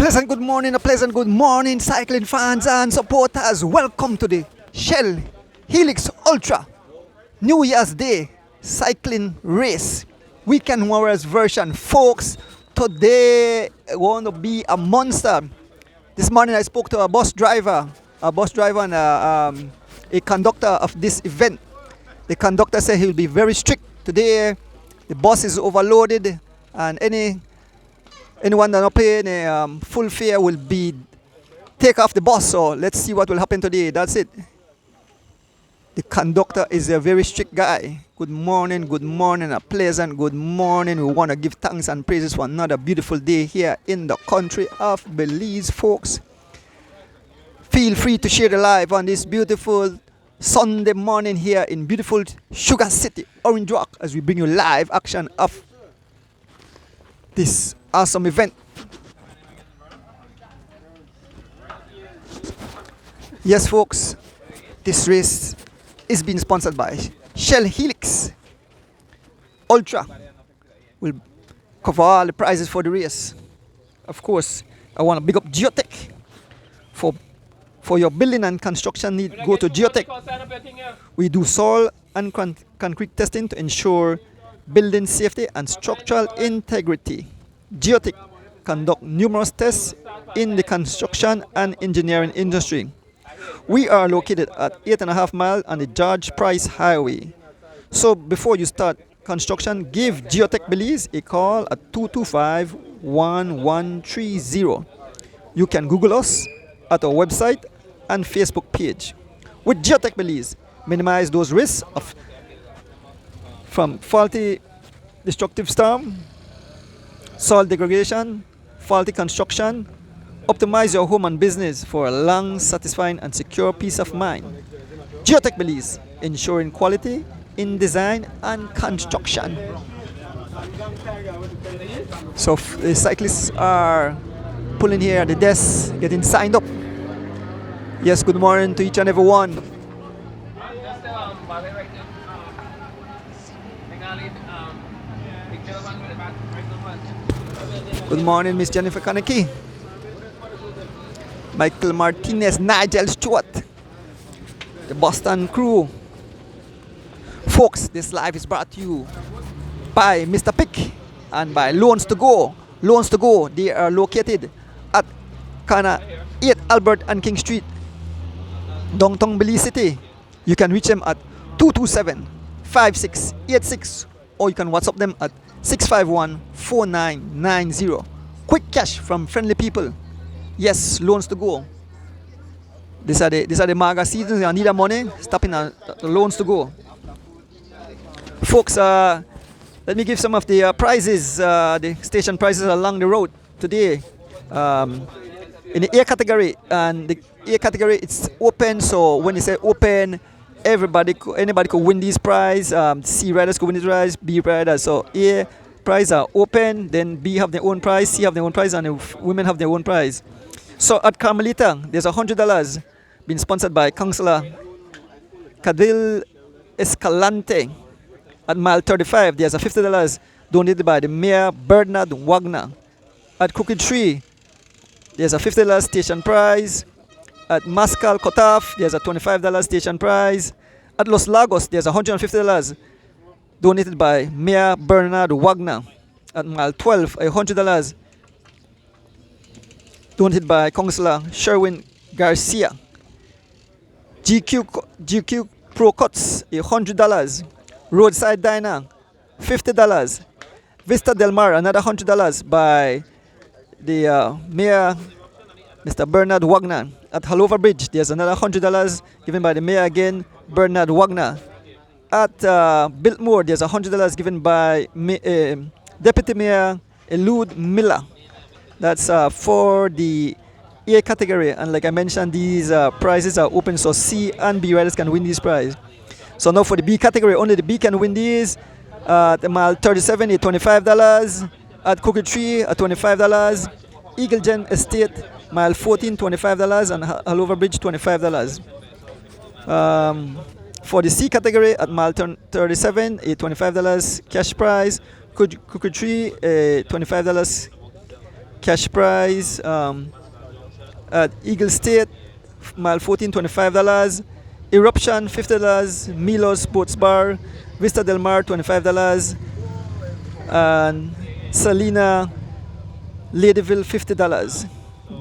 pleasant good morning, cycling fans and supporters. Welcome to the Shell Helix Ultra New Year's Day cycling race, Weekend Warriors version. Folks, today going to be a monster. This morning I spoke to a bus driver and a conductor of this event. The conductor said he'll be very strict today. The bus is overloaded, and anyone that not paying full fare will be take off the bus. So let's see what will happen today. That's it. The conductor is a very strict guy. Good morning, a pleasant good morning. We want to give thanks and praises for another beautiful day here in the country of Belize, folks. Feel free to share the live on this beautiful Sunday morning here in beautiful Sugar City, Orange Rock, as we bring you live action of this awesome event. Yes, folks, this race is being sponsored by Shell Helix Ultra. We'll cover all the prizes for the race. Of course, I want to big up Geotech. For your building and construction need, go to Geotech. We do soil and concrete testing to ensure building safety and structural integrity. Geotech conduct numerous tests in the construction and engineering industry. We are located at 8.5 miles on the George Price Highway. So before you start construction, give Geotech Belize a call at 225-1130. You can Google us at our website and Facebook page. With Geotech Belize, minimize those risks from faulty destructive storm, soil degradation, faulty construction. Optimize your home and business for a long, satisfying and secure peace of mind. Geotech Belize, ensuring quality in design and construction. So the cyclists are pulling here at the desk, getting signed up. Yes, good morning to each and every one. Good morning, Miss Jennifer Kaneki, Michael Martinez, Nigel Stewart, the Boston crew. Folks, this live is brought to you by Mr. Pick and by Loans to Go. Loans to Go, they are located at Kana 8 Albert and King Street, downtown Belize City. You can reach them at 227-5686, or you can WhatsApp them at 651-4990. Quick cash from friendly people. Yes, Loans to Go. These are the MAGA seasons. You need the money. Stop in the Loans to Go. Folks, let me give some of the prizes, the station prizes along the road today. In the A category, and the A category it's open. So when you say open, anybody could win these prize. C riders could win this prize. B riders. So A prize are open. Then B have their own prize. C have their own prize, and the women have their own prize. So at Carmelita, there's $100 being sponsored by Councillor Cadil Escalante. At mile 35, there's a $50 donated by the Mayor Bernard Wagner. At Crooked Tree, there's a $50 station prize. At Mascal Kotaf, there's a $25 station prize. At Los Lagos, there's $150 donated by Mayor Bernard Wagner. At mile 12, $100 donated by Councillor Sherwin Garcia. GQ Pro Cuts, $100. Roadside Diner, $50. Vista Del Mar, another $100 by the Mayor, Mr. Bernard Wagner. At Halova Bridge, there's another $100 given by the Mayor again, Bernard Wagner. At Biltmore, there's $100 given by Deputy Mayor Elude Miller. That's for the A category. And like I mentioned, these prizes are open, so C and B riders can win this prize. So now for the B category, only the B can win these. At mile 37, $25. At Cookie Tree, $25. Eagle Gen Estate, mile 14, $25. And Halova Bridge, $25. For the C category, at mile 37, $25 cash prize. Cookie Tree, $25 Cash prize at Eagle State, mile 14, $25. Eruption, $50. Milos Sports Bar, Vista Del Mar, $25. And Salina, Ladyville, $50.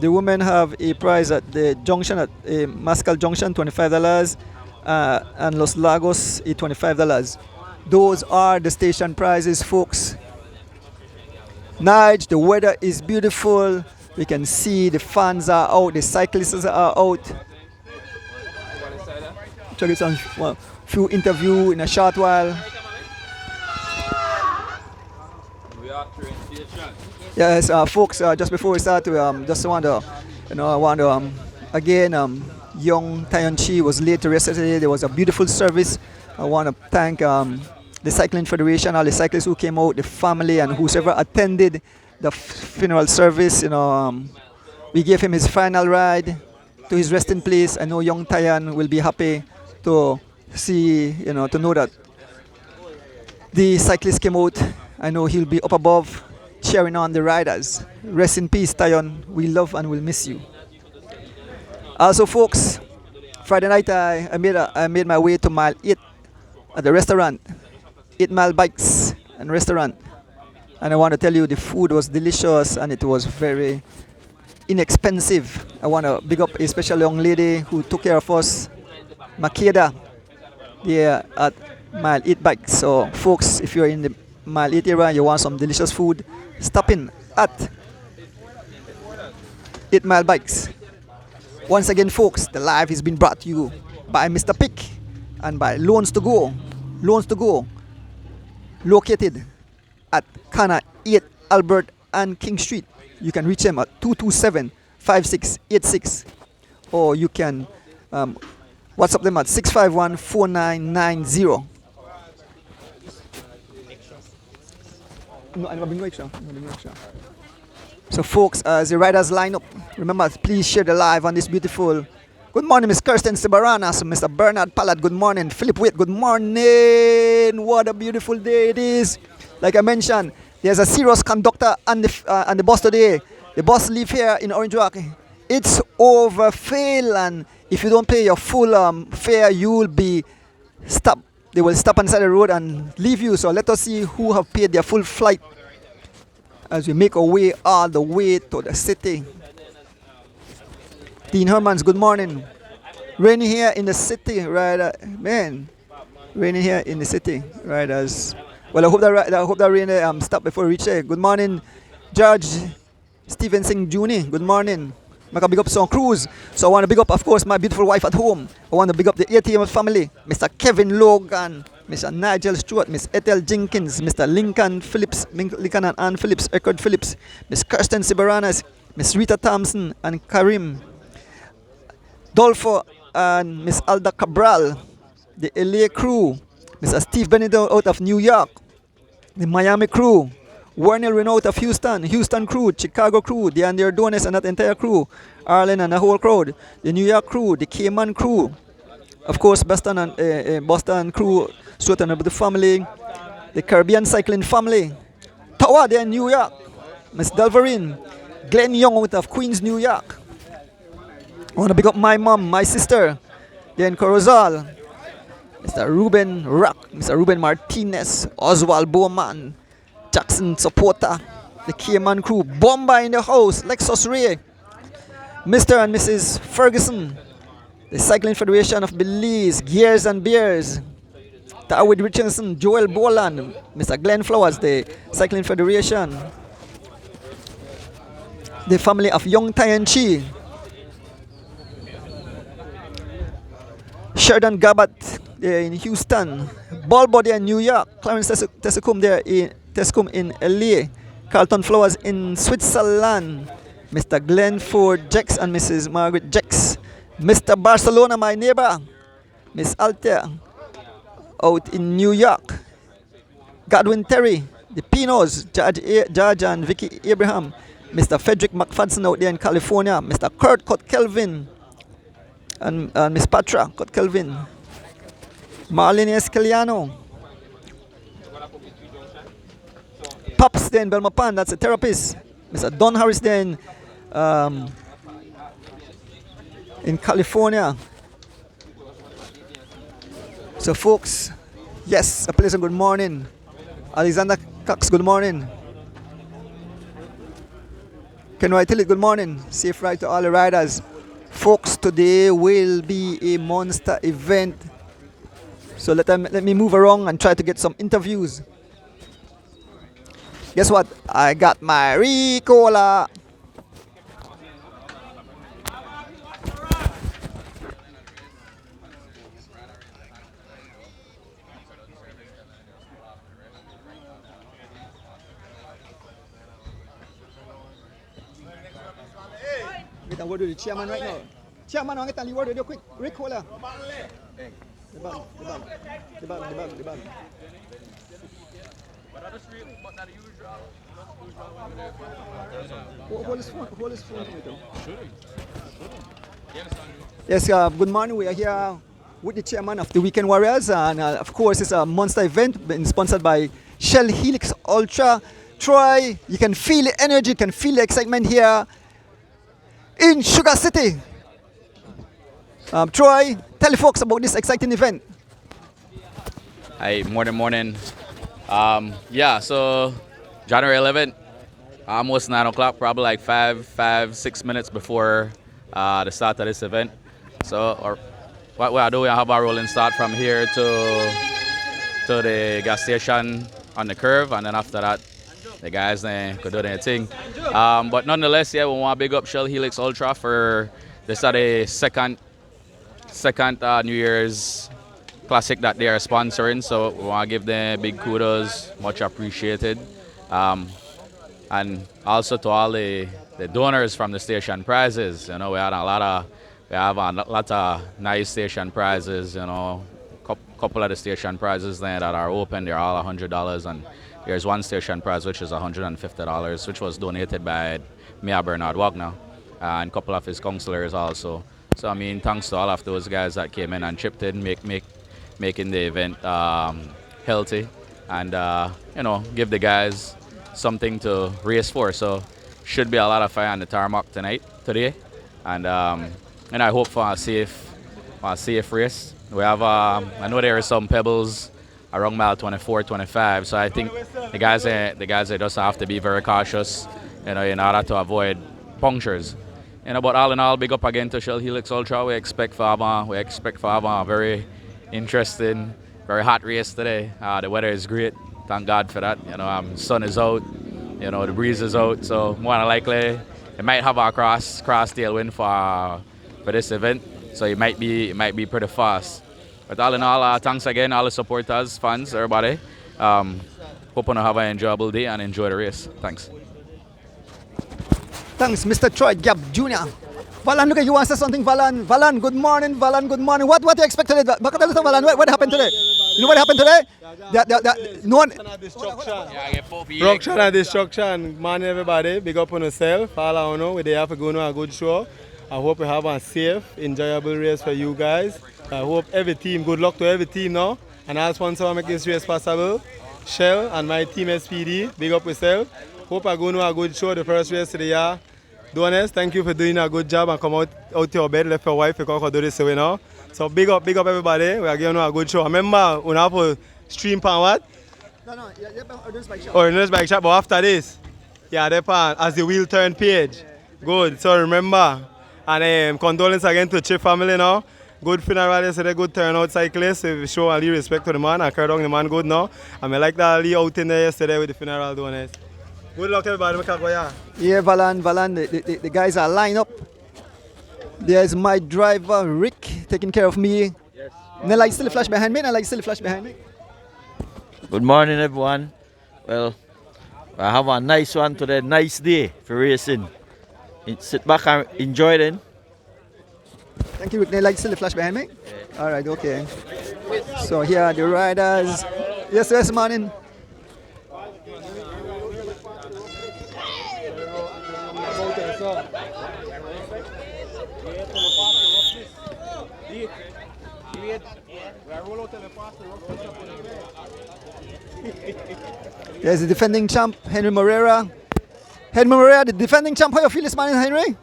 The women have a prize at the junction at Mascal Junction, $25. And Los Lagos, $25. Those are the station prizes, folks. Nige, the weather is beautiful. We can see the fans are out, the cyclists are out. Check it some few interview in a short while. Yes, folks. Just before we start, just want to, again, Young Tayon Chi was late yesterday. There was a beautiful service. I want to thank the Cycling Federation, all the cyclists who came out, the family, and whoever attended the funeral service. We gave him his final ride to his resting place. I know Young Tayan will be happy to see, to know that the cyclists came out. I know he'll be up above cheering on the riders. Rest in peace, Tayon. We love and will miss you. Also, folks, Friday night I made my way to mile 8 at the restaurant, 8 Mile Bikes and restaurant. And I want to tell you, the food was delicious and it was very inexpensive. I want to big up a special young lady who took care of us, Makeda, there at Mile 8 Bikes. So, folks, if you're in the Mile 8 area and you want some delicious food, stop in at 8 Mile Bikes. Once again, folks, the live is being brought to you by Mr. Pick and by Loans to Go. Loans to Go, located at Kana 8 Albert and King Street. You can reach them at 227-5686, or you can WhatsApp them at 651-4990. So, folks, as the riders line up, remember, please share the live on this beautiful. Good morning, Miss Kirsten Sibaranas, Mr. Bernard Pallad, good morning. Philip Witt, good morning. What a beautiful day it is. Like I mentioned, there's a serious conductor on the bus today. The bus leave here in Orange Walk. It's overfill, and if you don't pay your full fare, you will be stopped. They will stop on the side of the road and leave you. So let us see who have paid their full flight as we make our way all the way to the city. Dean Hermans, good morning. Raining here in the city, right? Man, raining here in the city, right? As well, I hope that rain stop before we reach there. Good morning, Judge Stephen Singh Jr. Good morning. I can big up some crews. So I want to big up, of course, my beautiful wife at home. I want to big up the ATM family, Mr. Kevin Logan, Mr. Nigel Stewart, Miss Ethel Jenkins, Mr. Lincoln Phillips, Lincoln and Ann Phillips, Eckerd Phillips, Miss Kirsten Sibaranas, Miss Rita Thompson and Karim Dolfo and Miss Alda Cabral, the LA crew, Mr. Steve Benito out of New York, the Miami crew, Warnell Renault of Houston, Houston crew, Chicago crew, the Andy Ordones and that entire crew, Arlen and the whole crowd, the New York crew, the Cayman crew, of course Boston and Boston crew, Stuart and the family, the Caribbean cycling family, Tower there in New York, Miss Delverine, Glenn Young out of Queens, New York. I want to pick up my mom, my sister, there in Corozal, Mr. Ruben Rock, Mr. Ruben Martinez, Oswald Bowman, Jackson Supporter, the Cayman crew, Bomba in the house, Lexus Ray, Mr. and Mrs. Ferguson, the Cycling Federation of Belize, Gears and Beers, Darwood Richardson, Joel Boland, Mr. Glenn Flowers, the Cycling Federation, the family of Young Tayan Chi, Sheridan Gabat there in Houston, Balbo there in New York, Clarence Tesacum there in Tescum in LA, Carlton Flowers in Switzerland, Mr. Glenn Ford Jex and Mrs. Margaret Jex, Mr. Barcelona, my neighbor, Miss Alter out in New York, Godwin Terry, the Pinos, George and Vicky Abraham, Mr. Frederick McFadden out there in California, Mr. Kurt Kelvin and Miss Patra Kelvin, Marlene Escaliano, Pops there in Belmopan, that's a therapist, Mr. Don Harris then in California. So folks, yes, a pleasant good morning. Alexander Cox, good morning. Kenway Tillit, good morning. Safe ride to all the riders. Folks, today will be a monster event. So let me move around and try to get some interviews. Guess what? I got my Ricola. Kita word with the chairman right now. Chairman, ang kita word with you quick. Ricola. The bag. Hold his phone. Yes, good morning. We are here with the chairman of the Weekend Warriors, and of course, it's a monster event sponsored by Shell Helix Ultra. Troy, you can feel the energy, you can feel the excitement here in Sugar City. Troy, tell the folks about this exciting event. Hi, morning. So January 11th, almost 9 o'clock, probably like 6 minutes before the start of this event. So what we are doing, I have a rolling start from here to the gas station on the curve, and then after that, the guys could do their thing. But nonetheless, we want to big up Shell Helix Ultra for this the second New Year's Classic that they are sponsoring. So we want to give them big kudos, much appreciated. And also to all the donors from the station prizes. You know, we have a lot of nice station prizes. You know, couple of the station prizes there that are open, they're all $100, and there's one station prize which is $150, which was donated by Mayor Bernard Wagner and a couple of his councillors also. So I mean, thanks to all of those guys that came in and chipped in, making the event healthy, and give the guys something to race for. So should be a lot of fire on the tarmac today, and I hope for a safe race. We have I know there are some pebbles around mile 24, 25. So I think the guys just have to be very cautious, in order to avoid punctures. But all in all, big up again to Shell Helix Ultra. We expect for a very interesting, very hot race today. The weather is great. Thank God for that. Sun is out. The breeze is out. So more than likely, it might have a cross tailwind for this event. So it might be pretty fast. But all in all, thanks again, all the supporters, fans, everybody. Hoping to have an enjoyable day and enjoy the race. Thanks. Thanks, Mr. Troy Gap Jr. Valan, look, you want to say something, Valan? Valan, good morning. Valan, good morning. What do you expect today? Valan, what happened today? You know what happened today? No one. Production and destruction. Man, everybody, big up on yourself. All I know, we have to go to a good show. I hope we have a safe, enjoyable race for you guys. I hope every team, good luck to every team now. And I'll sponsor make this race possible. Shell and my team SPD, big up yourself. Hope I go to a good show, the first race of the year. Donors, thank you for doing a good job and come out your bed, left your wife, because do this away now. So big up everybody. We are giving you a good show. Remember, we have to stream pan what? No, Ordnance Bike Shop. Ordnance Bike Shop, but after this, they're pan as the wheel turn page. Good, so remember. And condolence again to Chip family now. Good funeral yesterday, good turnout cyclists. We show all the respect to the man. I carried on the man good now. And I like that Ali out in there yesterday with the funeral donors. Good luck everybody. Yeah, Valan, the guys are lined up. There's my driver, Rick, taking care of me. Yes. Nelly still flash behind me. Good morning, everyone. Well, I have a nice one today, nice day for racing. Sit back and enjoy then. Thank you, Rick. Nelly still flash behind me? Yeah. All right, okay. So here are the riders. Yes, morning. There's the defending champ, Henry Moreira. Henry Maria, the defending champ. How you feel this morning, Henry?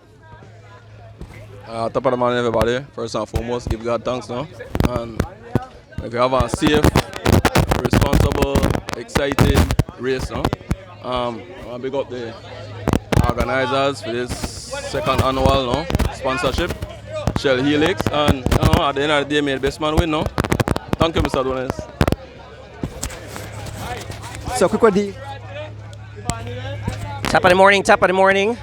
Top of the morning, everybody. First and foremost, give God thanks now. And we have a safe, responsible, exciting race now. I want to big up the organizers for this second annual sponsorship, Shell Helix. And at the end of the day, may the best man win now. Thank you, Mr. Donis. So quick with the Top of the morning.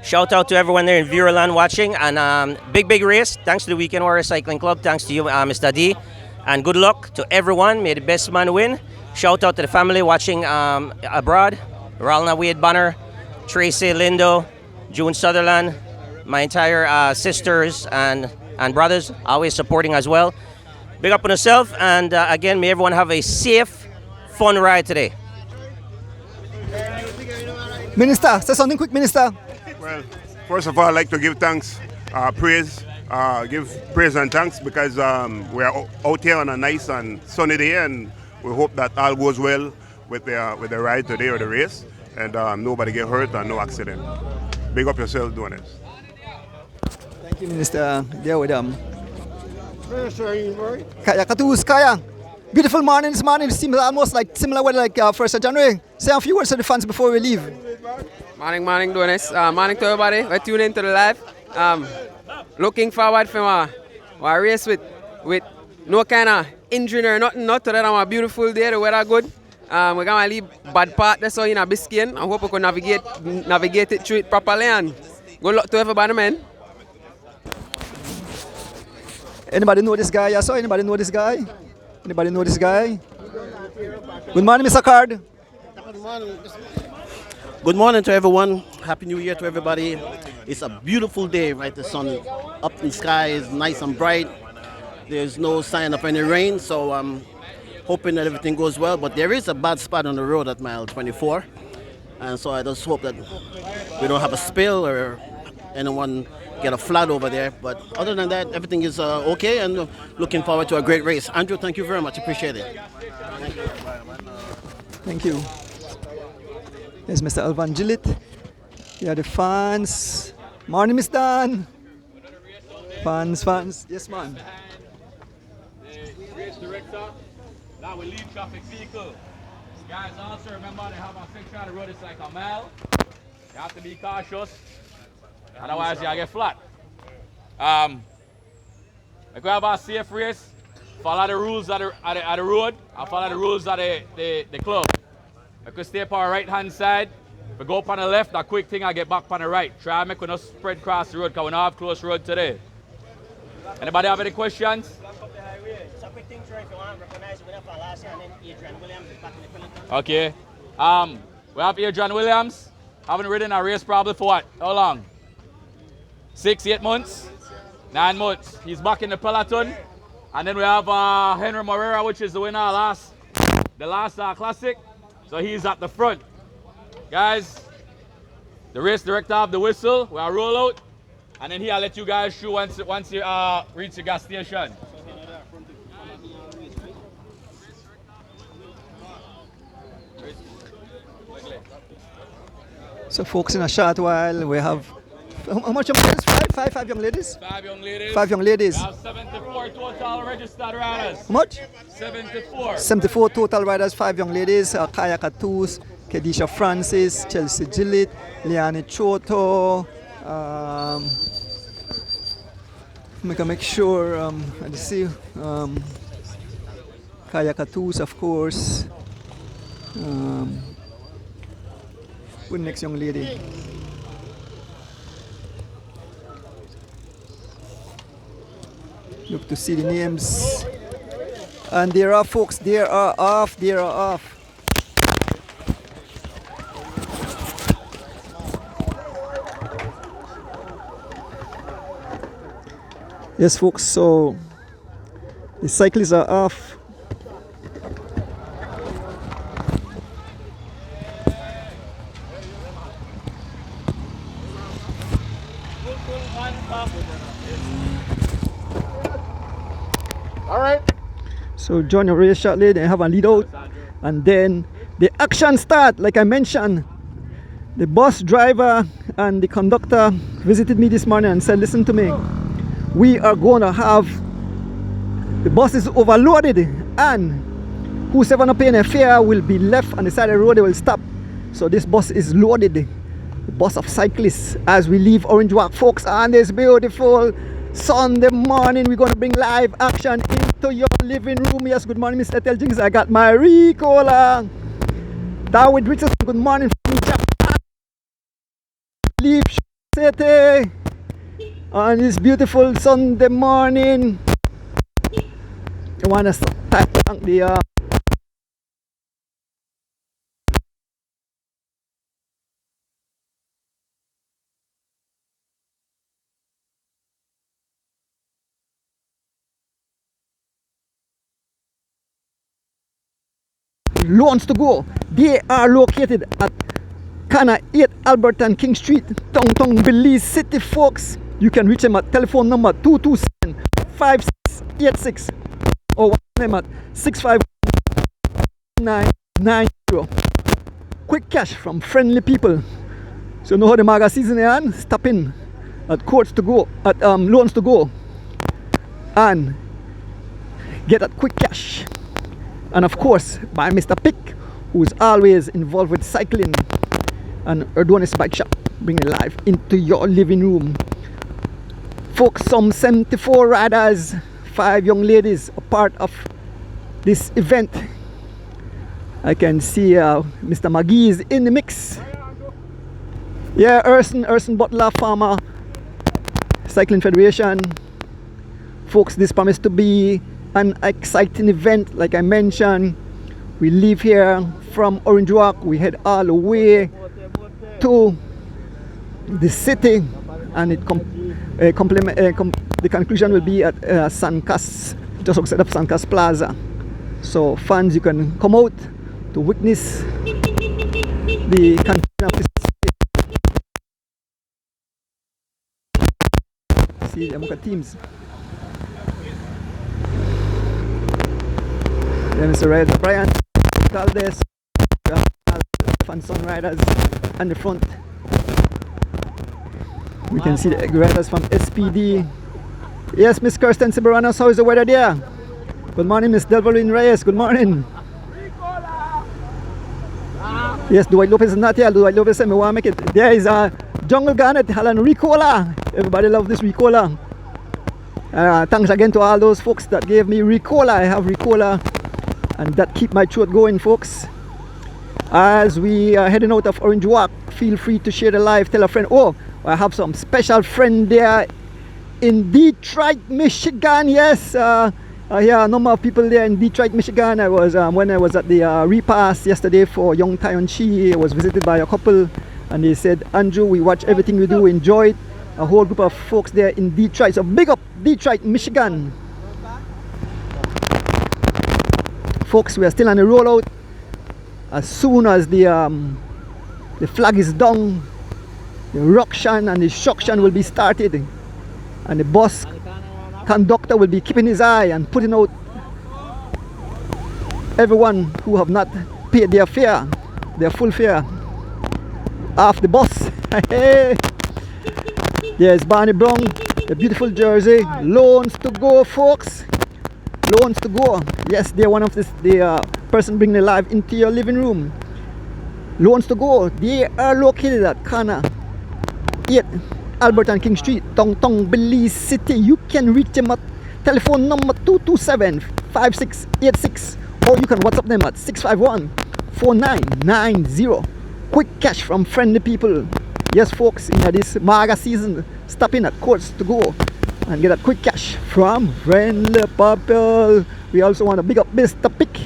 Shout out to everyone there in Viroland watching. And big race. Thanks to the Weekend Warrior Cycling Club. Thanks to you, Mr. D. And good luck to everyone. May the best man win. Shout out to the family watching abroad. Ralna Wade Banner, Tracy Lindo, June Sutherland, my entire sisters and brothers, always supporting as well. Big up on yourself. And again, may everyone have a safe, fun ride today. Minister, say something quick, Minister. Well, first of all, I'd like to give thanks, give praise and thanks because we are out here on a nice and sunny day, and we hope that all goes well with the ride today or the race, and nobody get hurt and no accident. Big up yourself doing this. Thank you, Minister. There with Kaya Katus, Kaya. Beautiful morning this morning. It seems almost like similar weather like 1st of January. Say a few words to the fans before we leave. Morning, Donis. Morning to everybody. We're tuning into the live. Looking forward for a race with no kind of injury or nothing. Not today. A beautiful day. The weather good. We're gonna leave bad part that's all in a Biscayne. I hope we can navigate it through it properly. And good luck to everybody, man. Anybody know this guy? Yes, anybody know this guy? Anybody know this guy? Good morning, Mr. Card. Good morning to everyone. Happy New Year to everybody. It's a beautiful day, right? The sun up in the sky is nice and bright. There's no sign of any rain, so I'm hoping that everything goes well. But there is a bad spot on the road at mile 24. And so I just hope that we don't have a spill or anyone get a flood over there. But other than that, everything is okay, and looking forward to a great race. Andrew, thank you very much. Appreciate it. Thank you. There's Mr. Alvan Gillett. Here the fans. Morning, Mr. Dan. Fans. Yes, man. The race director, that will lead traffic vehicle. Guys, also remember they have a section of the road, it's like a mile. You have to be cautious. Otherwise, you get flat. If we have a safe race, follow the rules of the road and follow the rules of the club. If we stay up on our right hand side, if we go up on the left, that quick thing I get back on the right. Try and make we not spread across the road because we don't have close road today. Anybody have any questions? Okay. We have Adrian Williams. Haven't ridden a race probably for what? How long? 6, 8 months? 9 months. He's back in the peloton. And then we have Henry Morera, which is the winner of the last classic. So he's at the front. Guys, the race director have the whistle. We'll roll out. And then he'll let you guys through once you reach the gas station. So folks, in a short while, we have, how much young ladies? Five young ladies? 5 young ladies. 5 young ladies. We have 74 total registered riders. How much? 74. 74 total riders, 5 young ladies. Kaya Katus, Kedisha Francis, Chelsea Gillett, Liane Choto. Make sure, let's see. Kaya Katus, of course. Who's the next young lady? Look to see the names. And there are folks, there are off. Yes, folks, so the cyclists are off. All right. So join your race shortly, then have a lead out, and then the action start. Like I mentioned, The bus driver and the conductor visited me this morning and said, listen to me, we are going to have, the bus is overloaded and whoever not paying a fare will be left on the side of the road, they will stop. So this bus is loaded, the bus of cyclists, as we leave Orange Walk, folks, on this beautiful Sunday morning. We're going to bring live action into your living room. Yes, good morning, Mr. Telgings. I got my Ricola. David Richardson, good morning from Japan. Leave City on this beautiful Sunday morning. I want to thank the loans to go. They are located at Kana 8 Albert and King Street, downtown Belize City, folks. You can reach them at telephone number 227-5686 or one them at 651-990. Quick cash from friendly people. So you know how the maga season is on? Stop in at Courts to Go, at Loans to Go, and get that quick cash. And of course, by Mr. Pick, who is always involved with cycling, and Erdonis Bike Shop, bringing life into your living room. Folks, some 74 riders, 5 young ladies are part of this event. I can see Mr. McGee is in the mix. Yeah, Urson Butler, Farmer Cycling Federation. Folks, this promised to be an exciting event. Like I mentioned, we leave here from Orange Walk, we head all the way to the city, and the conclusion will be at Sancas, just outside of Sancas Plaza. So fans, you can come out to witness the conclusion of this. See the Amuka teams. Then Mr. Red Brian Caldes, Fan Sun Riders and the front. We can see the riders from SPD. Yes, Miss Kirsten Siberanos, how is the weather there? Good morning, Miss Delvaline Reyes. Good morning. Yes, Dwight Lopez is not here. Dwight Lopez said, "Me want make it." There is a Jungle Garnet, Halan Ricola. Everybody love this Ricola. Thanks again to all those folks that gave me Ricola. I have Ricola, and that keep my throat going, folks. As we are heading out of Orange Walk, feel free to share the live. Tell a friend. Oh, I have some special friend there in Detroit, Michigan. Yes, yeah, a number of people there in Detroit, Michigan. I was when I was at the repast yesterday for Young Tyon Chi. I was visited by a couple, and they said, "Andrew, we watch everything we do, enjoy it." A whole group of folks there in Detroit. So big up Detroit, Michigan. Folks, we are still on the rollout. As soon as the flag is down, the ruction and the suction will be started, and the bus conductor will be keeping his eye and putting out everyone who have not paid their fare, their full fare, off the bus. There's Barney Brown, the beautiful jersey. Loans to go, folks. Loans to go. Yes, they're one of the person bringing the live into your living room. Loans to go. They are located at Kana 8 Albert and King Street, downtown Belize City. You can reach them at telephone number 227-5686, or you can WhatsApp them at 651-4990. Quick cash from friendly people. Yes, folks, in this MAGA season, stop in at Courts to Go and get that quick cash from friendly people. We also want to big up Mr. Pick,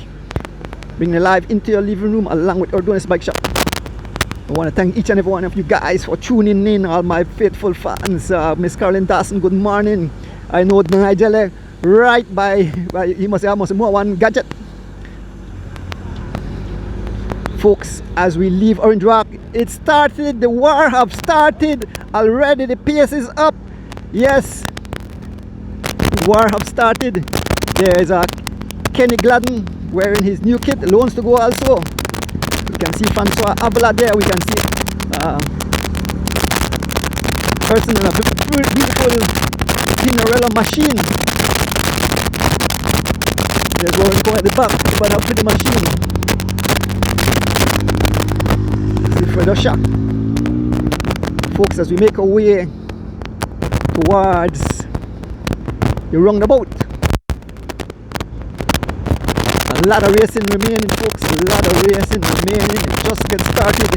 bring the live into your living room along with Erdonis Bike Shop. I want to thank each and every one of you guys for tuning in, all my faithful fans. Miss Caroline Dawson, good morning. I know Nigel right by he must have more one gadget. Folks, as we leave Orange Walk, it started, the war have started already, the pace is up. Yes, the war have started. There's a Kenny Gladden wearing his new kit, Loans to Go also. We can see Francois Avila there, we can see person in a beautiful Pinarello machine. There's one going at the back, but up to the machine. See further shot. Folks, as we make our way towards the roundabout. A lot of racing remaining, folks. A lot of racing remaining. It just gets started.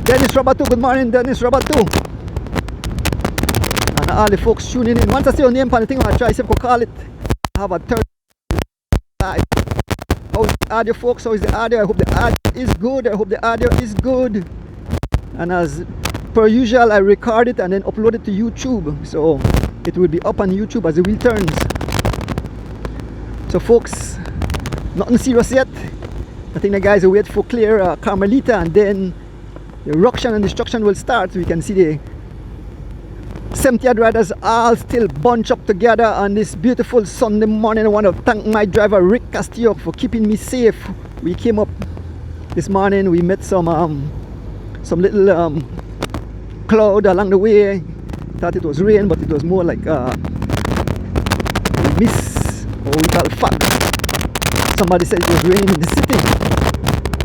Dennis Rabatu, good morning, Dennis Rabatu. And all the folks tuning in. Once I see your name on the thing, I'll try to call it. I have a third live. How's the audio, folks? How is the audio? I hope the audio is good. I hope the audio is good. And as per usual, I record it and then upload it to YouTube. So it will be up on YouTube as the wheel turns. So folks, nothing serious yet. I think the guys will wait for clear Carmelita, and then the ruction and destruction will start. We can see the 70-yard riders all still bunch up together on this beautiful Sunday morning. I want to thank my driver Rick Castillo for keeping me safe. We came up this morning, we met some little cloud along the way. Thought it was rain, but it was more like mist, or we call fog. Somebody said it was raining in the city.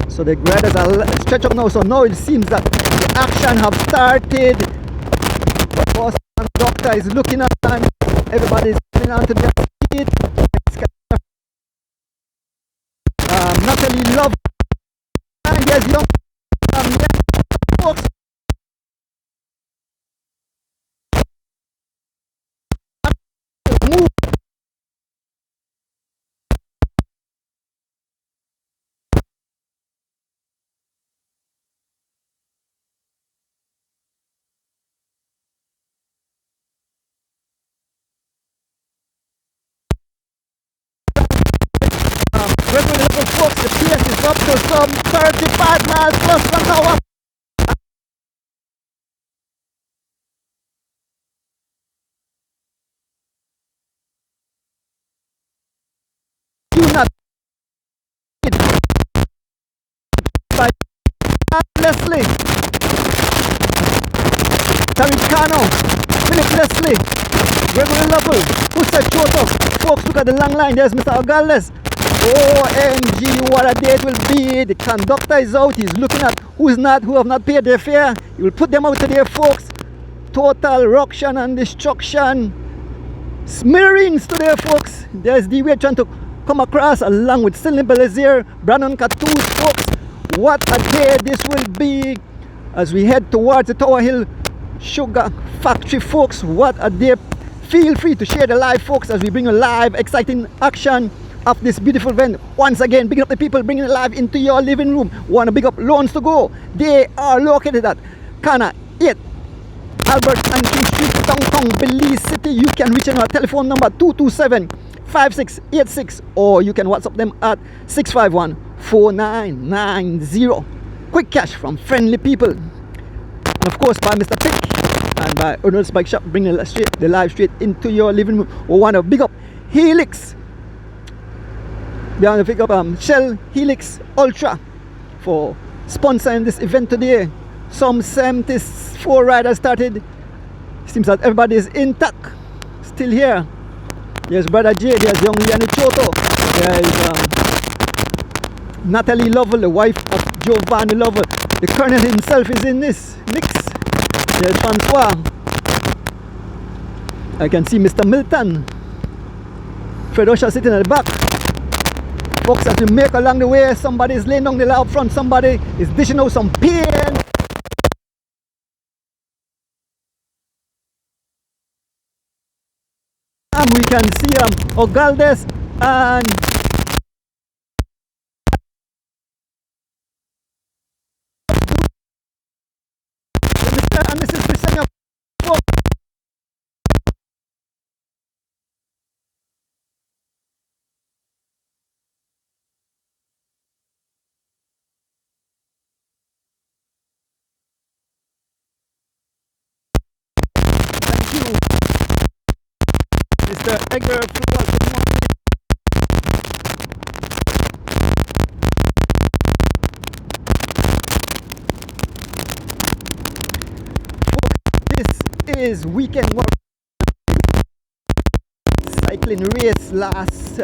So the riders are stretched up now. So now it seems that the action have started. The boss and doctor is looking at them. Everybody is coming onto their feet. Natalie Love. And yes, young folks. Move. Breakaway folks, the pace is up to some 35 miles plus per hour. Do not by Leslie, Taricano, Philip Leslie, Gregory Lovell, who said Choto. Folks, look at the long line. There's Mr. Ogales. OMG, what a day it will be. The conductor is out. He's looking at who have not paid their fare. He will put them out today, folks. Total ruction and destruction. Smearings today, folks. There's the way trying to come across along with Sidney Belazier, Brandon Cattoos, folks. What a day this will be as we head towards the Tower Hill Sugar Factory, folks. What a day. Feel free to share the live, folks, as we bring a live, exciting action of this beautiful event. Once again, big up the people bringing it live into your living room. Want to big up Loans to Go. They are located at Kana 8 Albert and King Street, downtown Belize City. You can reach them at telephone number 227-5686, or you can WhatsApp them at 651-4990. Quick cash from friendly people. And of course by Mr. Pick and by Arnold's Bike Shop, bringing the live straight into your living room. We want to big up Helix. We want to pick up Shell Helix Ultra for sponsoring this event today. Some 74 riders started. Seems that everybody is intact, still here. There's Brother Jay, there's young Liani Choto, there is Natalie Lovell, the wife of Giovanni Lovell. The Colonel himself is in this mix. There's Francois. I can see Mr. Milton. Fred Osha sitting at the back. Folks, as we make along the way, somebody is laying down the law up front, somebody is dishing out some pain. And we can see Ogaldes and Mr. and Mrs. Priscilla. Mr. Edgar Frugal, good morning. Yesterday's weekend cycling race last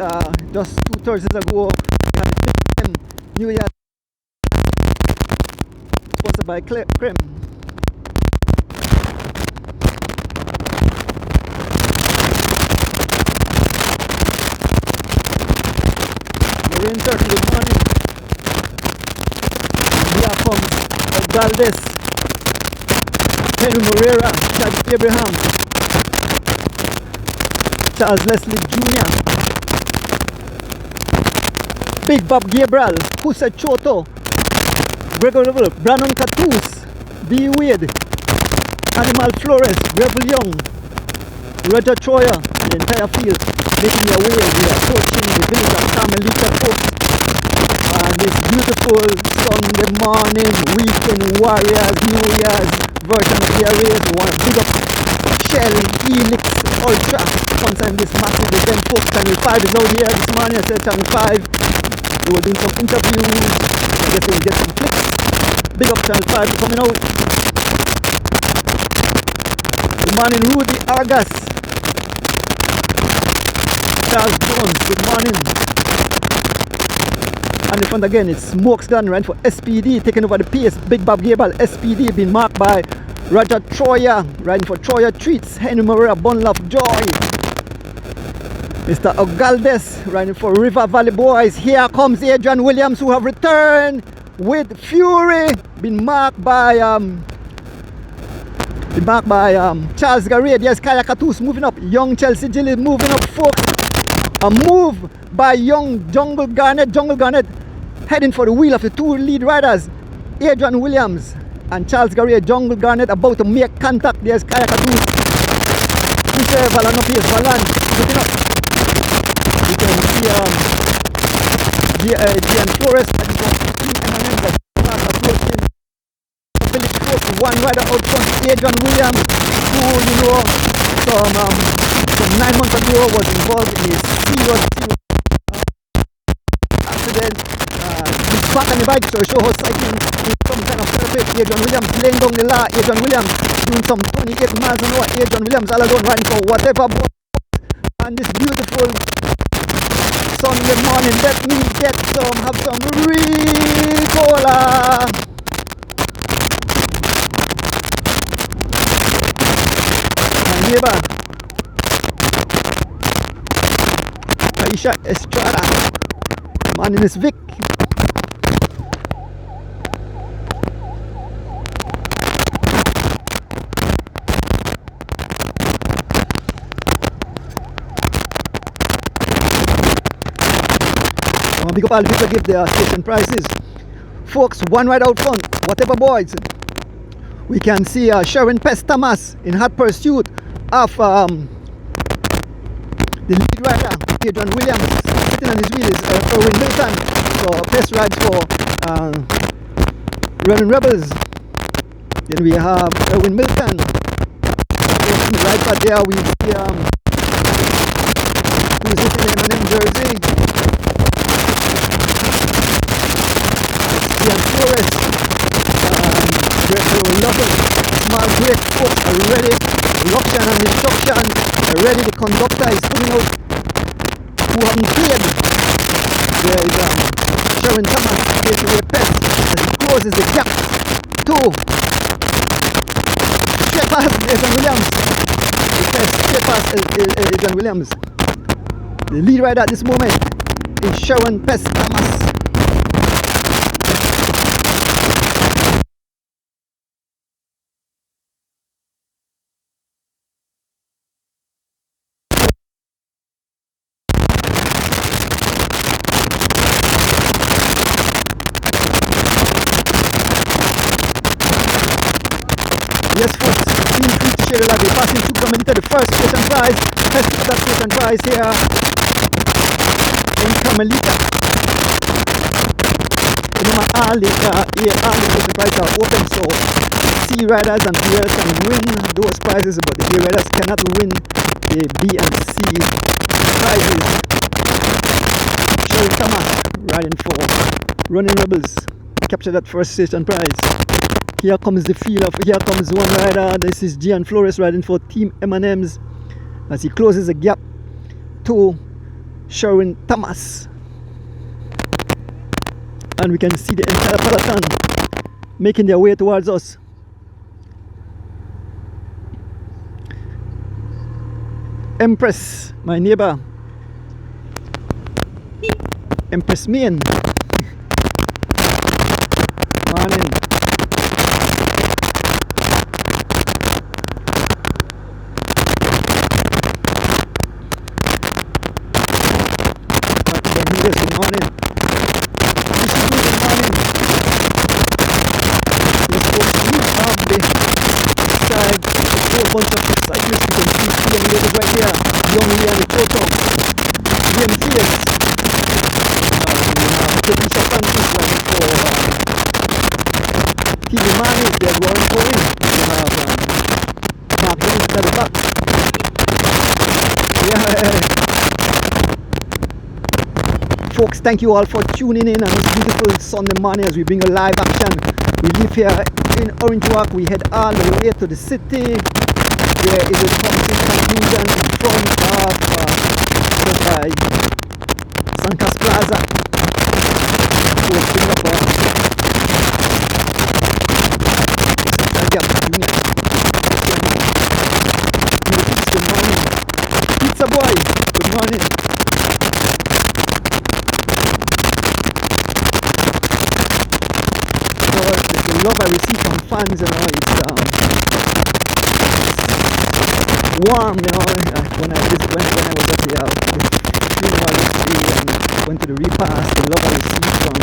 just 2 Thursdays ago. We had the 5th New Year sponsored by Creme. Rain 30, good morning. Here comes Valdez, Henry Morera, Chad Abraham, Charles Leslie Jr., Big Bob Gabriel, Kusa Choto, Gregory Brandon Catus, B. Wade, Animal Flores, Rebel Young, Roger Troyer, the entire field making their way. We are approaching the village of Carmelita Folk. And this beautiful Sunday morning weekend warriors, New Year's version of their race. We want to big up Shell, Helix, Ultra, sponsoring this massive event. Folks, Channel 5 is out here this morning. I said Channel 5. We were doing some interviews. I guess we'll get some clicks. Big up Channel 5 for coming out. Good morning, Rudy Argas. Charles Jones, good morning. And in front again, it's Smokes Gun running for SPD, taking over the pace. Big Bob Gable, SPD, being marked by Roger Troyer, riding for Troyer Treats. Henry Morera, Bundle of Joy. Mr. Ogaldes, riding for River Valley Boys. Here comes Adrian Williams, who have returned with Fury, being marked by Charles Garrier. There's Kaya Katus moving up. Young Chelsea Gilly moving up, folks. A move by young Jungle Garnet heading for the wheel of the 2 lead riders, Adrian Williams and Charles Garrier. Jungle Garnet about to make contact. There's Kaya Katus. Michel Valanopius Valan moving up. You can see Gian Flores approaching. Village Folk, one rider out front, Adrian Williams, who some 9 months ago was involved in a serious accident. He's back on the bike, so show how cycling is some kind of therapy. Adrian Williams laying down the law. Adrian Williams doing some 28 miles an hour. Adrian Williams all alone riding for whatever boat. And this beautiful Sunday morning, let me have some real cola. My neighbor Aisha Estrada. My name is Vic. I want to big up all the people that give their station prices. Folks, one right out front, whatever boys. We can see Sharon Pest Thomas in hot pursuit of the lead rider, Adrian Williams. Sitting on his wheel is Erwin Milton. So Pest rides for Running Rebels. Then we have Erwin Milton. Right back there we see who's sitting in M&M jersey. Ian Flores. Small break, folks are ready. Ruction and instruction are ready. The conductor is coming out who haven't cleared. There is Sharon Thomas facing a Pest as he closes the gap to Shepard Adrian Williams. The Pest Shepard Adrian Williams. The lead rider at this moment is Sharon Pest Thomas. Yes, folks, feel free to share the lobby. Passing through Carmelita, the first station prize. Let's get that station prize here in Carmelita. Remember, all the station prizes are open, so C riders and players can win those prizes, but the A riders cannot win the B and C prizes. Sherry Thomas riding for Running Rebels. Capture that first station prize. Here comes the field of, here comes one rider. This is Gian Flores riding for Team M&M's as he closes the gap to Sherwin Thomas. And we can see the entire peloton making their way towards us. Empress, my neighbor. Empress Main. Morning. Good morning. Good morning. Yes, folks, we have the side, a whole bunch of cyclists. You can see young ladies right here. Young Lee and the photo. Liam Felix. Patricia Francis running for Team Imani. There's Warren Cohen. We have Mark Jones at the back. Yeah. Folks, thank you all for tuning in on this beautiful Sunday morning as we bring a live action. We live here in Orange Walk. We head all the way to the city. There is a promising conclusion in front of Sancas Plaza. We'll bring up good morning. Pizza boy, good morning. The love I receive from fans, you know, it's warm, you know. When I was at the funeral yesterday and went to the repast, the love I received from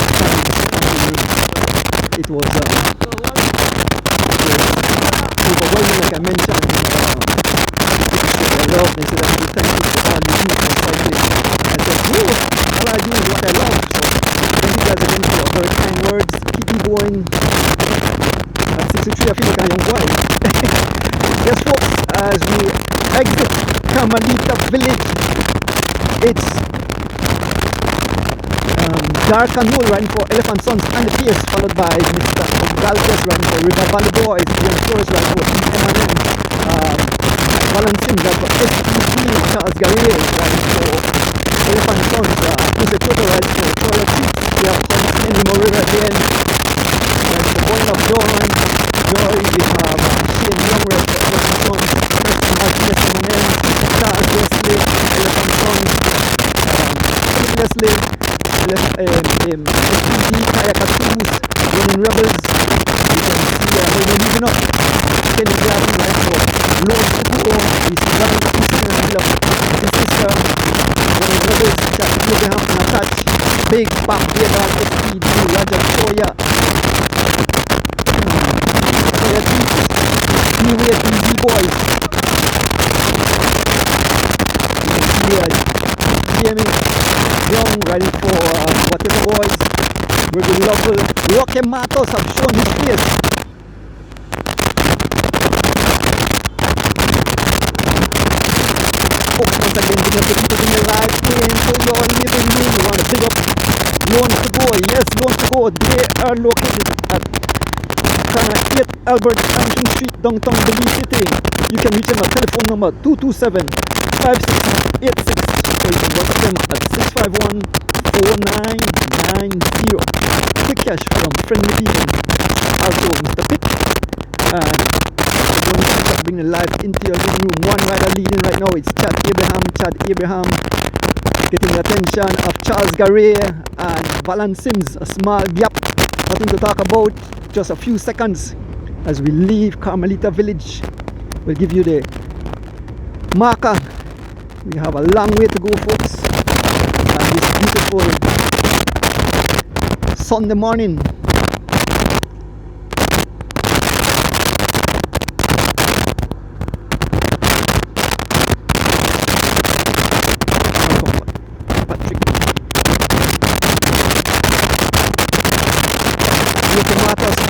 fans, it was overwhelming, like I mentioned. They love, they said, thank you for all you do for fighting. I said, all I do is what I love. So thank you guys again for your very kind words. Keep me going. At 63, I feel like a young boy. Yes, folks, as we exit Carmelita Village, it's Dark and Wool riding for Elephant Sons and the Pace, followed by Mr. Galvez riding for River Valley Boys, Ian Flores riding for Team M&M, Balancing riding for SPC, Charles Garrier riding for Elephant Sons, Chris Toto riding for Toilet Seats. We have Henry Morera again, riding for Boyne of Joy. We have Shane Young riding for Elephant Sons, Kirsten Martinez M&M, Charles Wesley, Elephant Sons, Leslie, SPD, Kaya Katoos, running Rebels. You can see we're moving up. Kenny Gladden right for Lone Suko. We see Ryan Houston and his sister. Running Rebels, Jack Abraham and attach. Big back there on SPD, Roger Toya. Toya Beats, New Way TV Boys. You can see Jamie Young riding for whatever boys. Virgil Lovell, Roque Matos have shown his face. Folks, once again, big up the people in the live stream. So you're living room, we want to big up Loan to Go. Yes, Loan to Go. They are located at 8 Albert Hampton Street, downtown Belize City. You can reach them at telephone number 227-561-86. Or you can WhatsApp them at 651-4990. Quick cash from friendly people. Also Mr. Pitt. And we're going to bring the live into your living room. One rider leading right now. It's Chad Abraham getting the attention of Charles Garrier and Valan Sims. A small gap. Nothing to talk about. Just a few seconds as we leave Carmelita Village. We'll give you the marker. We have a long way to go, folks, on this beautiful Sunday morning.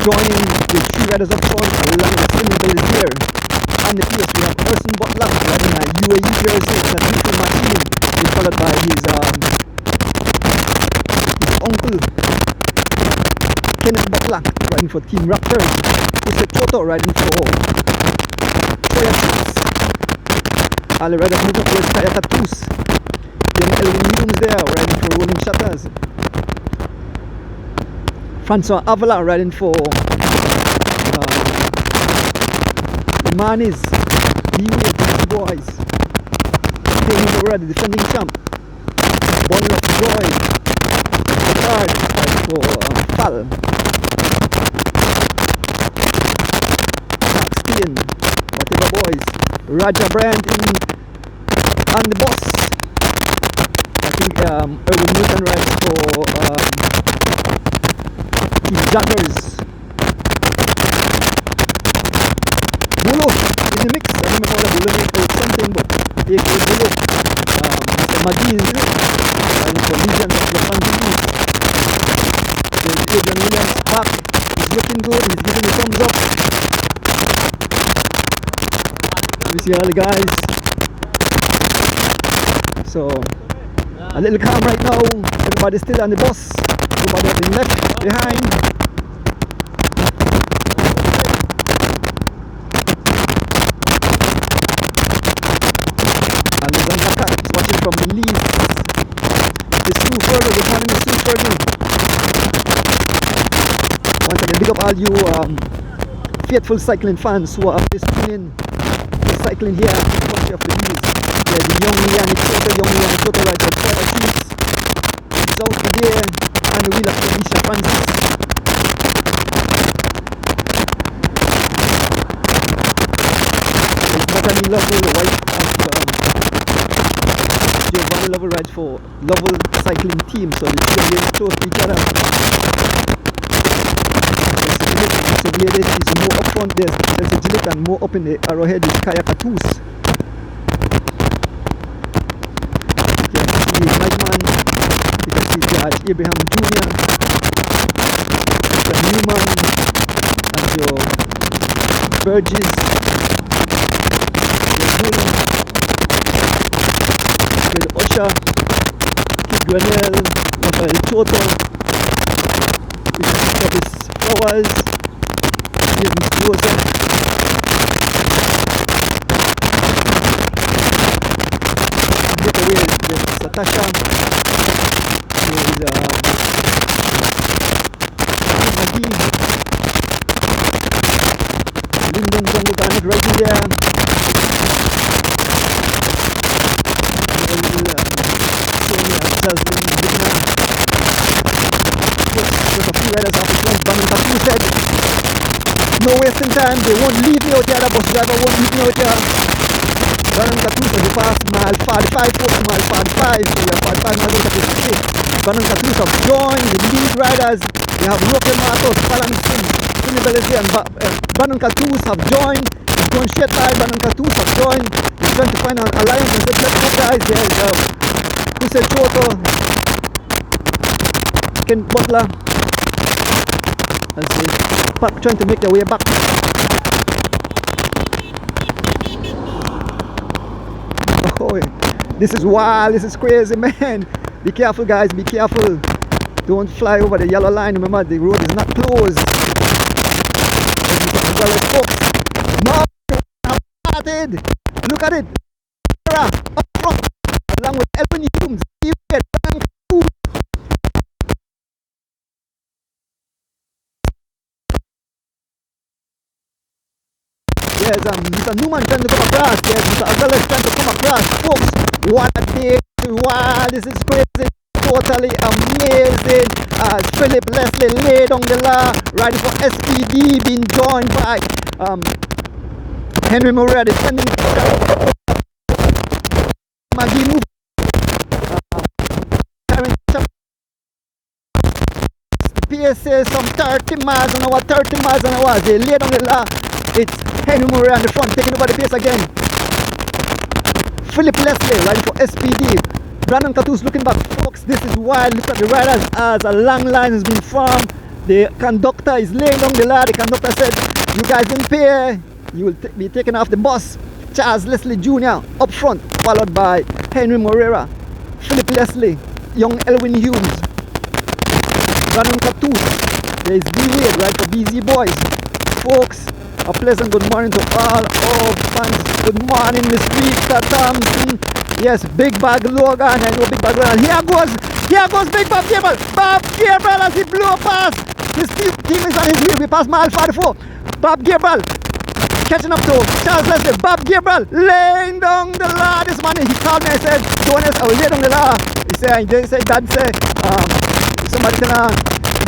Joining the three riders up front along the swimming is here. On the field we have Erson Butler riding a UAE jersey and a beautiful machine. He's followed by his uncle Kenneth Butler Avila riding for Team Raptors. It's a Toto riding for Toya Chips. All the riders moving towards Kayaka Toos. Then Elvin Humes there riding for Rolling Shutters. Francois Avila riding for the Manis. Leeway Boys. Kenny Mora, the defending champ. Bundle of Joy. Card for Fal. Taxpian. Whatever boys. Raja Brand on the boss. I think Erwin Newton rides for Team Jaggers. Bulo in the mix. I don't know what Bulo mix or something, but AK Bulo. Mr. Magee is in it. And for Legions of Japan News. There's Adrian Williams back. He's looking good. He's giving a thumbs up. We see all the guys. So a little calm right now. Everybody's still on the bus. Everybody has been left behind. Alexander Kat is watching from the lead. It's Sue Furley. Good morning, Sue Furley. Once again, big up all you faithful cycling fans who are always tuning in. Cycling here in the country of the Bees. Yeah, the young Liani Toto rides at Fire Chiefs. It's out today and the wheel of Felicia Francis. There's Natalie Lovell, the wife of Giovanni Lovell rides for Lovell Cycling Team, so the two of them close to each other. So Gladys is more up front, there's Chelsea Gillett, and more up in the arrowhead is Kayaka Toos. You can see Nightman, you can see George Abraham Jr., Mr. Newman, and your Burgess, Fred Usher, Kid Granell, Rafael Toto, Curtis Flowers, James Joseph, Breakaway, there's Satasha, there's Magee, Lyndon Jungle Garnet right in there, Jasmine Vigna. There's a few riders off the front. Bannon Tattoo said, no wasting time, they won't leave me out here, the bus driver won't leave me out here. Bannon Tattoo said, we passed mile 45, folks, mile 45, so we are 45 miles out of the city. Bannon Tattoo have joined the lead riders. They have Roque Matos, Palan Sim, Philly Bellezy, and Bannon Tattoo have joined. He's going straight by. Bannon Tattoo have joined. He's trying to find an alliance and said, let's go guys, there's Kusel Toto, Ken Butler, and so trying to make their way back. Oh, this is wild, this is crazy, man. Be careful guys, be careful. Don't fly over the yellow line. Remember, the road is not closed. No, started. Look at it. Up front, along with Elvin Humes. Yes, Mr. Newman trying to come across. Yes, Mr. Aguilar trying to come across. Folks, what a day. Wow, this is crazy. Totally amazing. Philip Leslie laid on the law, riding for SPD, being joined by Henry Murray, defending Magee move. PSA some 30 miles an hour, 30 miles an hour. They laid on the law. It's Henry Murray on the front, taking over the pace again. Philip Leslie riding for SPD. Brandon Tattoo's looking back. Folks, this is wild. Look at the riders as a long line has been formed. The conductor is laying down the law. The conductor said, you guys didn't pay. You will be taken off the bus. Charles Leslie Jr. up front, followed by Henry Moreira, Philip Leslie, young Elwin Humes, Brandon Tattoo, There's D8 right for BZ Boys. Folks, a pleasant good morning to all our fans. Good morning, Miss Rita Thompson. Yes, Big Bag Logan. I know Big Bag Logan. Here goes Big Bob Gabriel. Bob Gabriel as he blew past. His team is on his wheel. We pass mile 44. Bob Gabriel catching up to Charles Leslie. Bob Gabriel laying down the law this morning. He called me and said, Jonas, I will lay down the law. He said, Dad said, somebody tell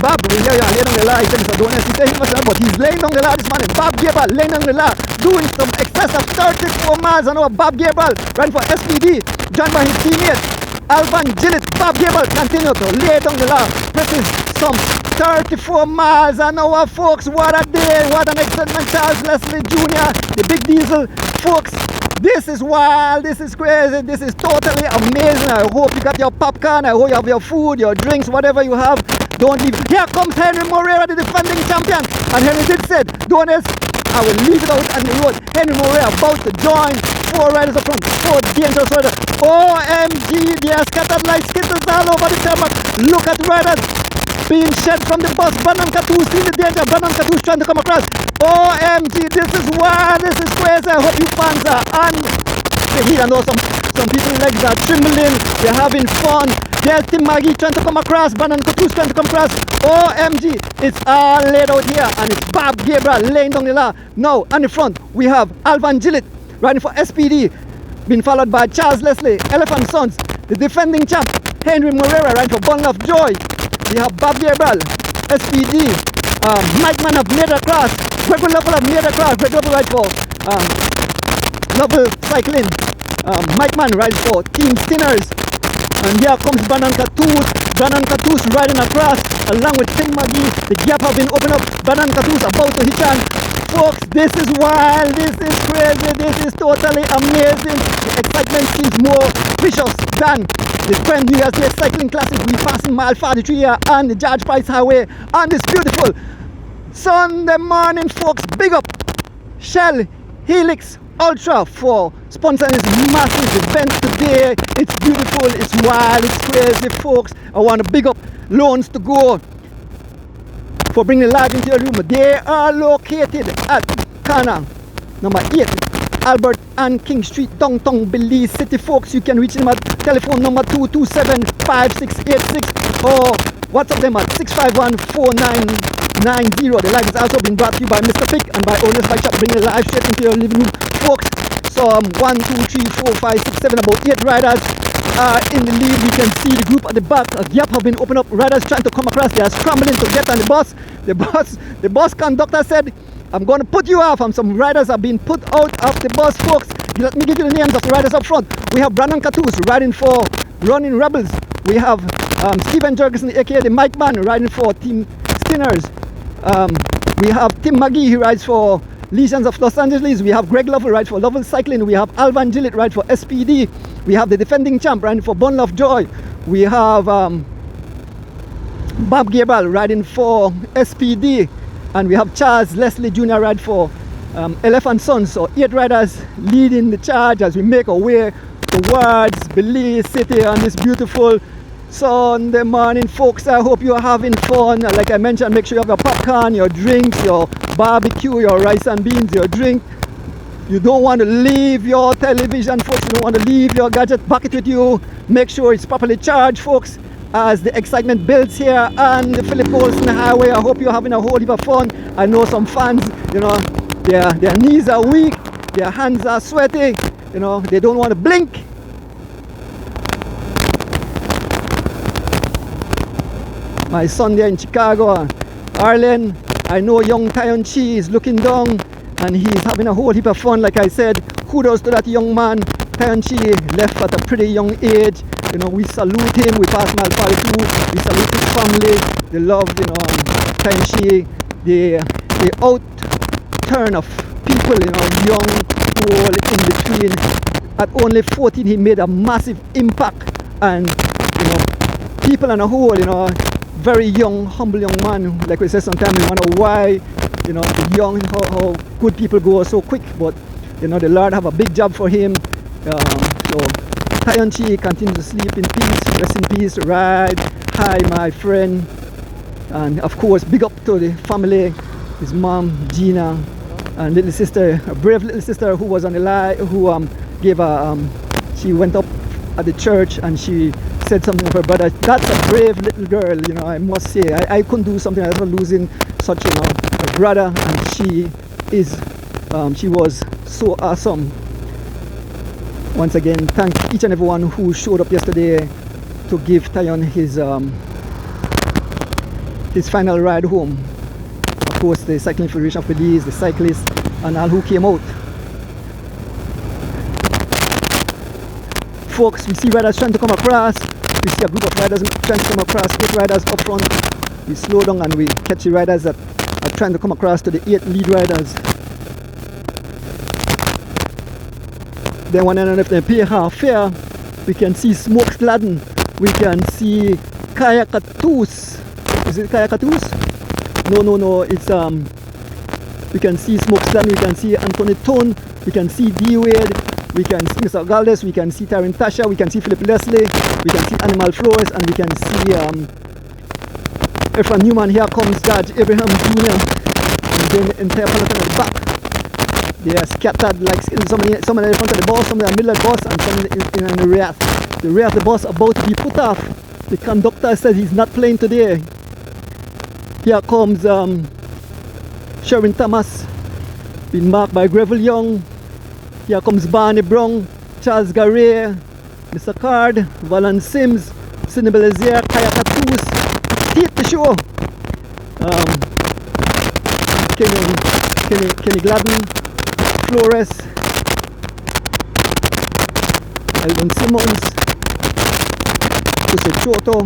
Bob, we hear you laying down the law. He said, Mr. Jonas, he said he must have, but he's laying down the law this morning. Bob Gabriel laying down the law, doing some excess of 34 miles an hour. Bob Gabriel running for SPD, joined by his teammate Alvan Gillett. Bob Gabriel continue to lay down the law. This is some 34 miles an hour, folks. What a day, what an excitement. Charles Leslie Jr., the big diesel, folks. This is wild, this is crazy, this is totally amazing. I hope you got your popcorn, I hope you have your food, your drinks, whatever you have. Don't leave. Here comes Henry Moreira, the defending champion. And Henry did said, Donis, I will leave it out on the road. Henry Moreira about to join 4 riders up front, 4 dangerous riders. OMG, they are scattered like skittles all over the tarmac. Look at riders being shed from the bus. Brandon Catoux in the danger. Brandon Catoux trying to come across. OMG, this is wild, this is crazy. I hope you fans are on. I know some people legs are trembling. They're having fun. There's Tim Maggie trying to come across. Brandon Catoux trying to come across. OMG, it's all laid out here. And it's Bob Gabriel laying down the law. Now, on the front, we have Alvan Gillett riding for SPD. Been followed by Charles Leslie, Elephant Sons, the defending champ, Henry Moreira riding for Bundle of Joy. We have Bob Gabriel, SPD, Mike Man of Nader Cross, Greg Lovell of Nader Cross, Greg Lovell rides for Lovell Cycling, Mike Man rides for Team Stinners, and here comes Brandon Catoux riding across along with Tim Maggie. The gap has been opened up. Brandon Catoux about to hitch on. Folks, this is wild, this is crazy, this is totally amazing. The excitement seems more vicious than the Grand New Year's Day Cycling Classic. We passing mile 43 here on the George Price Highway on this beautiful Sunday morning, folks. Big up Shell Helix Ultra for sponsoring this massive event today. It's beautiful, it's wild, it's crazy, folks. I want to big up Loans to Go for bringing the large into your room. They are located at corner number 8, Albert and King Street, downtown Belize City, folks. You can reach them at telephone number 227-5686 or WhatsApp them at 651-4990. The live is also been brought to you by Mr. Pick and by Owners Bike Shop, bringing the live straight into your living room, folks. So 1, 2, 3, 4, 5, 6, 7, about 8 riders in the lead. We can see the group at the back. A gap have been opened up. Riders trying to come across. They are scrambling to get on the bus. The bus conductor said, I'm going to put you off. And some riders have been put out of the bus, folks. Let me give you the names of the riders up front. We have Brandon Catoux riding for Running Rebels. We have Steven Jurgensen, aka the Mike Man, riding for Team Stinners. We have Tim Maggie, he rides for Legions of Los Angeles. We have Greg Lovell ride for Lovell Cycling. We have Alvan Gillett ride for SPD. We have the defending champ riding for Bundle of Joy. We have Bob Gabriel riding for SPD. And we have Charles Leslie Jr. ride for Elephant Sons. So 8 riders leading the charge as we make our way towards Belize City on this beautiful Sunday morning, folks. I hope you're having fun. Like I mentioned, make sure you have your popcorn, your drinks, your barbecue, your rice and beans, your drink. You don't want to leave your television, folks. You don't want to leave your gadget bucket with you. Make sure it's properly charged, folks, as the excitement builds here on the Philip Olsen Highway. I hope you're having a whole heap of fun. I know some fans, you know, their knees are weak, their hands are sweaty, you know, they don't want to blink. My son there in Chicago, Arlen, I know young Tyon Chi is looking down and he's having a whole heap of fun. Like I said, kudos to that young man. Tyon Chi left at a pretty young age. You know, we salute him. We pass mile 42. We salute his family. The love, you know, Tyon Chi, the outturn of people, you know, young, old, in between. At only 14, he made a massive impact, and you know, people on a whole, you know, very young, humble young man. Like we said, sometimes we wonder why, you know, the young, how good people go so quick. But you know, the Lord have a big job for him. So Tyon Chi continue to sleep in peace, rest in peace. Ride high, my friend. And of course, big up to the family, his mom, Gina, and little sister, a brave little sister who was on the line, who gave a, she went up at the church and she said something of her brother. That's a brave little girl, you know, I must say. I couldn't do something like that, losing such, you know, a brother, and she was so awesome. Once again, thank each and everyone who showed up yesterday to give Tyon his final ride home. Of course, the Cycling Federation of Belize, the cyclists, and all who came out. Folks, we see riders trying to come across. We see a group of riders trying to come across, 8 riders up front. We slow down and we catch the riders that are trying to come across to the 8 lead riders. Then when if they pay half fare, we can see Smoke Sladden. We can see Kayakatus. Is it Kayakatus? No, it's we can see Smoke Sladden, we can see Anthony Tone, we can see D Wade, we can see Mr. Galdes, we can see Taryn Tasha, we can see Philip Leslie, we can see Animal Flores, and we can see Efron Newman. Here comes Judge Abraham Jr. and then the entire peloton at the back. They are scattered like some of them in front of the bus, some of them in the middle of the bus, and some in the rear. The rear of the bus about to be put off. The conductor says he's not playing today. Here comes Sherwin Thomas, been marked by Greville Young. Here comes Barney Brown, Charles Garret, Mr. Card, Valon Sims, Sidney Belazier, Kaya Katus, Steve the show, Kenny Gladden, Flores, Elvin Simmons, Jose Choto,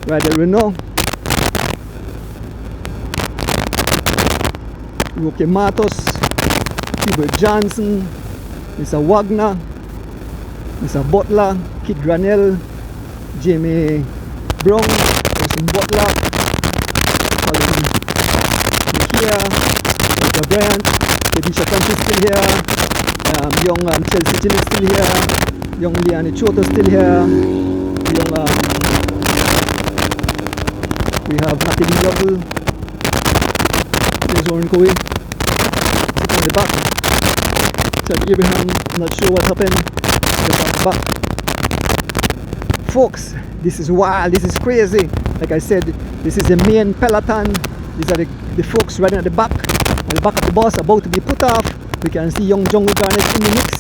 Ryder Renault, Roque Matos, Hubert Johnson, Mr. Wagner, Mr. Butler, Kid Granell, Jamie Brown, Austin Butler, Colin here, Mr. Bryant, Kedisha Country still here, young Chelsea Jill is still here, young Liane Choto still here, young we have Natalie Lovell, there's Oren Coe, sit on the back. Chad Abraham, not sure what happened, back. Folks, this is wild, this is crazy. Like I said, this is the main peloton. These are the folks riding at the back. At the back of the bus about to be put off. We can see young Jungle Garnet in the mix.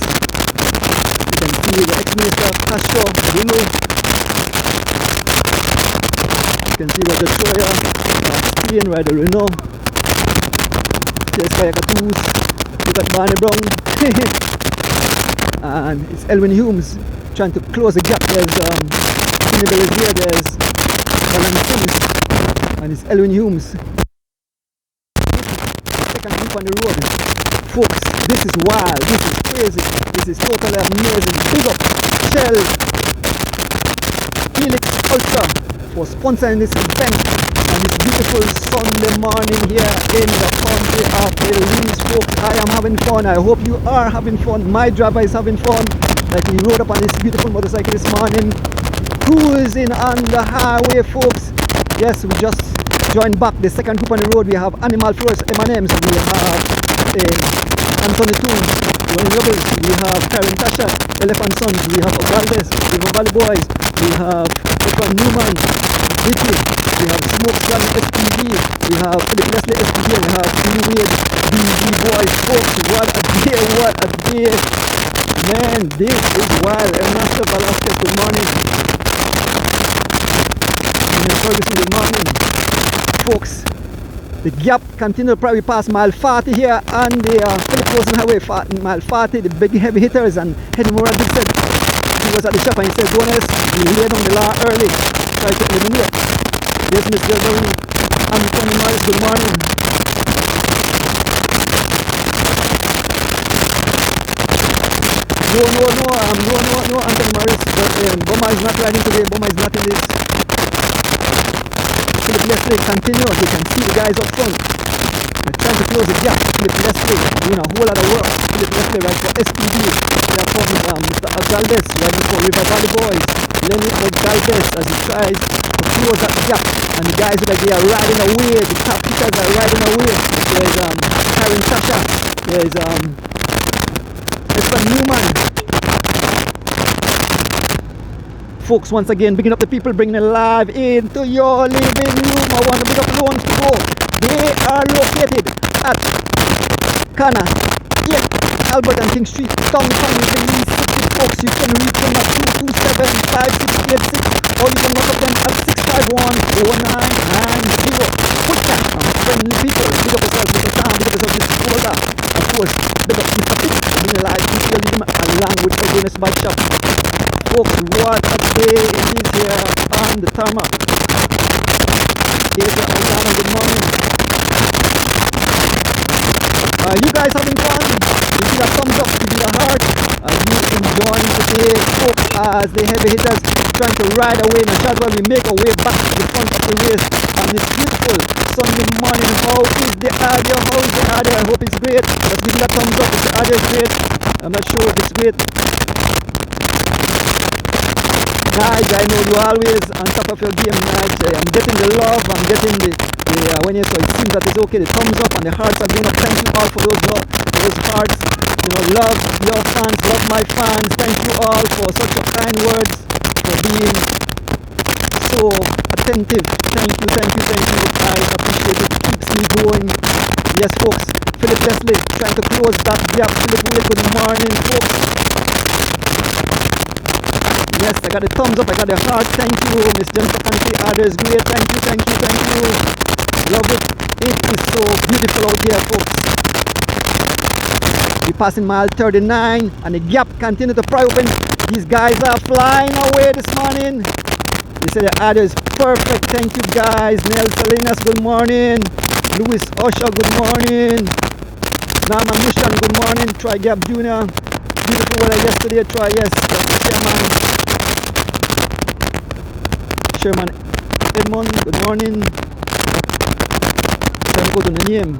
We can see the ex-minister Castro, Bruno. You can see Roger Troyer, Spain, Ryder Renault. There's Kayakatus. We got Barney Brown. And it's Elwin Humes trying to close the gap. There's Sidney Belazier, there's Alan Sims, and it's Elwin Humes. Second group on the road. Folks, this is wild, this is crazy, this is totally amazing. Big up Shell Helix Ultra for sponsoring this event on this beautiful Sunday morning here in the country of Belize. Folks, I am having fun. I hope you are having fun. My driver is having fun. Like we rode up on this beautiful motorcycle this morning, cruising on the highway, folks. Yes, we just joined back the second group on the road. We have Animal Flores, M&M's, we have Anthony Toon, Ronnie Rebels, we have Karen Tasha, Elephant Sons, we have Ogaldes, we have Valley Boys, we have Efron Newman, Vicky, we have Smoke Slam SPV, we have Philip Leslie SPV, we have D-Wade, BG Boys. Folks, what a day, what a day. Man, this is wild. Ernesto Velasquez, good morning. Ferguson, good morning. Folks, the gap continued probably past mile 40 here on the Philip Rosen Highway, mile 40, the big heavy hitters, and Henry Moran said he was at the shop and he said, Jonas, we laid on the law early, try to eliminate. Yes, Miss Gilberry, I'm Tony Morris, good morning. No, Anthony Morris, but Boma is not riding today, Boma is not in this. Philip Leslie continues, you can see the guys up front. They're trying to close the gap. Philip Leslie doing a whole lot of work. Philip Leslie rides for SPD. Here comes Mr. Agaldes riding for River Valley Boys. Lenny Agaldes as he tries to close that gap. And the guys over there are riding away. The top hitters are riding away. There's Karen Sasha. There's Esther Newman. Folks, once again, bigging up the people bringing it live into your living room. I want to big up Loans to Go. They are located at Kana, 8 Albert and King Street, downtown Release City. Folks, you can reach them at 227-5686, or you can look up them at 651-4990. Quick chat and friendly people. Big up yourself, Mr. Sam. Big up yourself, Mr. Holder. Of course, big up Mr. Pitt. Bring it live into your living room along with the Guinness Bike Shop. Folks, what a day it is here on the tarmac. Here's Aldana, good morning. You guys having fun? Give me a thumbs up, give me a heart. You enjoying today, folks, as the heavy hitters trying to ride away in a shot while we make our way back to the front of the race on this beautiful Sunday morning. How is the audio? How is the audio? I hope it's great. Let's give me a thumbs up if the audio is great. I'm not sure if it's great. Guys, I know you always on top of your game, guys. I'm getting the love, I'm getting the when you so it seems that it's okay, the thumbs up and the hearts are going up. Thank you all for those hearts. You know, love your fans, love my fans. Thank you all for such kind words, for being so attentive. Thank you. I appreciate it. It keeps me going. Yes, folks. Philip Leslie trying to close that gap. Philip Will, good morning, folks. Yes, I got the thumbs up, I got the heart. Thank you, Miss Jennifer Fancy. Others, great. Thank you. Love it. It is so beautiful out here, folks. We're passing mile 39 and the gap continues to pry open. These guys are flying away this morning. They say the order is perfect. Thank you, guys. Nell Salinas, good morning. Louis Osher, good morning. Nama Mission, good morning. Try Gap Jr. Beautiful weather yesterday. Try, yes. Sherman Edmond, good morning. Can go to the name.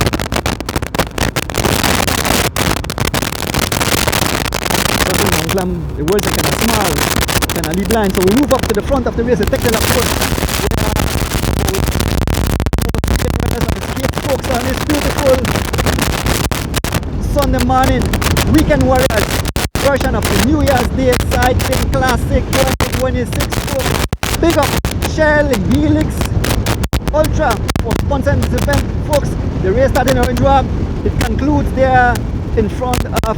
The words are kind of small, kind of be blind. So we move up to the front of the race and take the lap first. Folks on this beautiful Sunday morning Weekend Warriors version of the New Year's Day Cycling Classic 2026. Big up Shell, Helix, Ultra for sponsoring this event, folks. The race started in Orange Rock. It concludes there in front of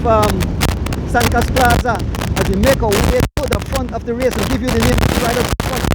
Sancas Plaza. As we make our way to the front of the race, we'll give you the name right up front.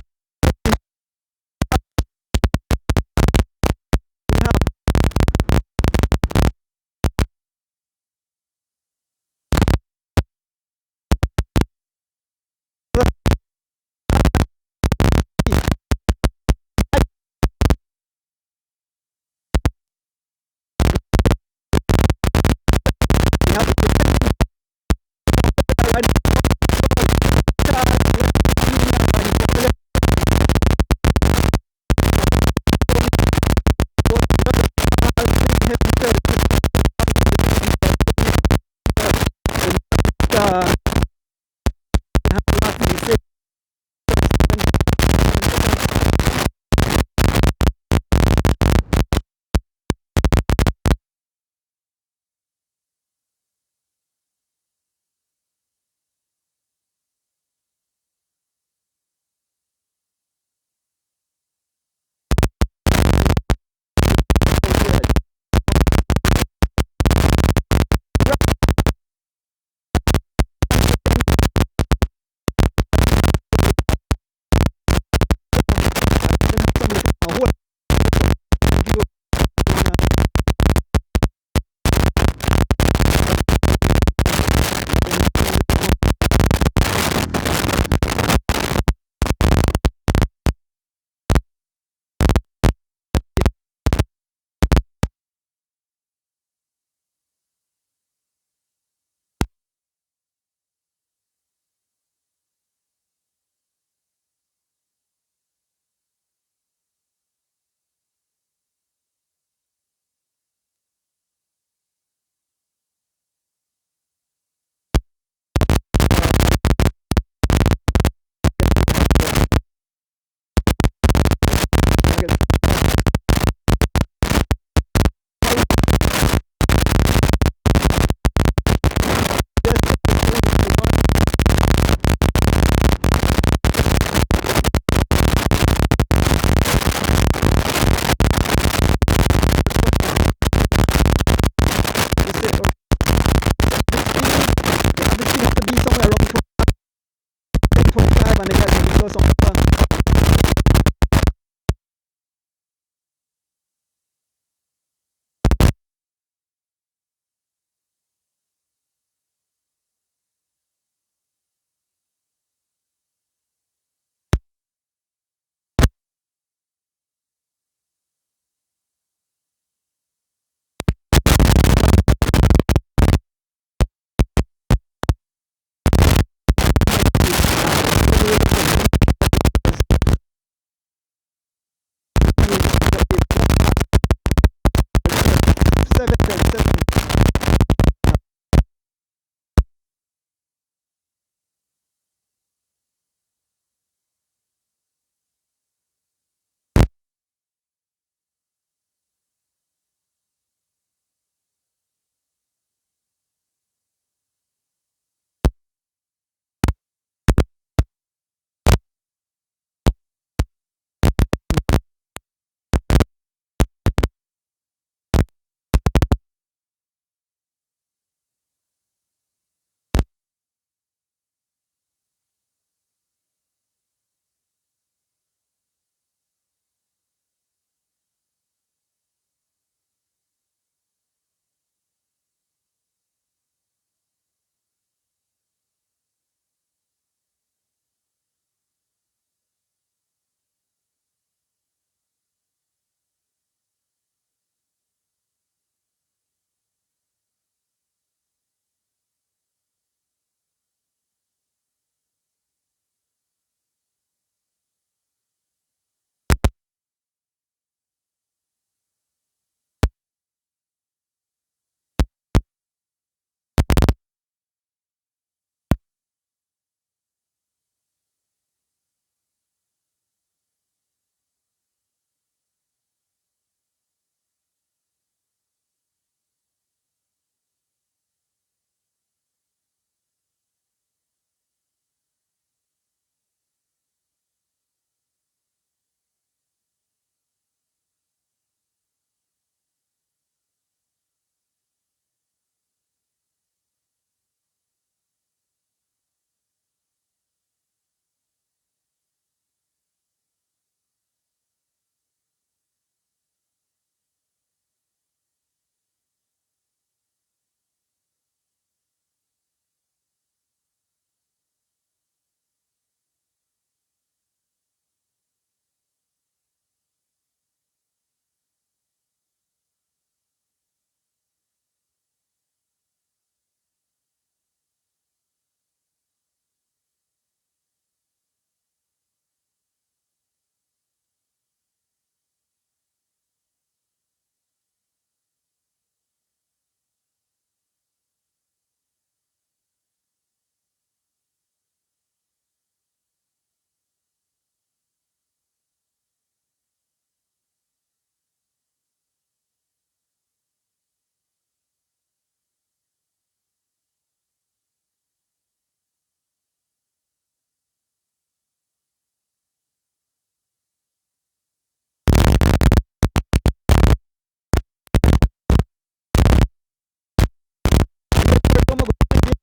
25 and the guys will show some fun.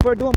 Perdão,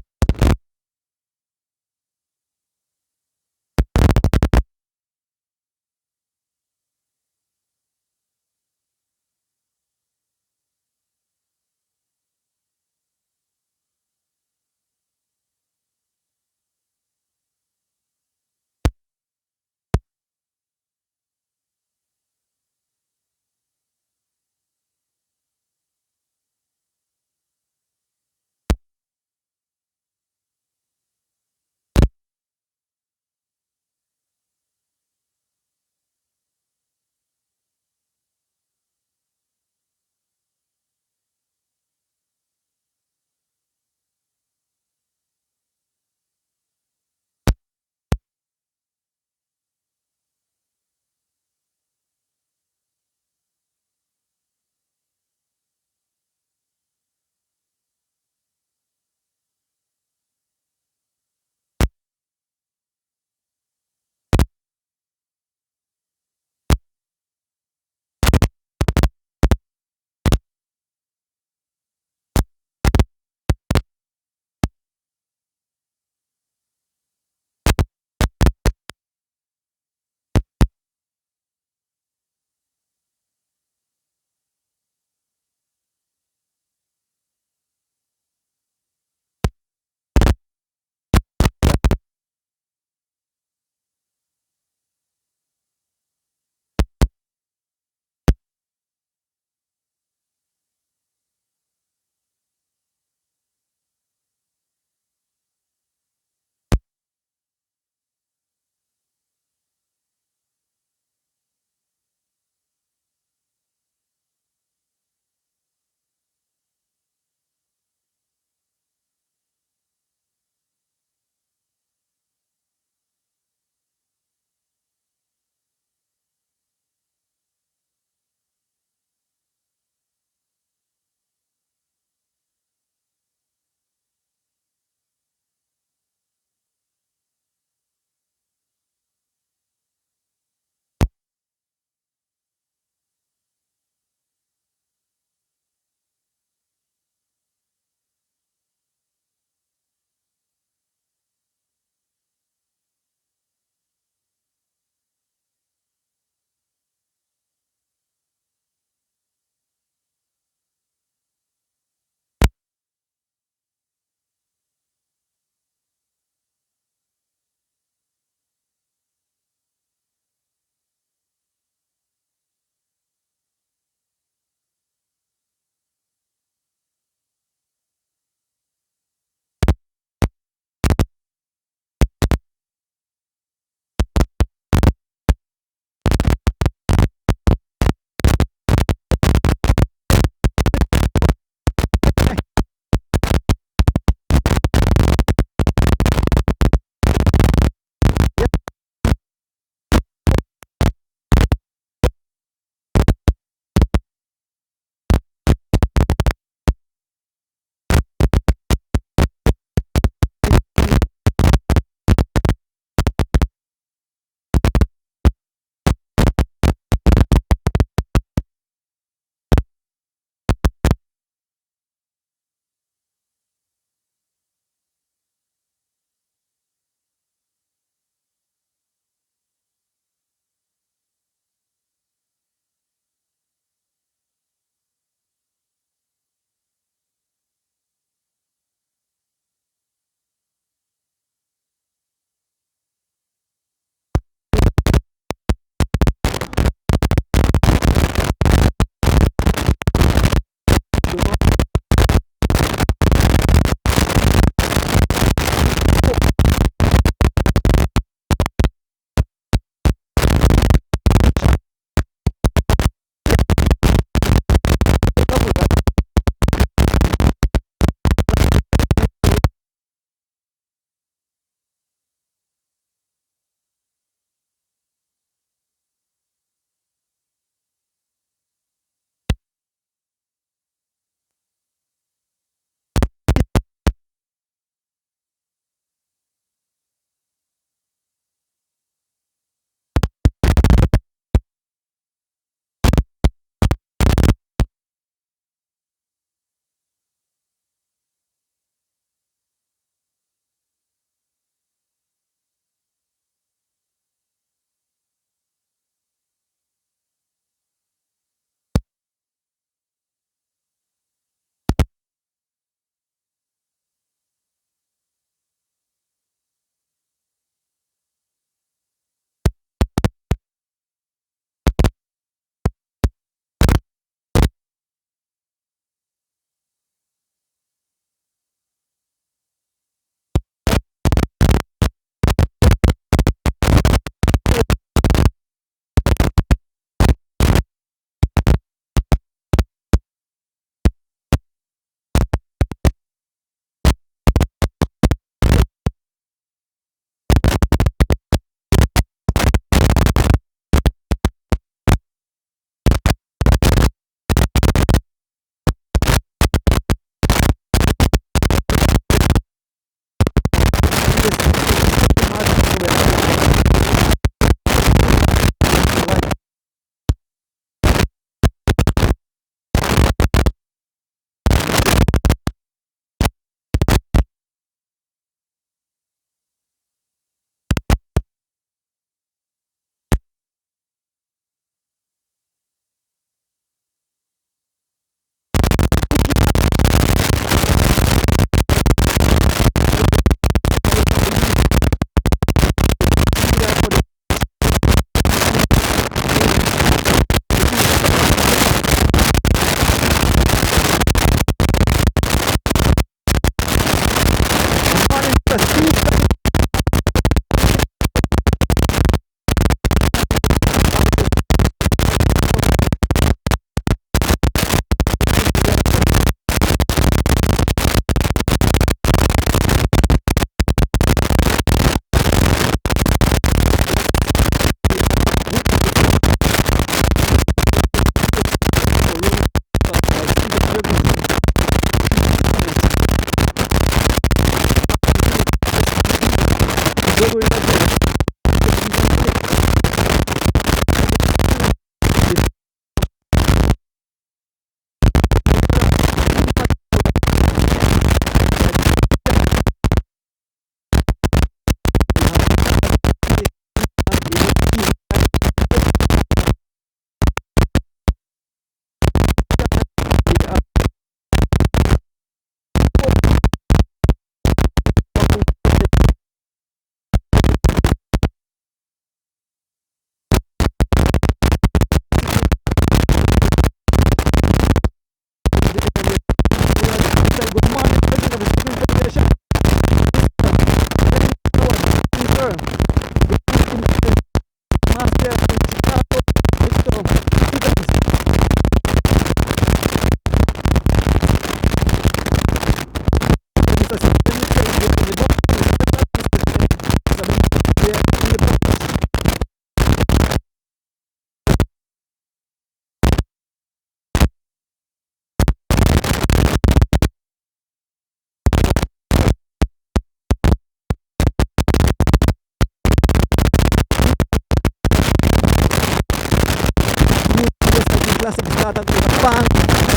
classic startup with a bang.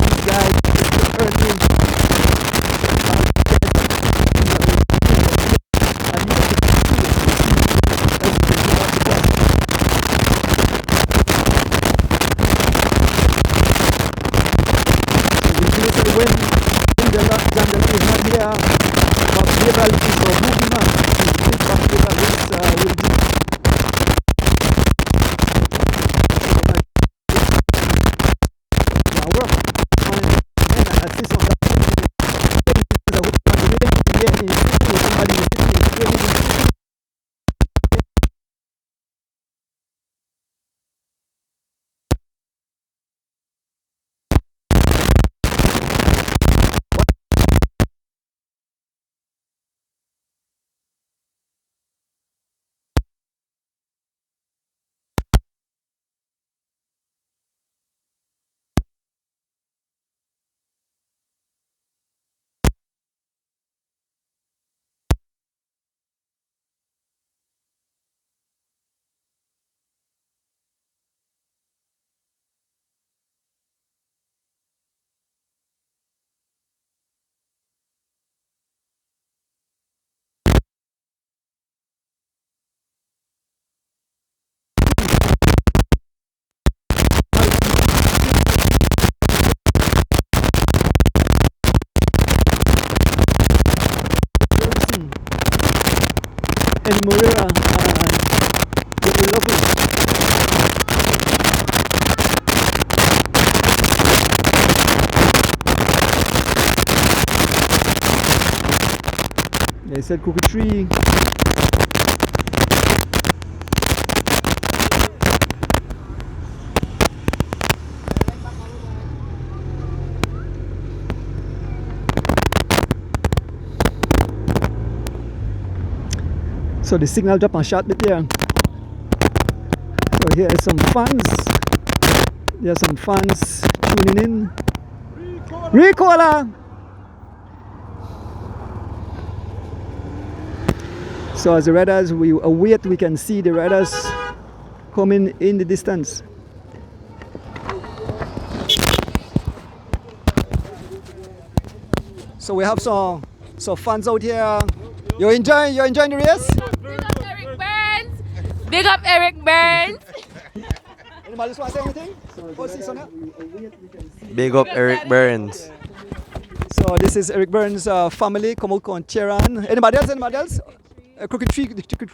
These guys early. When Jandela is not here, but Gabriel is moving on. This Gabriel will be work on it and assist on that. And Moreira very lovely. They said cookie tree. So the signal drop a short bit there. So here is some fans. There are some fans tuning in. Ricola! So as the riders, we await, we can see the riders coming in the distance. So we have some fans out here. You're enjoying the race? Big up Eric Burns. Anybody else want to say anything? Big up Eric Burns. So this is Eric Burns' family. Come out and cheer on. Anybody else? Crooked Tree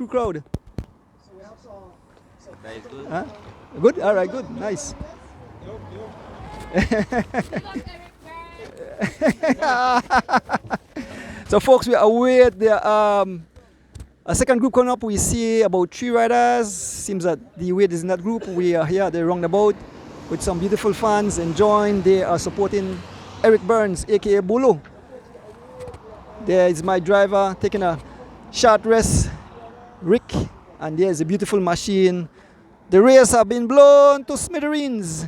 crowd. Huh? Good? All right, good. Nice. So folks, we await the a second group coming up. We see about 3 riders. Seems that the wait is in that group. We are here at the roundabout with some beautiful fans enjoying. They are supporting Eric Burns, aka Bulu. There is my driver taking a short rest, Rick, and there's a beautiful machine. The race have been blown to smithereens.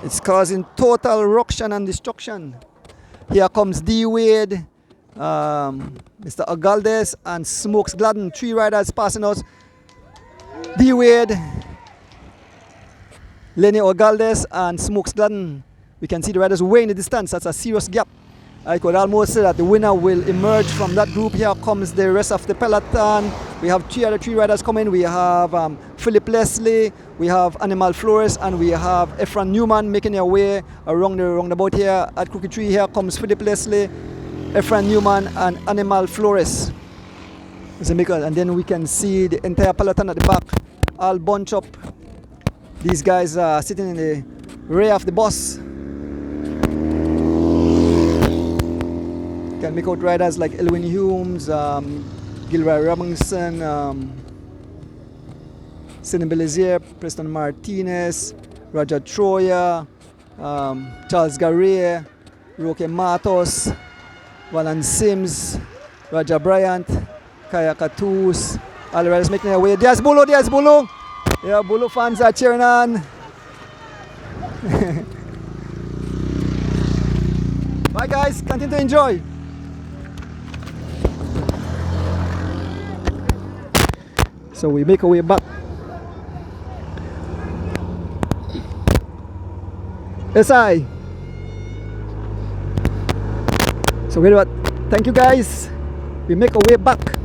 It's causing total ruction and destruction. Here comes D. Wade, Mr. Agaldes, and Smokes Gladden. 3 riders passing us. D. Wade, Lenny Agaldes, and Smokes Gladden. We can see the riders way in the distance. That's a serious gap. I could almost say that the winner will emerge from that group. Here comes the rest of the peloton. We have 3 other 3 riders coming. We have Philip Leslie, we have Animal Flores, and we have Efran Newman making their way around the roundabout here at Crooked Tree. Here comes Philip Leslie, Efran Newman, and Animal Flores. And then we can see the entire peloton at the back, all bunch up. These guys are sitting in the rear of the bus. You can make out riders like Elwin Humes, Gilroy Robinson, Sidney Belizier, Preston Martinez, Roger Troya, Charles Garrier, Roque Matos, Walan Sims, Roger Bryant, Kaya Katus, all the riders making their way. There's Bulu, there's Bulu. Yeah, Bulu fans are cheering on. Bye guys, continue to enjoy. So we make our way back. SI. So with what? Thank you guys. We make our way back.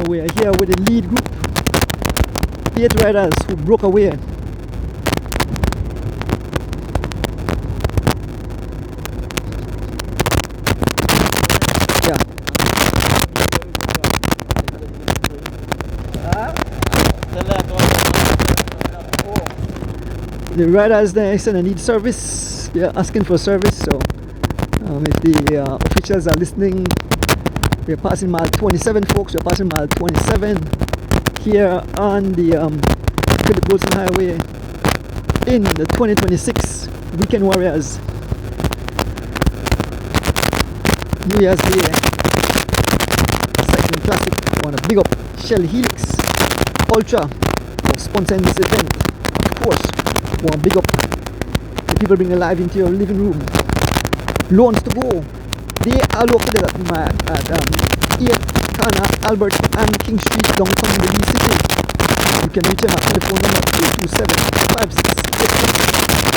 So we are here with the lead group, 8 riders who broke away. The riders there said they need service. They're asking for service. So if the officials are listening, we're passing mile 27, folks. We're passing mile 27 here on the Philip Wilson Highway in the 2026 Weekend Warriors New Year's Day Cycling Classic. I want to big up Shell Helix Ultra for sponsoring this event. Of course, I want to big up the people bring alive into your living room. Loans to go. They are located at 8 Kana, Albert and King Street, downtown the city. You can reach them at telephone number 227-5686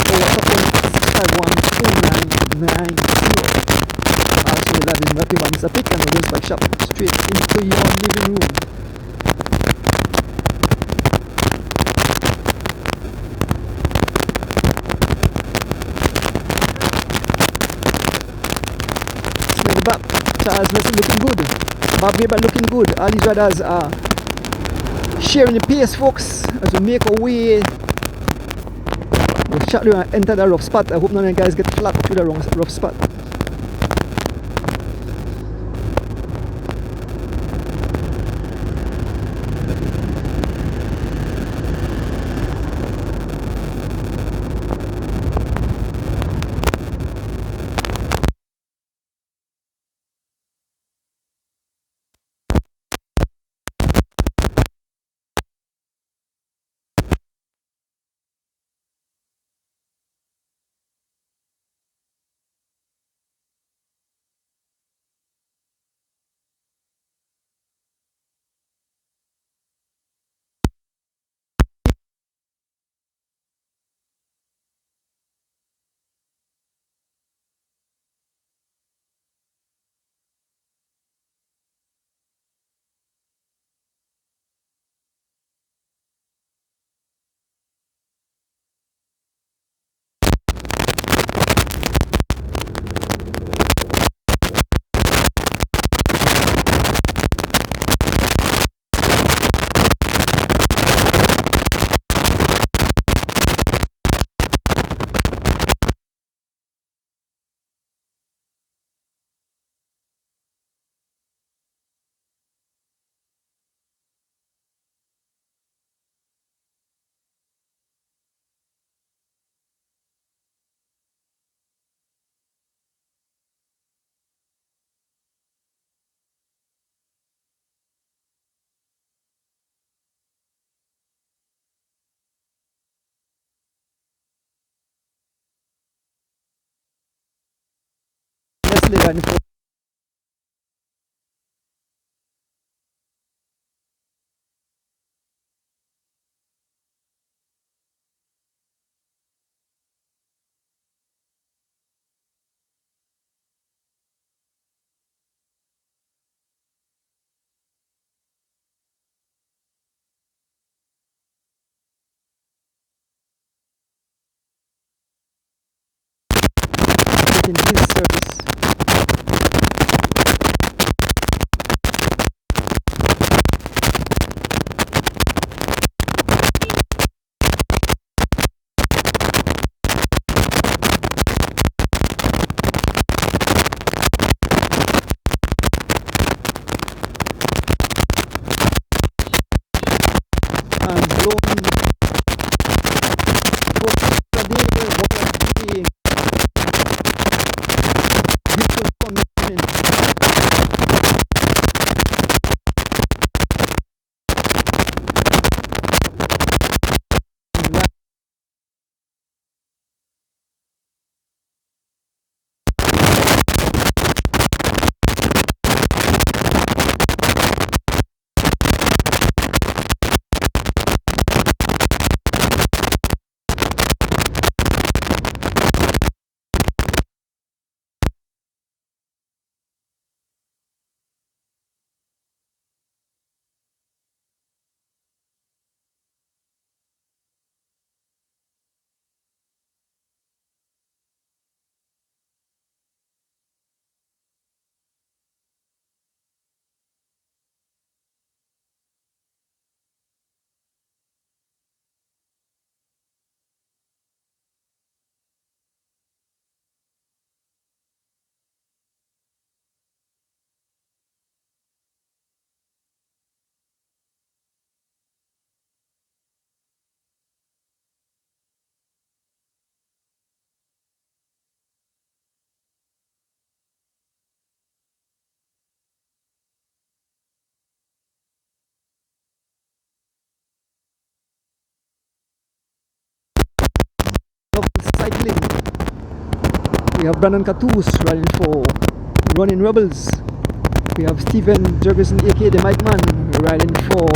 or WhatsApp 651-4990. Also, the lad in Rocky Van is a pick and a West Bike shop straight into your living room. Charles Russell looking good. Bob Weber looking good. All these riders are sharing the pace, folks, as we make our way. We'll shortly enter the rough spot. I hope none of you guys get flat through the rough spot. Let's live on the in his service. And blown cycling. We have Brandon Catus riding for Running Rebels. We have Stephen Jurgensen, aka the Mike Man, riding for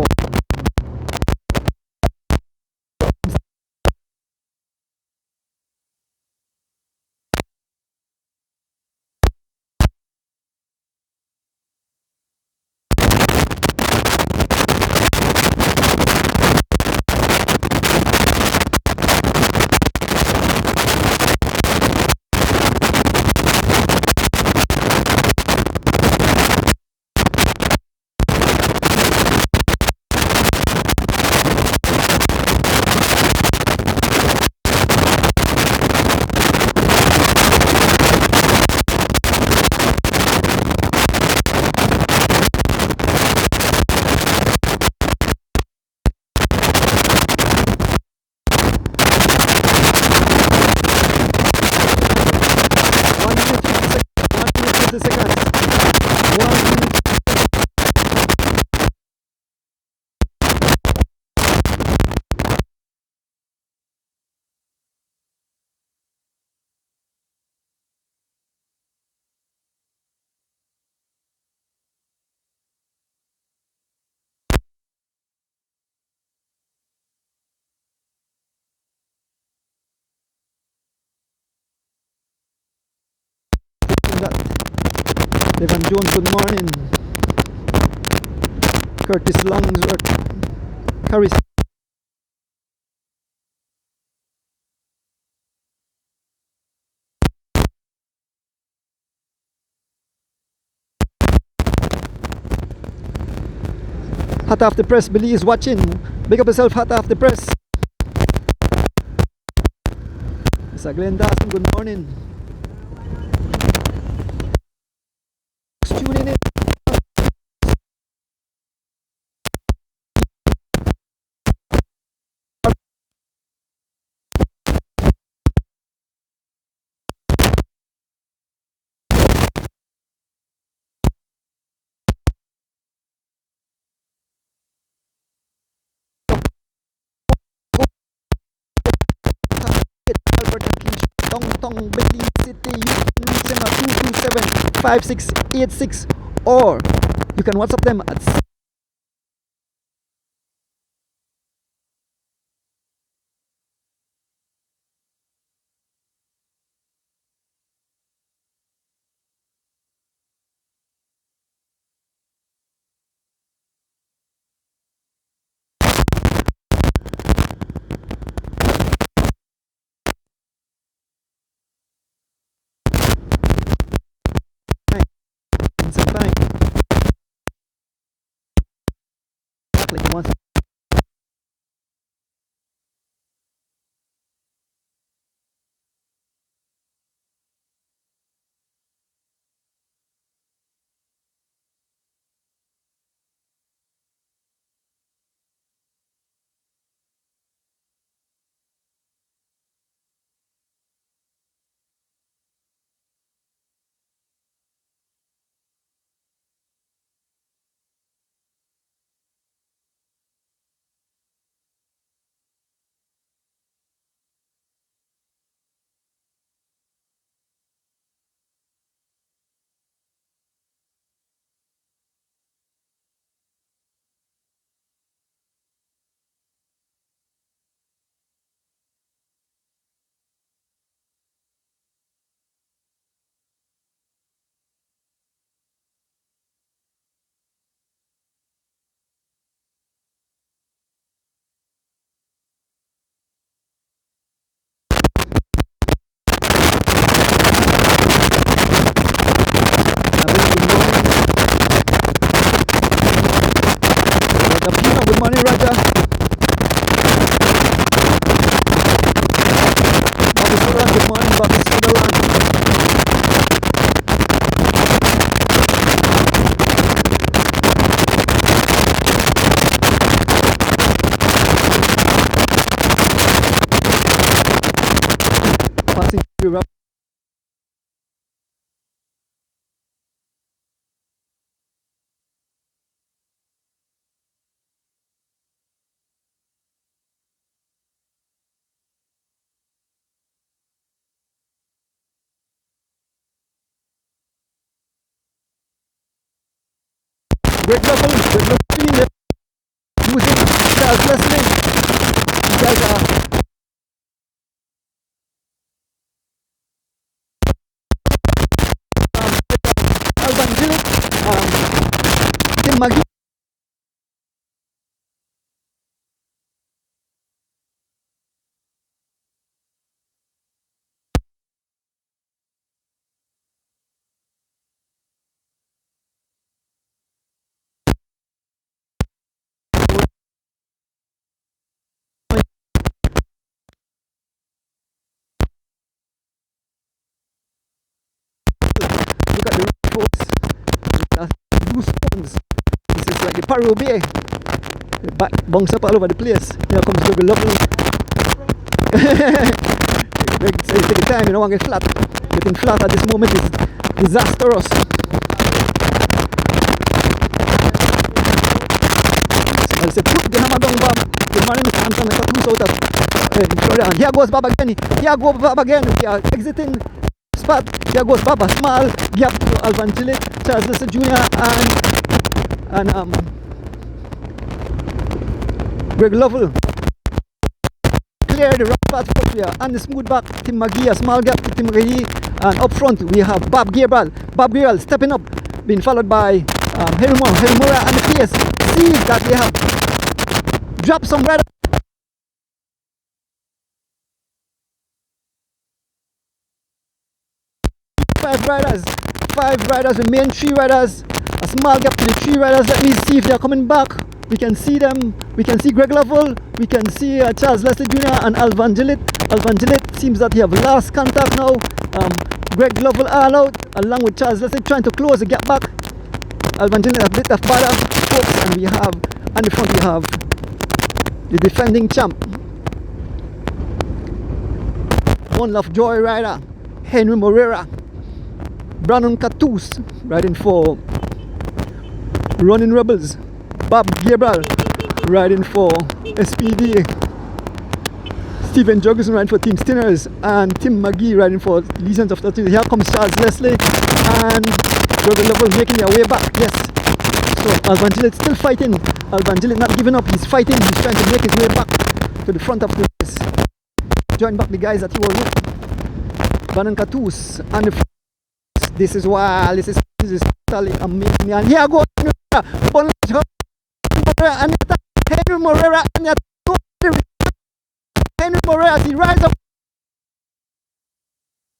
Devon Jones, good morning. Curtis Longsworth, Harris. Hot off the press, Billy is watching. Big up yourself, hot off the press. Mr. Glenn Dawson, good morning. Tuning in. Tong Bailey City, you can reach them at 227-5686, or you can WhatsApp them at click once. Good morning, Raja. Bobby Sudan, good morning, Bobby Sudan. Passing through. Great level feeling there. Using Charles Leslie. You guys are Alban Gillett, Tim McGee. Look at the folks. Blue stones. This is like the Paro Bay. The back bounce up all over the place. Here comes Greg Lovely. Greg says take your time, you don't want to get flat. Getting flat at this moment is disastrous. I said, put the hammer down, Bob. The man is Anton and loose out of Florida. And here goes Bob again. Here goes Bob again. We are exiting spot. Here goes Bob. A small gap to Alvan Gillett, Charles Leslie Jr. and Greg Lovell. Clear the rough spot for we are on the smooth back. Tim McGee, a small gap to Tim McGee. And up front we have Bob Gabriel. Bob Gabriel stepping up, being followed by Henry Moore. Henry Moore and the pace. See that they have dropped some riders. Five riders remain, 3 riders. A small gap to the 3 riders. Let me see if they are coming back. We can see them. We can see Greg Lovell. We can see Charles Leslie Jr. and Alvan Gillett. Alvan Gillett seems that he have lost contact now. Greg Lovell all out, along with Charles Leslie trying to close the gap back. Alvan Gillett a bit of bother, folks, and we have on the front we have the defending champ, One Love Joy rider, Henry Morera. Brandon Catus riding for Running Rebels. Bob Gabriel riding for SPD. Stephen Jurgensen riding for Team Stinners. And Tim McGee riding for Legions of 13. Here comes Charles Leslie and Greg Lovell making their way back. Yes. So Alvan Gillett still fighting. Alvan Gillett not giving up. He's fighting. He's trying to make his way back to the front of the race. Join back the guys that he was with. Brandon Catus and the this is wild. This is totally amazing. And here goes Henry Morera and Henry Morera as he rides up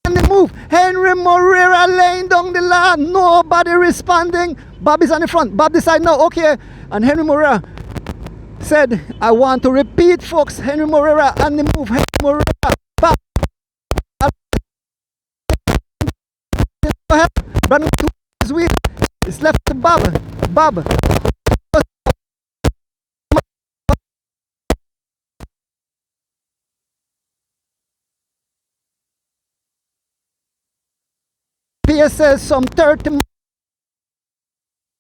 and the move. Henry Morera laying down the line. Nobody responding. Bob is on the front. Bob decided no, okay. And Henry Morera said, I want to repeat, folks. Henry Morera and the move. Henry Morera. Bob. Brandon is with. It's left to Bob. Bob. PSS some 30.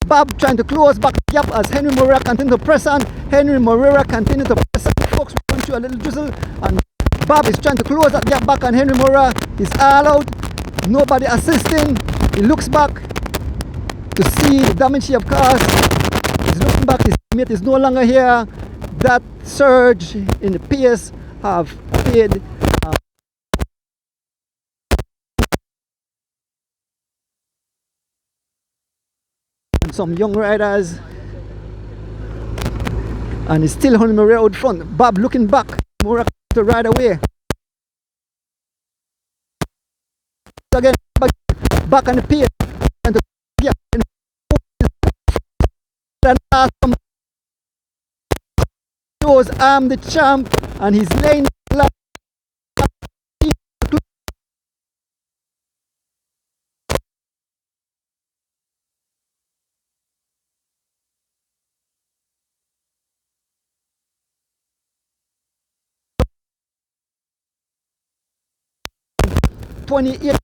Bob trying to close back the gap as Henry Morera continue to press on. Henry Morera continue to press on. Folks, we want you a little drizzle. And Bob is trying to close that gap back on Henry Morera. He's all out. Nobody assisting. He looks back to see the damage he have caused. He's looking back. His teammate is no longer here. That surge in the pace have paid. And some young riders. And he's still on Morera out front. Bob looking back. Morera to ride away. Again, back on the pier and to get shows I'm the champ and he's laying like 28.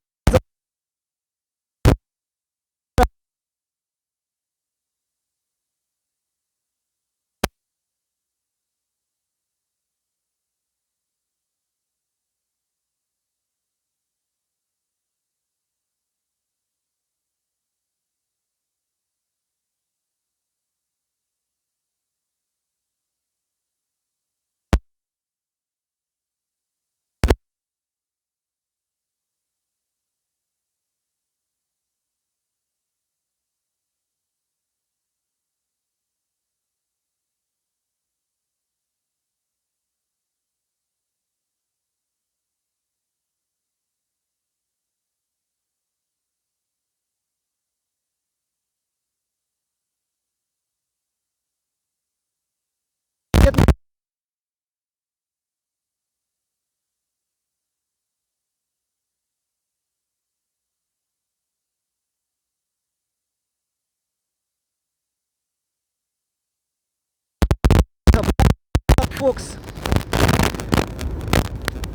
folks.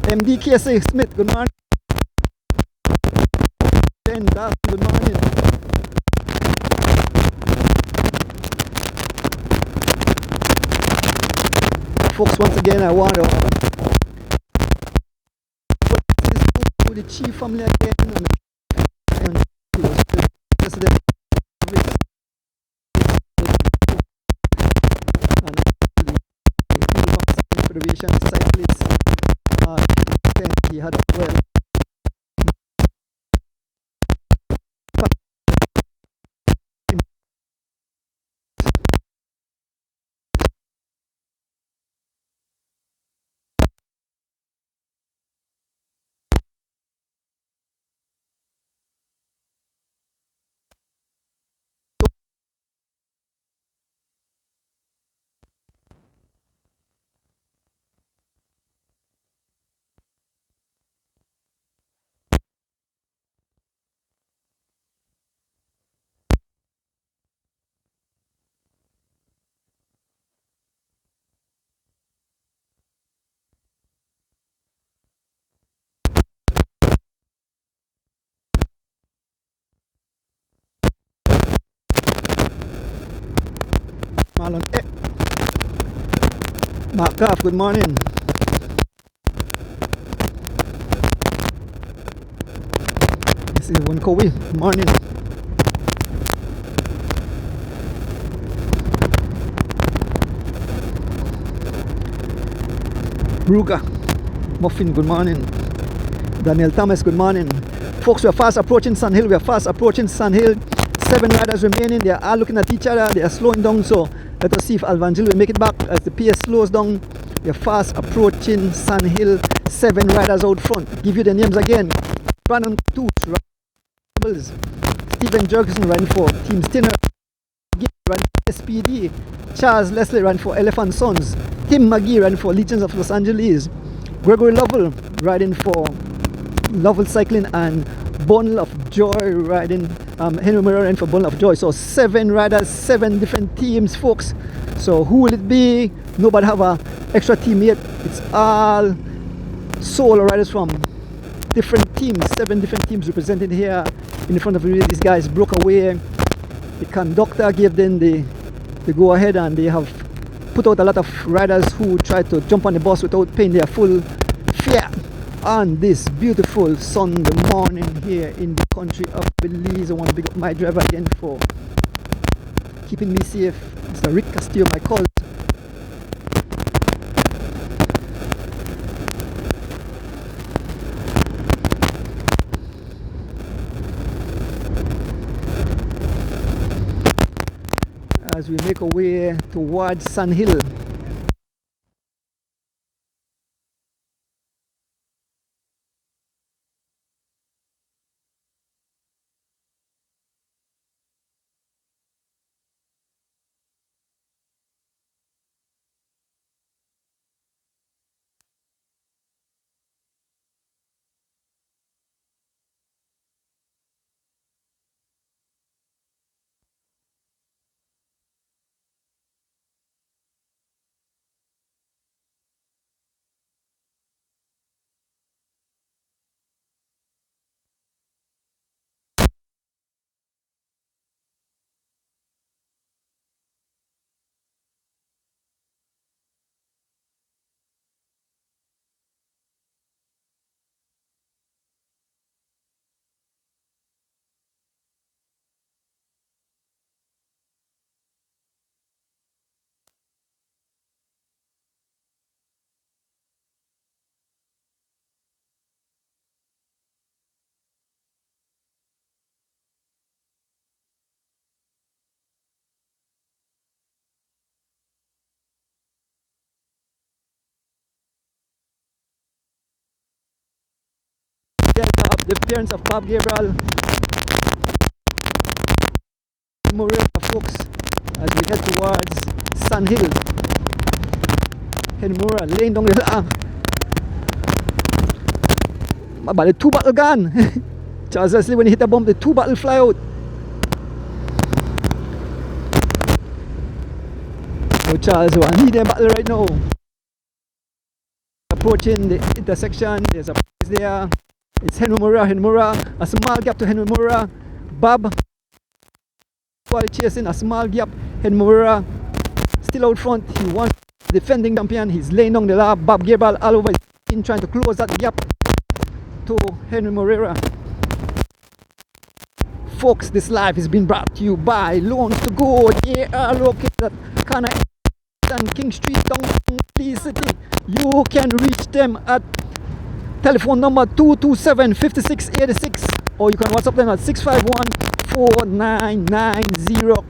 MDKC Smith, good morning. Ben Duff, good morning. Folks, once again, I want to the Chief family again and President and the Federation of Cyclists. He had a well. Marlon, Mark Goff, good morning. This is Wankowi, good morning. Ruga, Muffin, good morning. Daniel Thomas, good morning. Folks, we are fast approaching Sun Hill. 7 riders remaining. They are all looking at each other. They are slowing down, so let us see if Alvangil will make it back as the pace slows down. We are fast approaching Sun Hill. 7 riders out front. Give you the names again. Brandon Toots, Stephen Jurgensen ran for Team Stinner. Ran for SPD. Charles Leslie ran for Elephant Sons. Tim McGee ran for Legions of Los Angeles. Gregory Lovell riding for Lovell Cycling, and Bundle of Joy riding, Henry Murray riding for Bundle of Joy. So 7 riders, 7 different teams, folks. So who will it be? Nobody have a extra team yet. It's all solo riders from different teams, 7 different teams represented here in front of you. These guys broke away. The conductor gave them the go ahead, and they have put out a lot of riders who tried to jump on the bus without paying their full fare on this beautiful Sunday morning here in the country of Belize. I want to big up my driver again for keeping me safe, Mr. Rick Castillo, my call. As we make our way towards Sun Hill. The parents of Bob Gabriel, Memorial, folks, as we head towards Sun Hill. Henmura laying down the lang. But the 2 battle gun. Charles Leslie, when he hit the bomb, the 2 battle fly out. So Charles, I need a battle right now. approaching the intersection. There's a place there. It's Henry Murrah. A small gap to Henry Murrah. Bob while chasing a small gap. Henry Murrah still out front. He wants defending champion. He's laying down the law. Bob Gabriel all over in trying to close that gap to Henry Moreira. Folks, this live is being brought to you by Loans to Go. They are located at Corner and King Street, downtown Lee City. You can reach them at telephone number 227-5686, or you can WhatsApp them at 651-4990.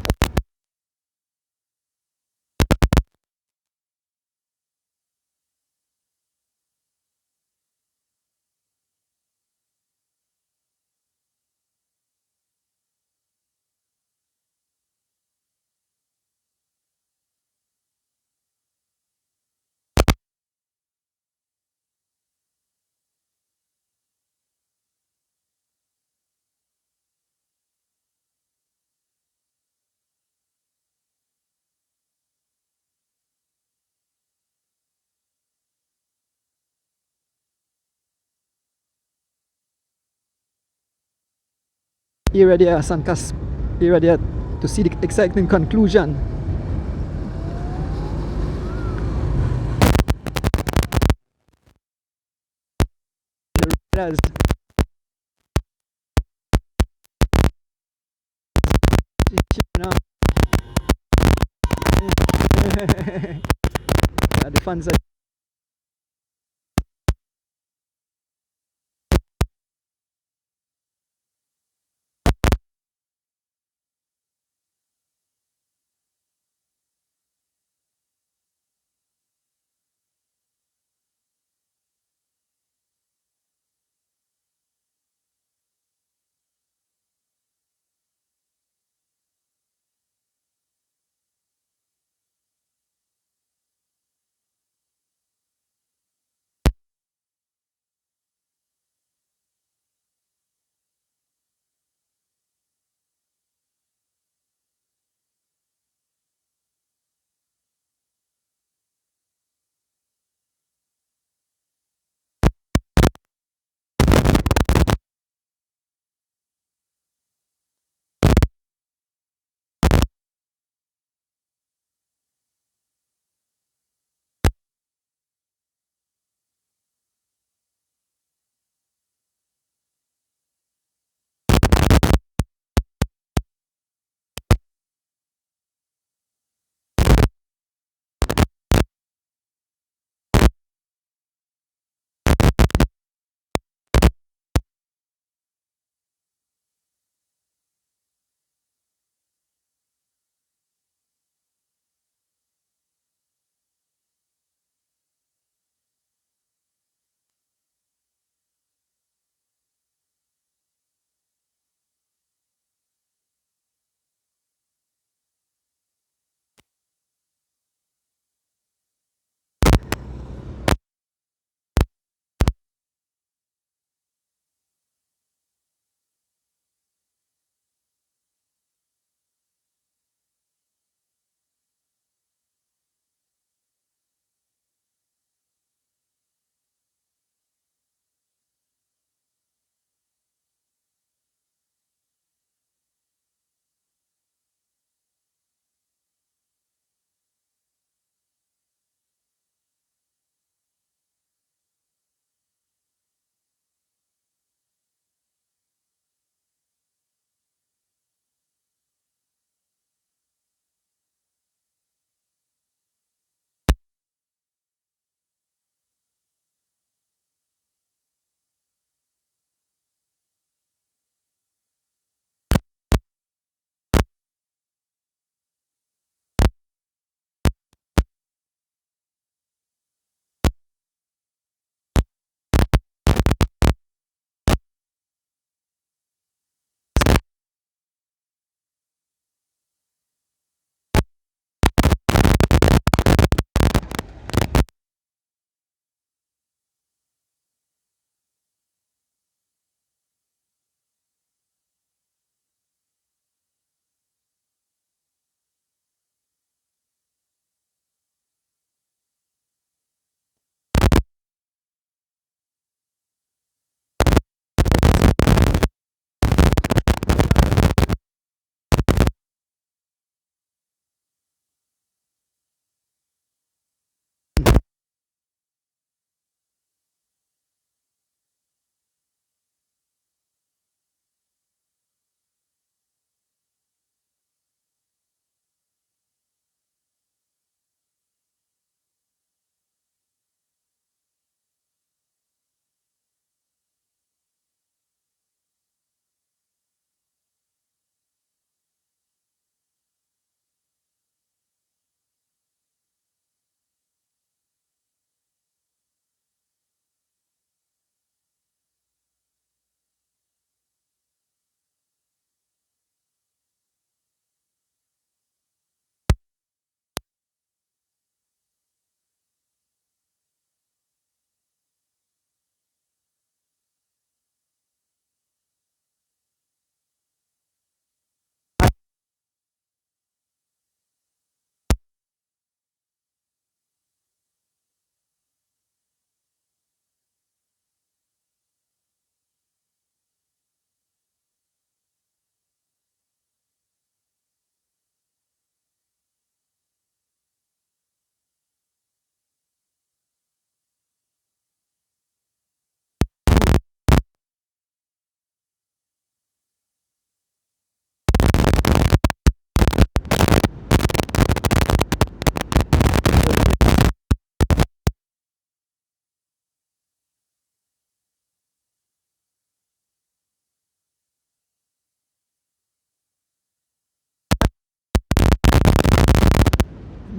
Here there, Sankas. Here there to see the exciting conclusion. The riders the fans are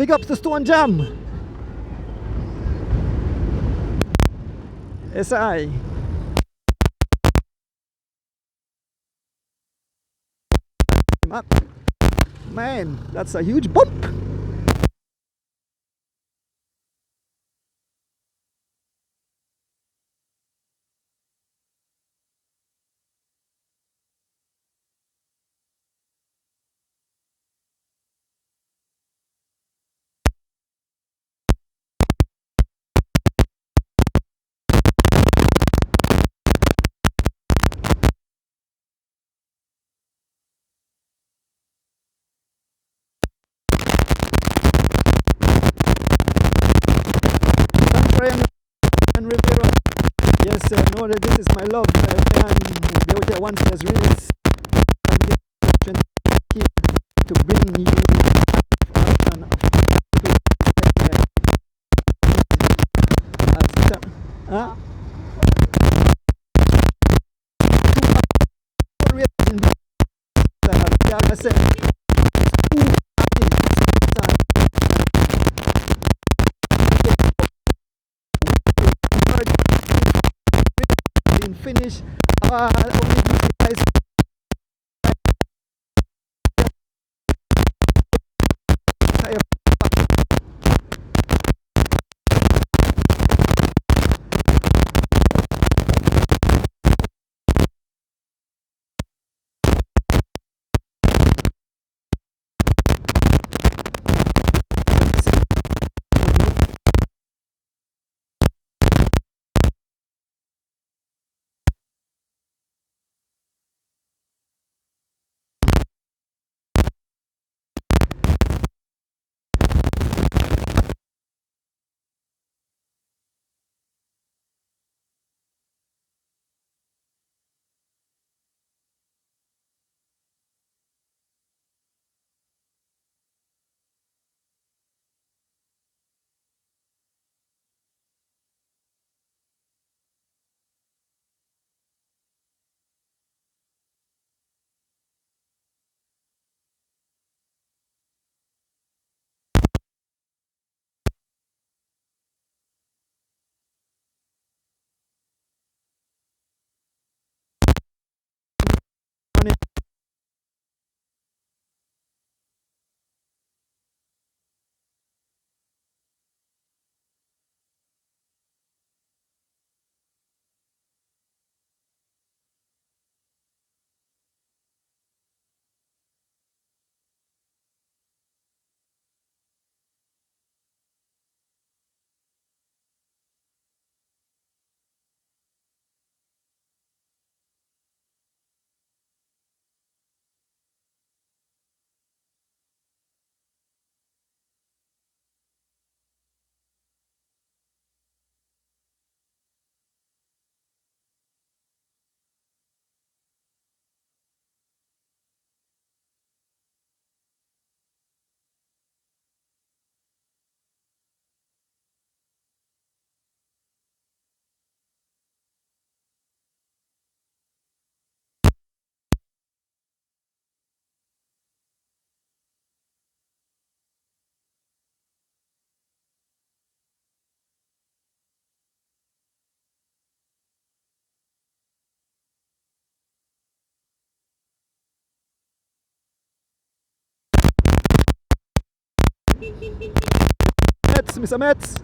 Big ups to Stone Jam. SI. Man, that's a huge bump. Brian Rivera. Yes, know that this is my love. And the out there once has race and get here to bring you an huh? I said, finish. Only guys. Metz, Mr. Metz.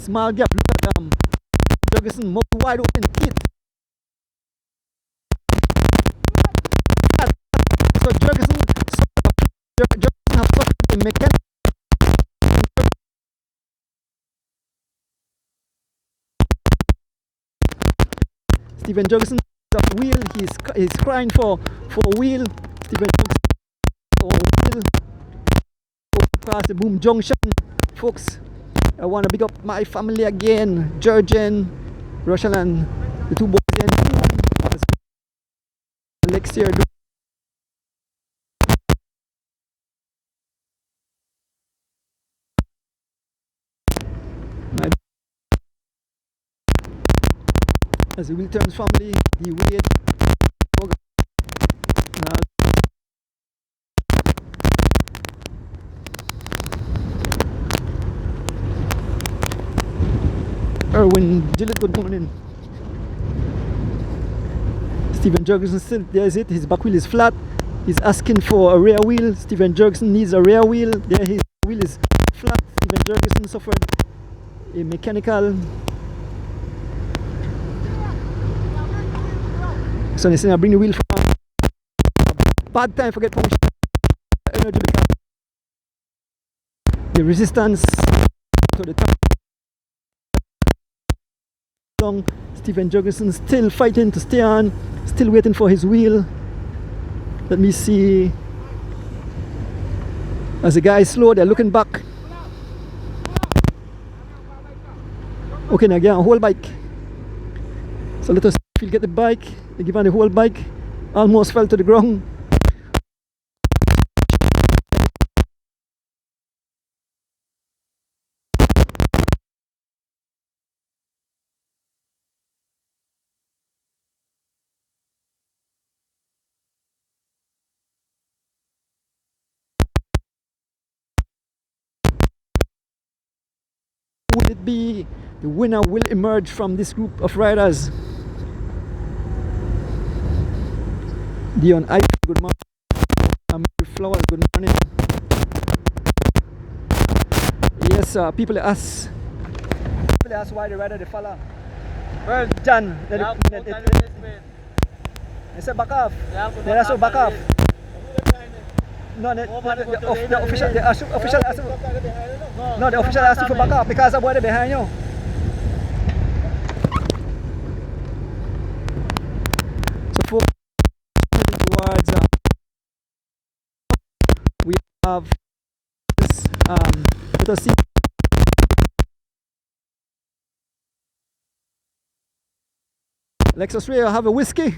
small gap. Look at Jurgensen, more wide open hit. So Jurgensen have suffered a mechanical. Steven Jurgensen off wheel. He's crying for a wheel. Steven Jurgensen for a wheel. Past the boom junction, folks. I want to big up my family again, Georgian, Russian, and the two boys in Helix here. As the wheel turns family, he wait. Erwin Gillett, good morning. Steven Jurgensen still, there's it, his back wheel is flat. He's asking for a rear wheel. Steven Jurgensen needs a rear wheel. There his wheel is flat. Steven Jurgensen suffered a mechanical. So they say I bring the wheel from a bad time, forget permission. Energy because the resistance to the top. Steven Jurgensen still fighting to stay on, still waiting for his wheel. Let me see. As the guy is slow, they're looking back. Okay, now again, a whole bike. So let us see if he'll get the bike. They give on the whole bike. Almost fell to the ground. Will it be the winner will emerge from this group of riders? Dion I, good morning. Flowers, good morning. Yes, people ask why the rider the fella. Well, John, they said back off. They also back off. No, the official asked no, the official asked you for back up because of what behind you. So for towards we have this let us see. Lexus Ray, have a whiskey.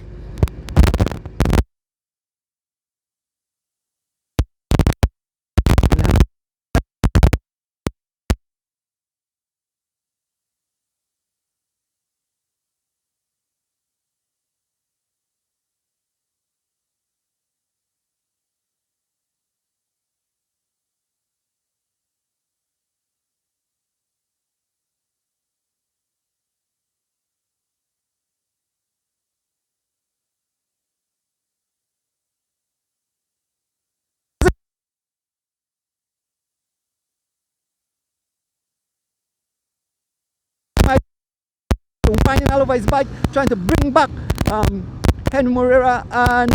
Finding Halova his bike, trying to bring back Henry Moreira and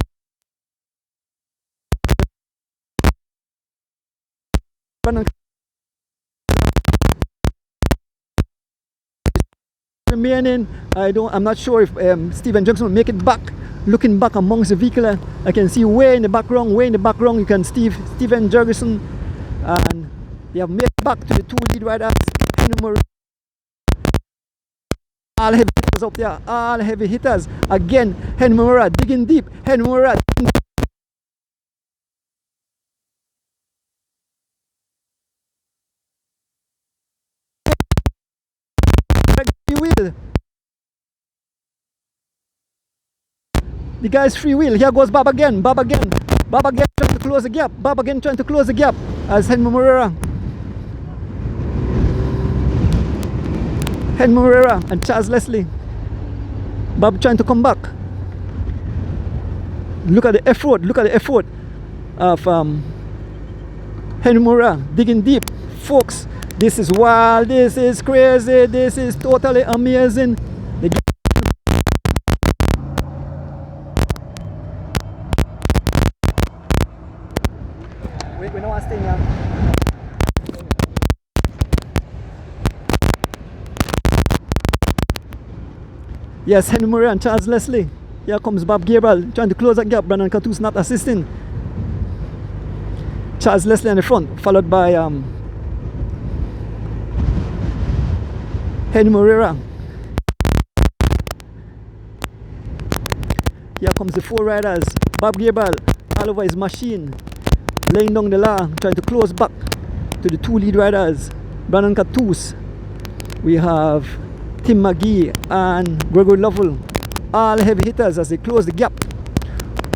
remaining. I'm not sure if Steven Jurgensen will make it back. Looking back amongst the vehicle, I can see way in the background, you can see Steven Jurgensen, and they have made it back to the two lead riders, Henry Moreira. All heavy hitters up there, all heavy hitters. Again, Henry Moreira digging deep. Henry Moreira digging deep. Free wheel. The guy's free wheel. Here goes Bob again. Bob again trying to close the gap. Trying to close the gap as Henry Moreira. Henry Moreira and Charles Leslie. Bob trying to come back. Look at the effort of Henry Moreira digging deep. Folks, This is wild, this is crazy, this is totally amazing. Wait, we know what's staying here. Yes, Henry Murray and Charles Leslie. Here comes Bob Gabriel trying to close that gap. Brandon Catoos not assisting. Charles Leslie in the front, followed by Henry Moreira. Here comes the 4 riders. Bob Gabriel all over his machine, laying down the law, trying to close back to the 2 lead riders. Brandon Catoos. We have Tim McGee and Gregory Lovell, all heavy hitters as they close the gap.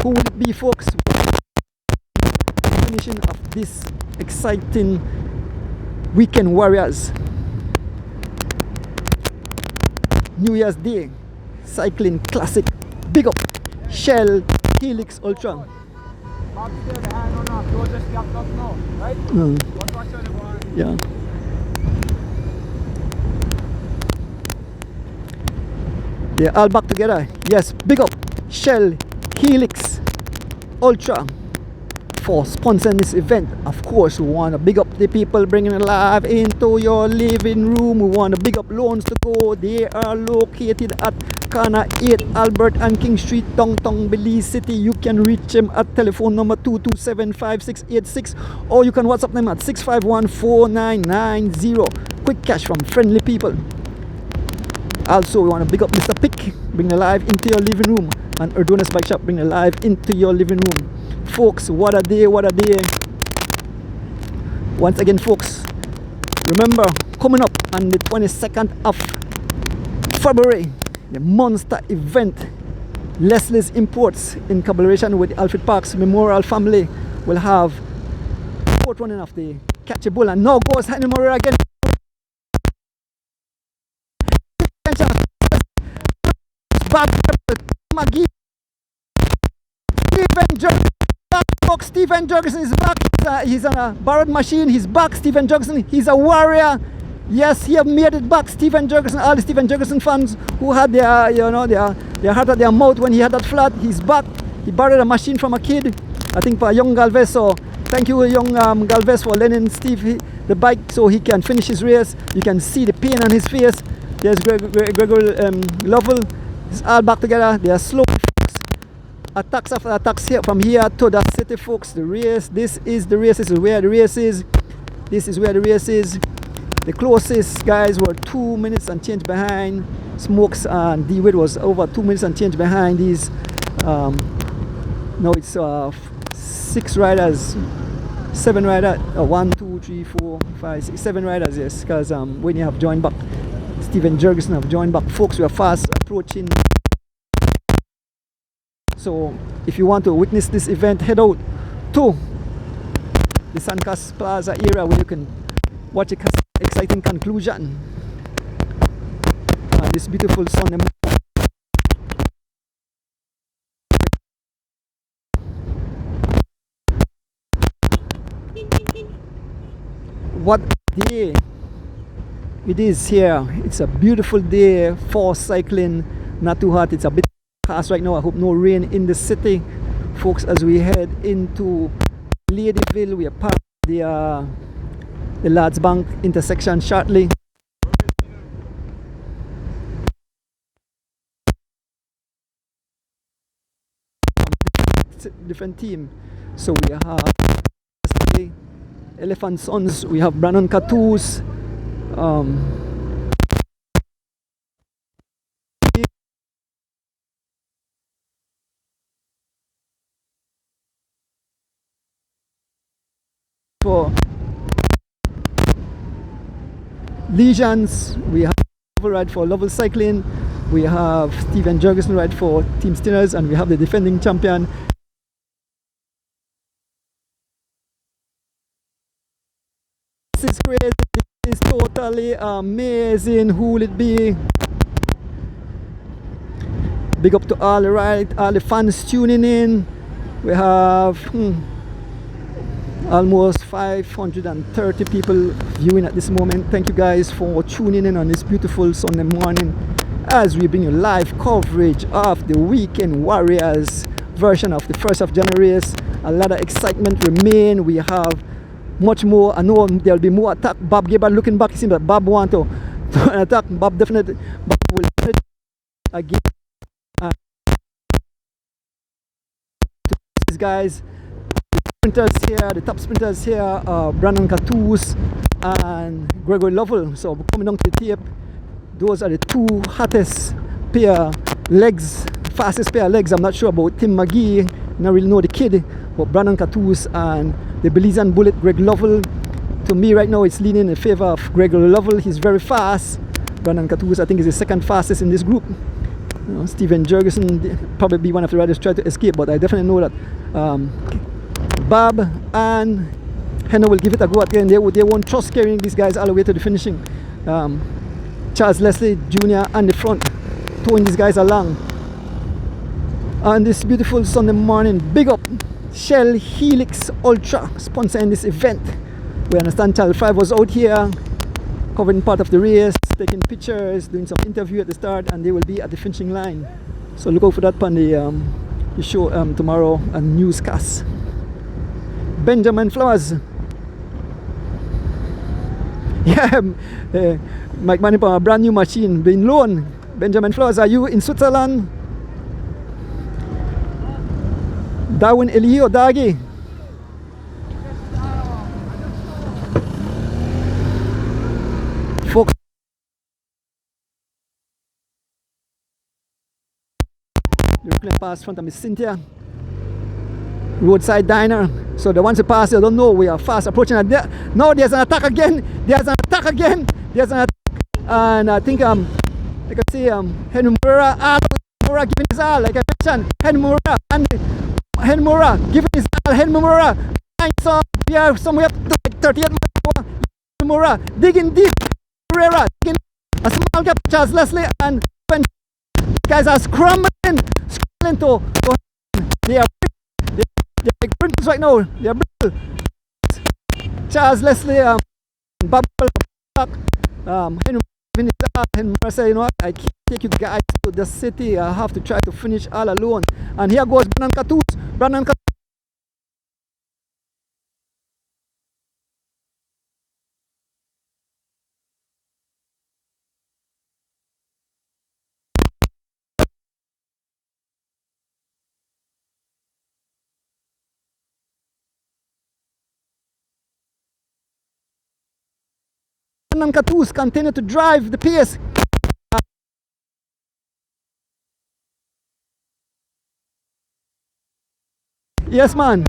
Who will it be, folks? Finishing of this exciting weekend warriors. New Year's Day cycling classic. Big up Shell Helix Ultra. Yeah. They're all back together. Yes, big up Shell Helix Ultra for sponsoring this event. Of course, we want to big up the people bringing it live into your living room. We want to big up Loans to Go. They are located at corner 8 Albert and King Street, downtown Belize City. You can reach them at telephone number 227-5686, or you can WhatsApp them at 651-4990. Quick cash from friendly people. Also, we want to big up Mr. Pick, bring the live into your living room, and Erdonis Bike Shop, bring the live into your living room. Folks, what a day, what a day. Once again, folks, remember, coming up on the 22nd of February, the monster event, Leslie's Imports, in collaboration with the Alfred Parks Memorial Family, will have the 4th running of the Catch a Bull. And now goes Henry Moreira again. Bob McGee, Stephen Jurgensen is back. He's on a borrowed machine. He's back. Stephen Jurgensen, he's a warrior. Yes, he have made it back. Stephen Jurgensen, all the Stephen Jurgensen fans who had their, their heart at their mouth when he had that flat, he's back. He borrowed a machine from a kid, I think for a young Galvez. So thank you, young Galvez, for lending Steve the bike so he can finish his race. You can see the pain on his face. There's Gregory Lovell. It's all back together. They are slow, folks. Attacks after attacks here from here to the city, folks. The race. This is the race. This is where the race is. This is where the race is. The closest guys were 2 minutes and change behind. Smokes and D-Wade was over 2 minutes and change behind these. Now it's 6 riders, 7 riders. 1, 2, 3, 4, 5, 6, 7 riders. Yes, because when you have joined back. Stephen Jurgensen have joined back. Folks, we are fast approaching. So if you want to witness this event, head out to the Sancas Plaza area where you can watch an exciting conclusion on this beautiful Sunday morning. What day it is here. It's a beautiful day for cycling. Not too hot. It's a bit fast right now. I hope no rain in the city, folks. As we head into Ladyville, we are past the Lads Bank intersection shortly. Different team. So we have Elephant Sons. We have Brandon Catoos. For Legions, we have ride for Lovell Cycling. We have Stephen Jurgensen ride for Team Stinners, and we have the defending champion. This is crazy. This is totally amazing. Who will it be? Big up to all the fans tuning in. We have Almost 530 people viewing at this moment. Thank you guys for tuning in on this beautiful Sunday morning as we bring you live coverage of the Weekend Warriors version of the 1st of January race. A lot of excitement remain. We have much more. I know there'll be more attack. Bob Gabriel looking back, it seems that Bob want to attack. Bob definitely will again. These guys, sprinters here, the top sprinters here, Brandon Catus and Gregory Lovell. So coming down to the tape, those are the two hottest pair legs, fastest pair legs. I'm not sure about Tim McGee, not really know the kid, but Brandon Catus and the Belizean Bullet, Greg Lovell. To me right now it's leaning in favor of Gregory Lovell. He's very fast. Brandon Catus I think is the second fastest in this group. You know, Steven Jurgensen probably be one of the riders try to escape, but I definitely know that Bob and Henno will give it a go again. They won't trust carrying these guys all the way to the finishing. Charles Leslie Jr. on the front, towing these guys along. On this beautiful Sunday morning, big up Shell Helix Ultra sponsoring this event. We understand Channel 5 was out here covering part of the race, taking pictures, doing some interview at the start, and they will be at the finishing line. So look out for that on the show tomorrow, a newscast. Benjamin Flowers. Yeah, Mike Manipa, a brand new machine being loaned. Benjamin Flowers, are you in Switzerland? Darwin Elio Dagi. Folks, Brooklyn pass front of Miss Cynthia. Roadside diner. So the ones who pass, they don't know we are fast approaching. Now there's an attack again. There's an attack again. There's an attack. And I think I can see Henry Murrah giving his all, like I mentioned. Henry Murrah giving his all. Henry Murrah. So we are somewhere up to like 38 miles per hour. Henry Murrah digging deep. Herrera digging a small gap. Charles Leslie and guys are scrambling to they are big sprinters right now. They are brittle. Charles Leslie, Bob, Henry say, you know what, I can't take you guys to the city. I have to try to finish all alone. And here goes Brandon Catus. Brandon Catus. Brandon Catus continue to drive the pace. Yes, man.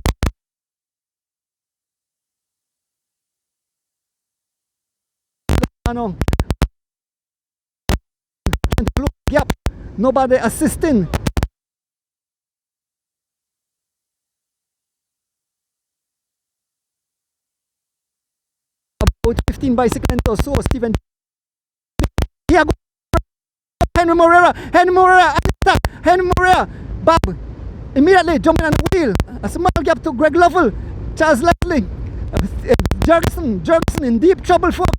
Yep. Nobody assisting. About 15 bicycles or so, Stephen. Here goes Henry Moreira, Henry Moreira, Bob, immediately jumping on the wheel. A small gap to Greg Lovell, Charles Leslie, Jurgensen in deep trouble, folks.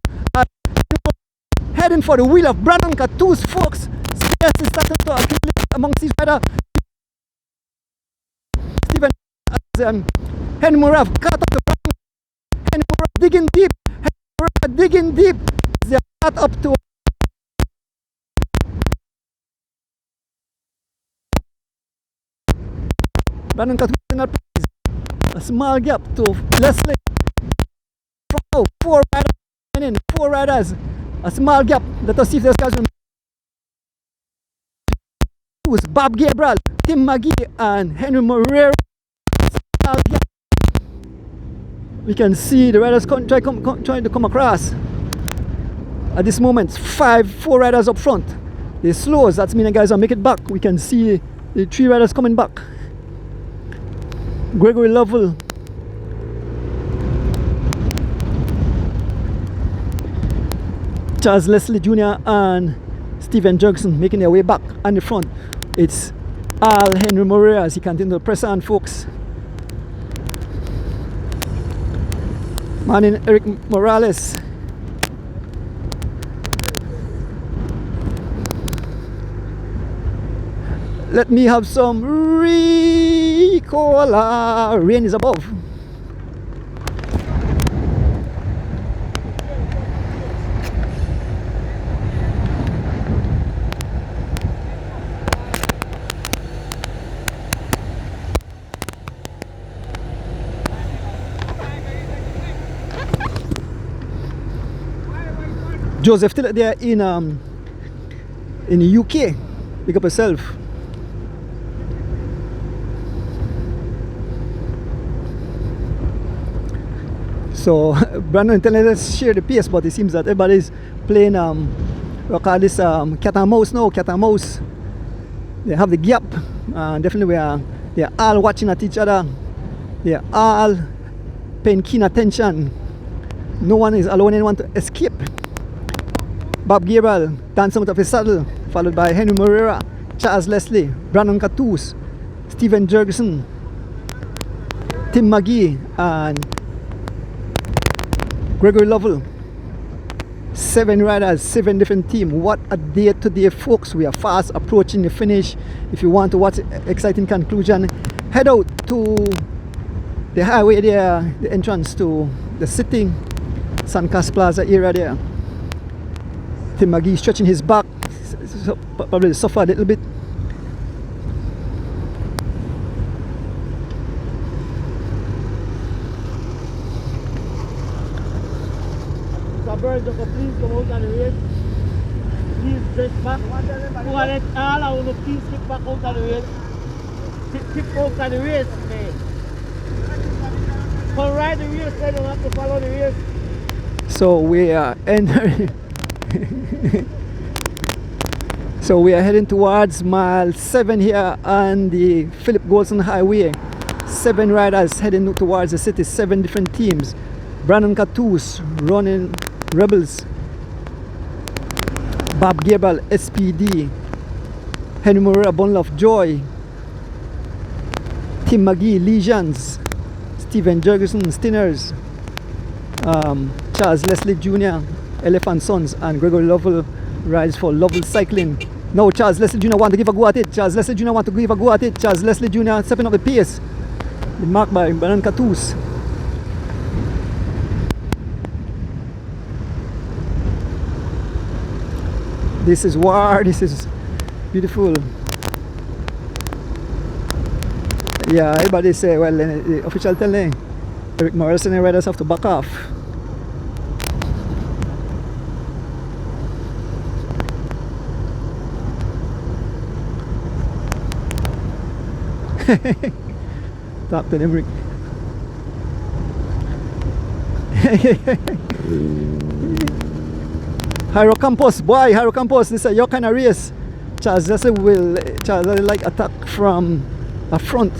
Heading for the wheel of Brandon Catus, folks. CS is starting to accumulate amongst these riders. Stephen, Henry Moreira caught up to Brandon. Henry Moreira digging deep. Digging deep. They are up to Brandon Catus in our place. A small gap to Leslie. Four riders. A small gap. Let us see if there's guys. Bob Gabriel, Tim McGee, and Henry Moreira. Small gap. We can see the riders trying to come across. At this moment, four riders up front. They slow, that means the guys are making it back. We can see the three riders coming back. Gregory Lovell, Charles Leslie Jr. and Steven Jurgensen making their way back on the front. It's all Henry Moreira as he continues to press on, folks. Morning, Eric Morales. Let me have some Ricola. Rain is above. Joseph still there in the UK. Pick up yourself. So Brandon telling us share the pace, but it seems that everybody's playing we call this cat and mouse now, cat and mouse. They have the gap. Definitely they are all watching at each other. They are all paying keen attention. No one is allowing anyone to escape. Bob Gabriel dancing out of his saddle, followed by Henry Moreira, Charles Leslie, Brandon Catus, Stephen Jurgensen, Tim McGee, and Gregory Lovell. 7 riders, 7 different teams. What a day today, folks. We are fast approaching the finish. If you want to watch exciting conclusion, head out to the highway there, the entrance to the city, San Cas Plaza area there. Tim McGee stretching his back, so probably suffer a little bit. Please come out and race. Please stretch back. Who are it all? I want to please kick back out of the race. Kick out of the race, man. Come ride the race, I don't have to follow the race. So we are entering. So we are heading towards mile 7 here on the Philip Golson Highway. 7 riders heading towards the city, 7 different teams. Brandon Catus running Rebels, Bob Gabriel SPD, Henry Moreira Bundle of Joy, Tim McGee Legions, Stephen Jurgensen Stinners, Charles Leslie Jr. Elephant Sons, and Gregory Lovell rides for Lovell Cycling. Now Charles Leslie Jr. want to give a go at it. Charles Leslie Jr. want to give a go at it. Charles Leslie Jr. stepping up the pace. Been marked by Brandon Catus. This is war, this is beautiful. Yeah, everybody say, well, the official telling Eric Morrison and riders have to back off. Talk to them, Rick. Hyro Campos, boy, Hyro Campos, this is your kind of race. Charles Leslie will like attack from a front.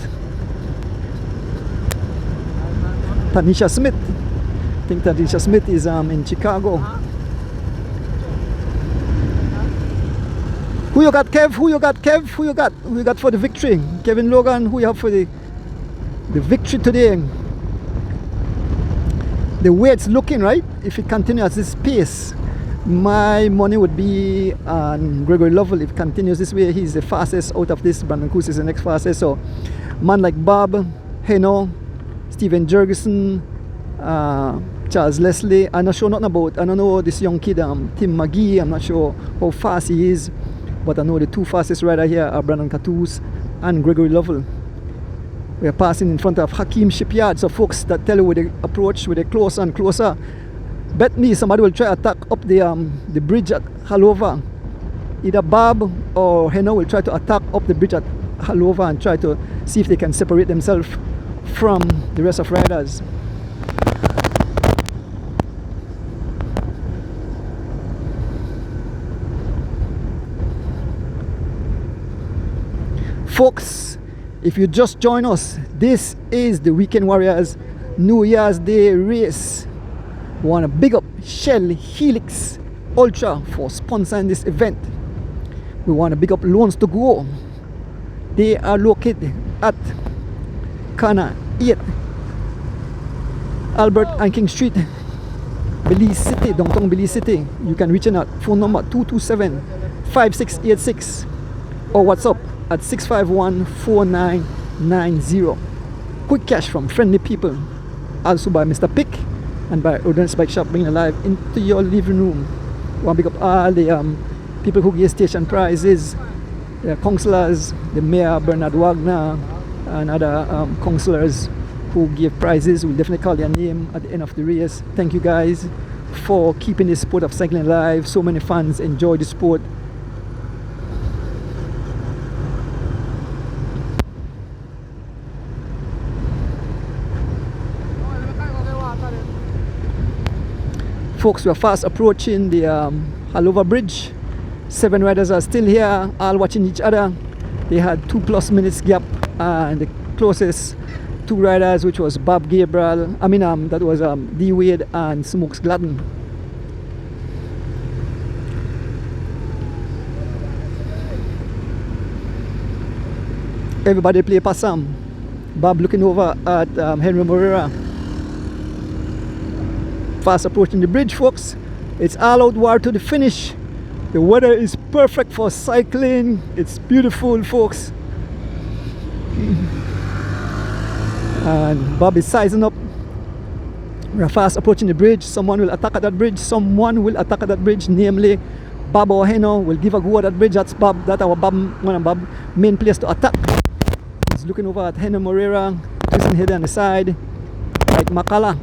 Tanisha Smith. I think Tanisha Smith is in Chicago. Who you got, Kev? Who you got, Kev? Who you got? Who you got for the victory? Kevin Logan, who you have for the victory today? The way it's looking, right? If it continues at this pace, my money would be on Gregory Lovell. If it continues this way, he's the fastest out of this. Brandon Catus is the next fastest. So, man like Bob, Heno, Stephen Jurgensen, Charles Leslie. I'm not sure nothing about. I don't know this young kid, Tim McGee. I'm not sure how fast he is, but I know the 2 fastest riders here are Brandon Catus and Gregory Lovell. We are passing in front of Hakeem Shipyard. So, folks, that tell you with the approach, with the closer and closer. Bet me somebody will try to attack up the bridge at Halova. Either Bob or Heno will try to attack up the bridge at Halova and try to see if they can separate themselves from the rest of riders. Folks, if you just join us, this is the Weekend Warriors New Year's Day race. We want to big up Shell Helix Ultra for sponsoring this event. We want to big up Loans to Go. They are located at corner 8 Albert and King Street, Belize City, downtown Belize City. You can reach in at phone number 227-5686 or WhatsApp at 651-4990. Quick cash from friendly people. Also by Mr. Pick and by Ordnance Bike Shop, bringing alive into your living room. Want to pick up all the people who give station prizes, the councillors, the Mayor Bernard Wagner, and other councillors who give prizes. We'll definitely call their name at the end of the race. Thank you guys for keeping the sport of cycling alive. So many fans enjoy the sport. Folks, we are fast approaching the Halova Bridge. 7 riders are still here, all watching each other. They had 2+ minutes gap, and the closest 2 riders, which was Bob Gabriel, that was D Wade and Smokes Gladden. Everybody play Passam. Bob looking over at Henry Moreira. Fast approaching the bridge, folks. It's all out war to the finish. The weather is perfect for cycling. It's beautiful, folks. And Bob is sizing up. We're fast approaching the bridge. Someone will attack at that bridge. Someone will attack at that bridge, namely Bob or Heno will give a go at that bridge. That's Bob. That's our Bob, one of Bob's main place to attack. He's looking over at Heno Moreira, twisting head on the side, like Makala.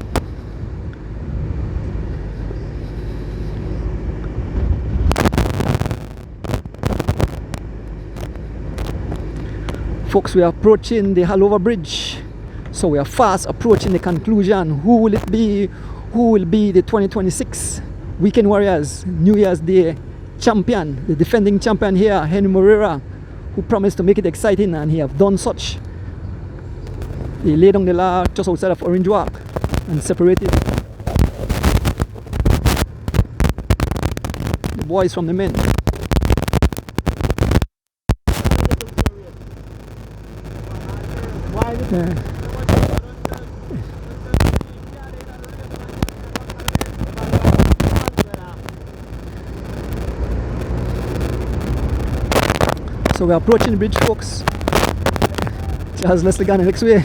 Folks, we are approaching the Halova Bridge, so we are fast approaching the conclusion. Who will it be? Who will be the 2026 Weekend Warriors New Year's Day champion, the defending champion here, Henry Moreira, who promised to make it exciting, and he have done such. He laid down the law just outside of Orange Walk and separated the boys from the men. Yeah. So we're approaching the bridge, folks. Charles Leslie gone the next way.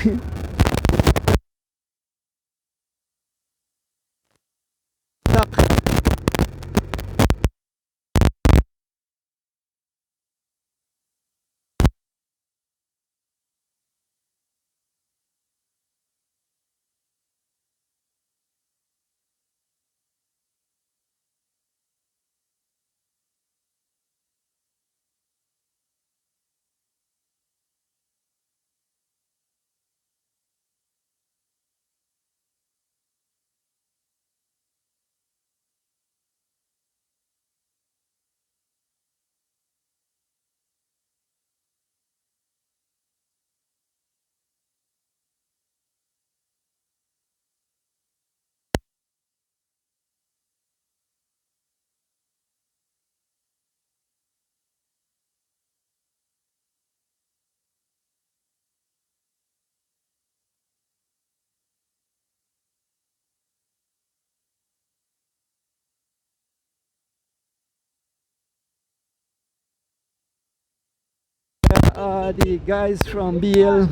The guys from BL,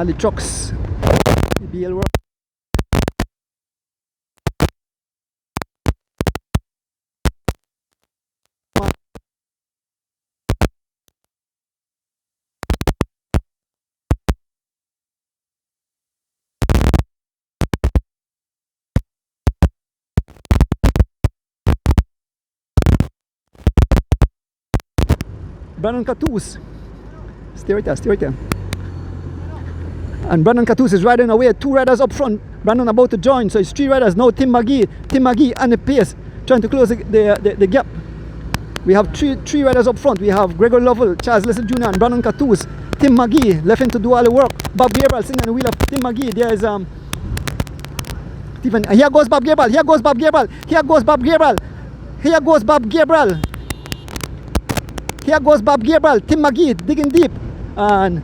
the trucks, the BL work. Brandon Catus, stay right there. And Brandon Catus is riding away, 2 riders up front. Brandon about to join, so it's 3 riders now. Tim McGee and the pace, trying to close the gap. We have three riders up front. We have Gregor Lovell, Charles Leslie Jr. and Brandon Catus. Tim McGee left in to do all the work. Bob Gabriel sitting on the wheel of Tim McGee. There is Stephen. Here goes Bob Gabriel. Here goes Bob Gabriel. Here goes Bob Gabriel. Here goes Bob Gabriel. Here goes Bob Gabriel. Tim McGee digging deep, and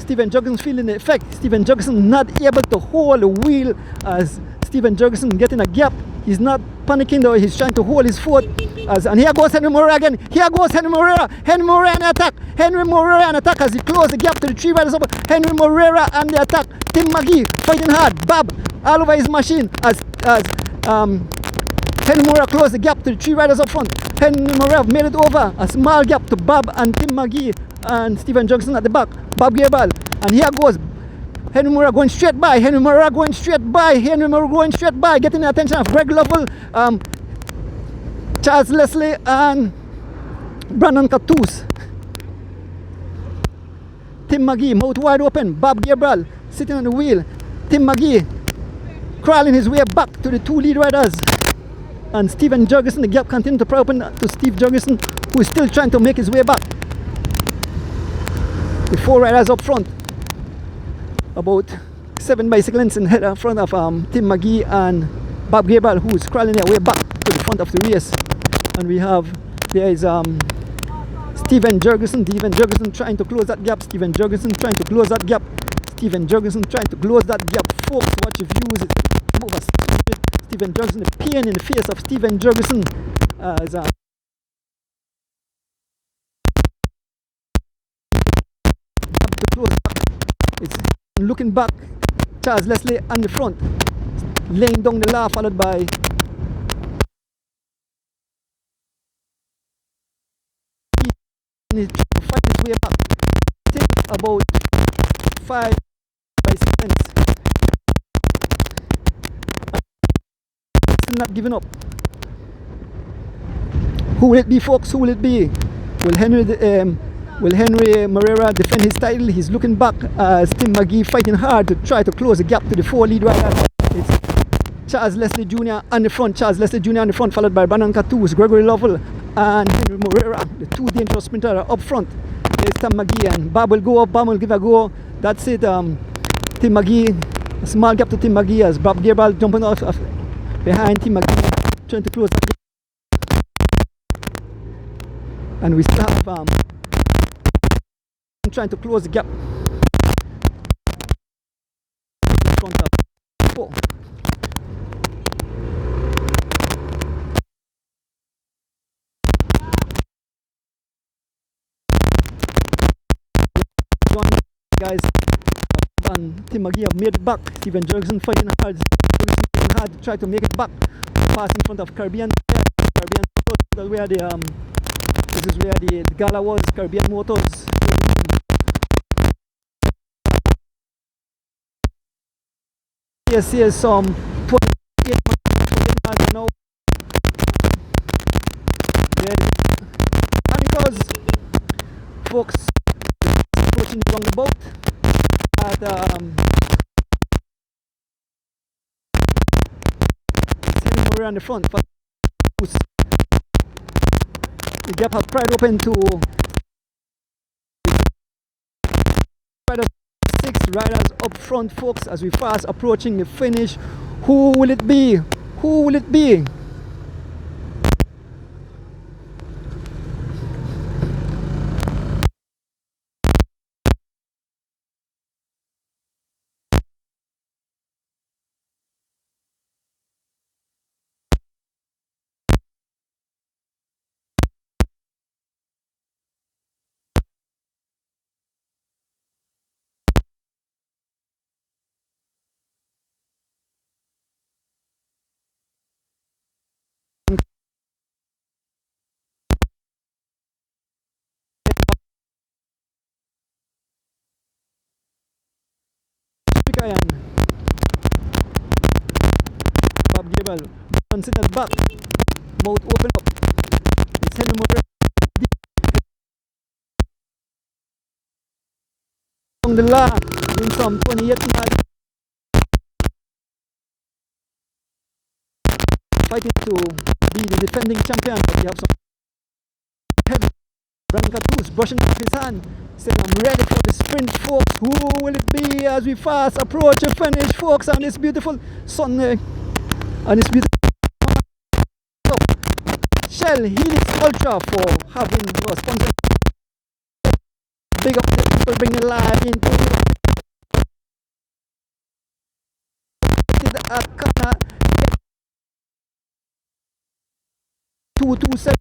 Steven Jurgensen feeling the effect. Steven Jurgensen not able to hold the wheel as Steven Jurgensen getting a gap. He's not panicking though, he's trying to hold his foot. And here goes Henry Moreira again. Here goes Henry Moreira. Henry Moreira in attack. Henry Moreira in attack as he closes the gap to the three riders up. Henry Moreira and the attack. Tim McGee fighting hard. Bob all over his machine as Henry Moreira closed the gap to the three riders up front. Henry Moreira made it over. A small gap to Bob and Tim McGee and Steven Jurgensen at the back. Bob Gabal. And here goes Henry Moreira going straight by. Henry Moreira going straight by. Henry Moreira going straight by. Getting the attention of Greg Lovell, Charles Leslie and Brandon Catus. Tim McGee mouth wide open. Bob Gabriel sitting on the wheel. Tim McGee crawling his way back to the two lead riders. And Steven Jurgensen, the gap continues to open to Steve Jurgensen, who is still trying to make his way back. The four riders up front. About 7 bicycle lengths in front of Tim McGee and Bob Gabriel, who is crawling their way back to the front of the race. And we have, there is Steven Jurgensen trying to close that gap. Steven Jurgensen trying to close that gap. Steven Jurgensen trying to close that gap. Folks, watch your views. It's over. Steven Jurgensen, the pain in the face of Steven Jurgensen as to close back. It's looking back. Charles Leslie on the front, laying down the law, followed by to find his way back. Still about 5 by 6 lengths. Still not giving up. Who will it be, folks? Who will it be? Will Henry Moreira defend his title? He's looking back as Tim McGee fighting hard to try to close the gap to the 4 lead riders. It's Charles Leslie Jr. on the front. Charles Leslie Jr. on the front, followed by Brandon Catus, Gregory Lovell, and Henry Moreira. The two dangerous sprinters are up front. There's Tim McGee and Bob will go up. Bob will give a go. That's it. Tim McGee, a small gap to Tim McGee as Bob Gabriel jumping off behind Tim McGee, trying to close that gap. And we still have trying to close the gap in front of 4. Guys, and Tim McGee have made it back. Steven Jurgensen fighting hard to try to make it back. Pass in front of Caribbean. Where the this is where the gala was. Caribbean Motors. Yes, here's some 28 miles now. Because folks approaching along the boat at Henry Moreira on the front. The gap has pried open to 6 riders up front, folks, as we fast approaching the finish. Who will it be? Who will it be? And Bob Gabriel sit at the back, mouth open up. It's Henry Moreira on the line in some 28 miles, fighting to be the defending champion, but you have some heavy. Brandon Catus brushing off his hand, saying, I'm ready for the sprint, folks. Who will it be as we fast approach the finish, folks, on this beautiful Sunday? On this beautiful Shell Helix Ultra for having sponsored Big up the people bringing live into corner 227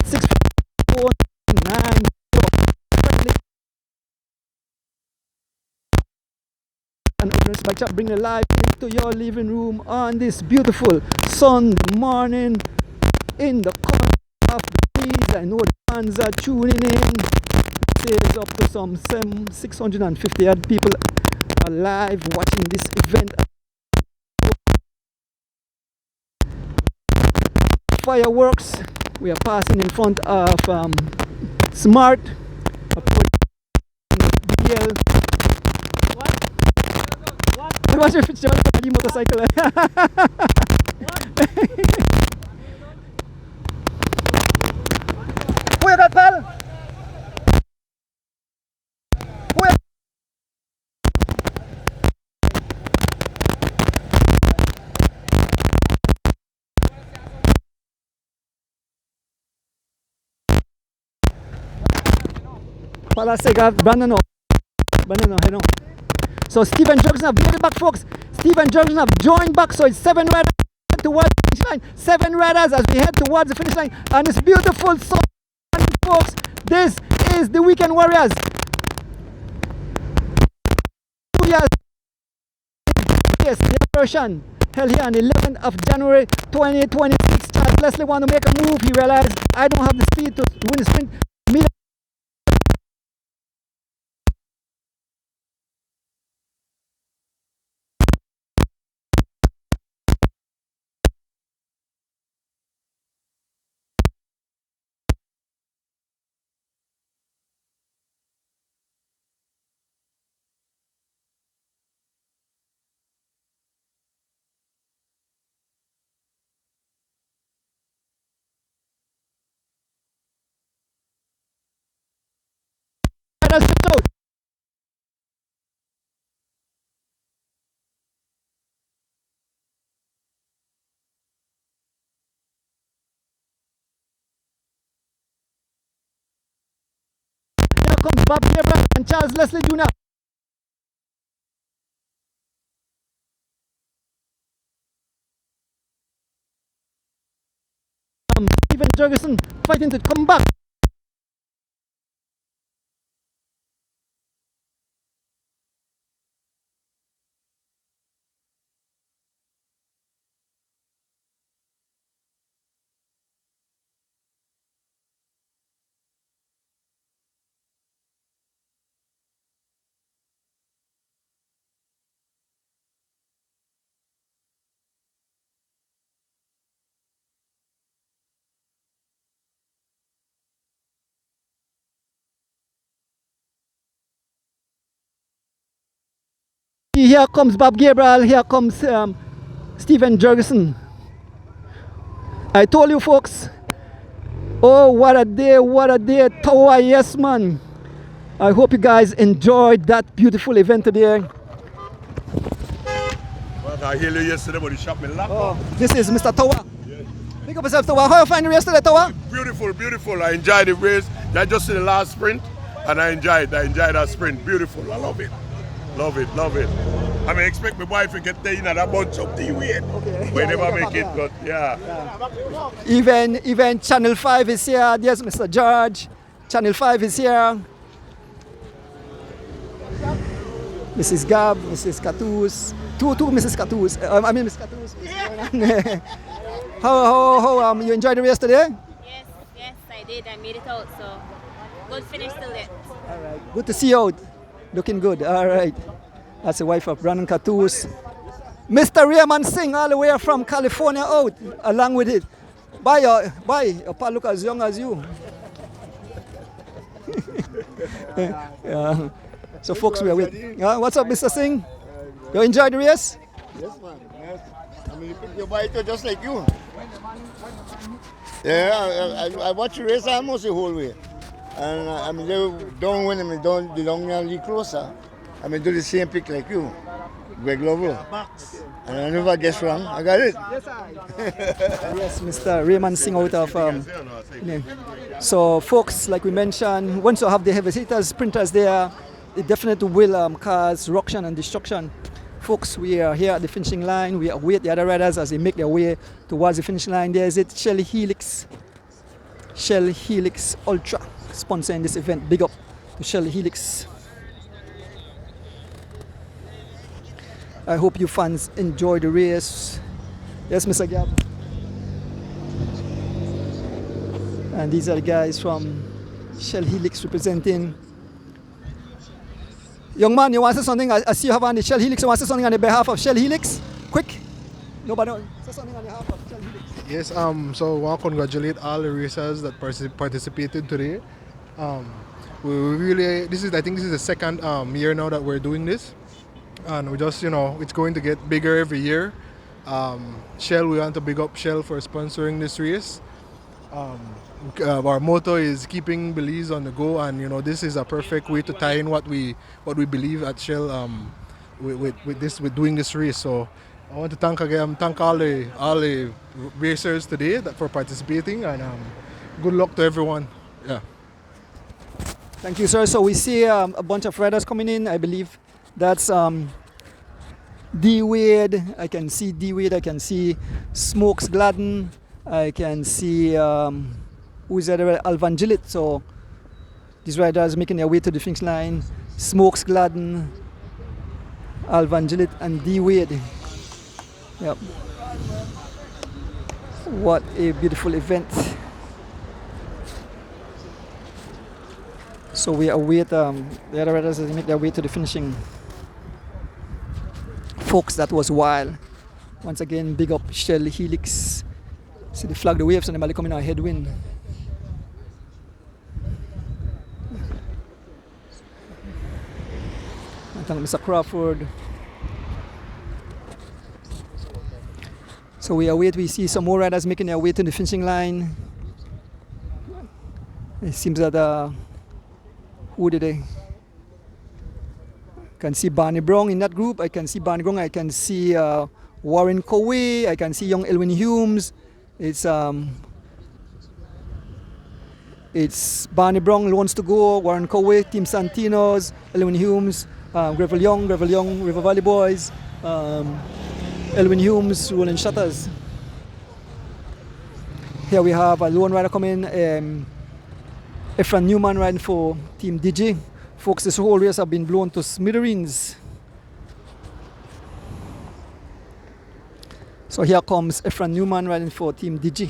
649 and open spike shop, bring the live into your living room on this beautiful Sunday morning in the corner of the breeze. I know the fans are tuning in. There's up to some 650 odd people are live watching this event. Fireworks. We are passing in front of Smart. BL. What's your picture of the motorcycle? Who you got, pal? Who you... Pala Sega, Brandon, I know. So Steven Jurgensen have made it back, folks. Steven Jurgensen have joined back, so it's 7 riders towards the finish line. 7 riders as we head towards the finish line. And it's beautiful, so folks, this is the Weekend Warriors. Yes, the version held here on the 11th of January 2026. Charles Leslie want to make a move. He realized I don't have the speed to win the sprint. Here comes Bob Gabriel and Charles Leslie Jr. Steven Jurgensen fighting to come back. Here comes Bob Gabriel, here comes Steven Jurgensen. I told you folks, oh what a day, Tower, yes man. I hope you guys enjoyed that beautiful event today. Well, I hear you yesterday, but you shot me lock up. This is Mr. Tower. Yeah. Pick up yourself, Tower. How you find the race today, Tower? Beautiful, beautiful. I enjoyed the race. I just did the last sprint, and I enjoyed that sprint. Beautiful. I love it. Love it, love it. I mean, expect my wife to get there in a bunch of tea weight. Okay. We never make it, but yeah. Even Channel 5 is here. There's Mr. George. Channel 5 is here. Mrs. Gab, Mrs. Catus. Two Mrs. Catus. I mean, Miss Catus. Yeah. How you enjoyed the race today? Yes, I did. I made it out, so good finish till it. All right. Good to see you out. Looking good. All right. That's the wife of Brandon Catus. Mr. Raymond Singh, all the way from California out, along with it. Bye, your pa look as young as you. Yeah. So folks, we are with. What's up, Mr. Singh? You enjoyed the race? Yes, man. Yes. I mean, you pick your bike just like you. Yeah, I watched the race almost the whole way. And I mean, they don't win, I mean, they don't really closer. I mean, do the same pick like you. Greg Lovell. And I never guess wrong. I got it. Yes, Mr. Raymond Singh out of. So, folks, like we mentioned, once you have the heavy hitters, sprinters there, it definitely will cause ruction and destruction. Folks, we are here at the finishing line. We await the other riders as they make their way towards the finishing line. There is it, Shell Helix Ultra, sponsoring this event. Big up to Shell Helix. I hope you fans enjoy the race. Yes, Mr. Gab. And these are the guys from Shell Helix representing. Young man, you want to say something? I see you have on the Shell Helix. You want to say something on the behalf of Shell Helix? Quick. Nobody say something on behalf of Shell Helix. Yes, so I want to congratulate all the racers that participated today. We really, I think this is the second year now that we're doing this. And we just, it's going to get bigger every year. Shell, we want to big up Shell for sponsoring this race. Our motto is keeping Belize on the go, and this is a perfect way to tie in what we believe at Shell with doing this race. So I want to thank all the racers today for participating, and good luck to everyone. Yeah. Thank you, sir. So we see a bunch of riders coming in. I believe that's D Wade. I can see D Wade. I can see Smokes Gladden. I can see who's the other, Alvan Gillett. So these riders making their way to the finish line. Smokes Gladden, Alvan Gillett, and D Wade. Yep. What a beautiful event. So we await the other riders as they make their way to the finishing. Folks, that was wild. Once again, big up Shell Helix. See the flag, the waves, and the Mali coming out headwind. I thank Mr. Crawford. So we await, we see some more riders making their way to the finishing line. It seems that who did they? I can see Barney Brown in that group. I can see Barney Brown. I can see Warren Coway. I can see young Elwin Humes. It's Barney Brown wants to go. Warren Coway, Tim Santinos, Elwin Humes, Gravel Young, River Valley Boys, Elwin Humes, Rolling Shutters. Here we have a lone rider coming. Efran Newman riding for Team Digi. Folks, this whole race have been blown to smithereens. So here comes Efran Newman riding for Team Digi.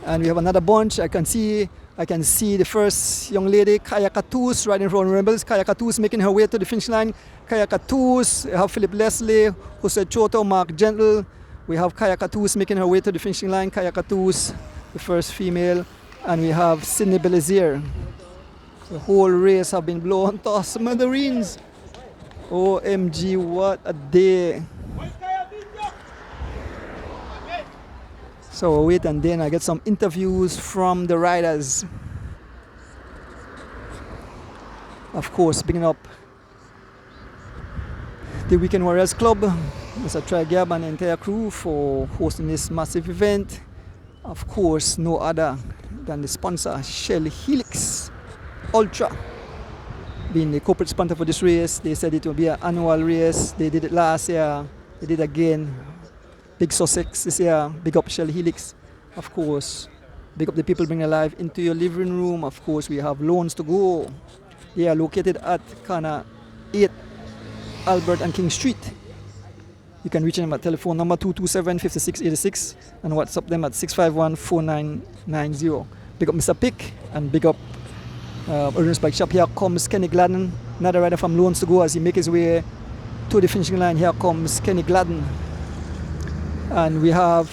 And we have another bunch. I can see the first young lady, Kaya Katus, riding for Rebels. Kaya Katus making her way to the finish line. Kaya Katus, we have Philip Leslie, Jose Choto, Mark Gentle. We have Kaya Katus making her way to the finishing line. Kaya Katus, the first female. And we have Sydney Belizier. The whole race have been blown to smithereens. OMG, what a day. So wait, and then I get some interviews from the riders. Of course, picking up the Weekend Warriors Club, Mr. Troy Gab and the entire crew for hosting this massive event. Of course, no other than the sponsor, Shell Helix Ultra, being the corporate sponsor for this race. They said it will be an annual race. They did it last year. They did it again. Big Sussex this year. Big up Shell Helix. Of course, big up the people bringing alive into your living room. Of course, we have loans to go. They are located at corner 8 Albert and King Street. You can reach them at telephone number 227-5686 and WhatsApp them at 651-4990. Big up Mr. Pick and big up Ernest Bike Shop. Here comes Kenny Gladden, another rider from Loans to Go as he makes his way to the finishing line. Here comes Kenny Gladden. And we have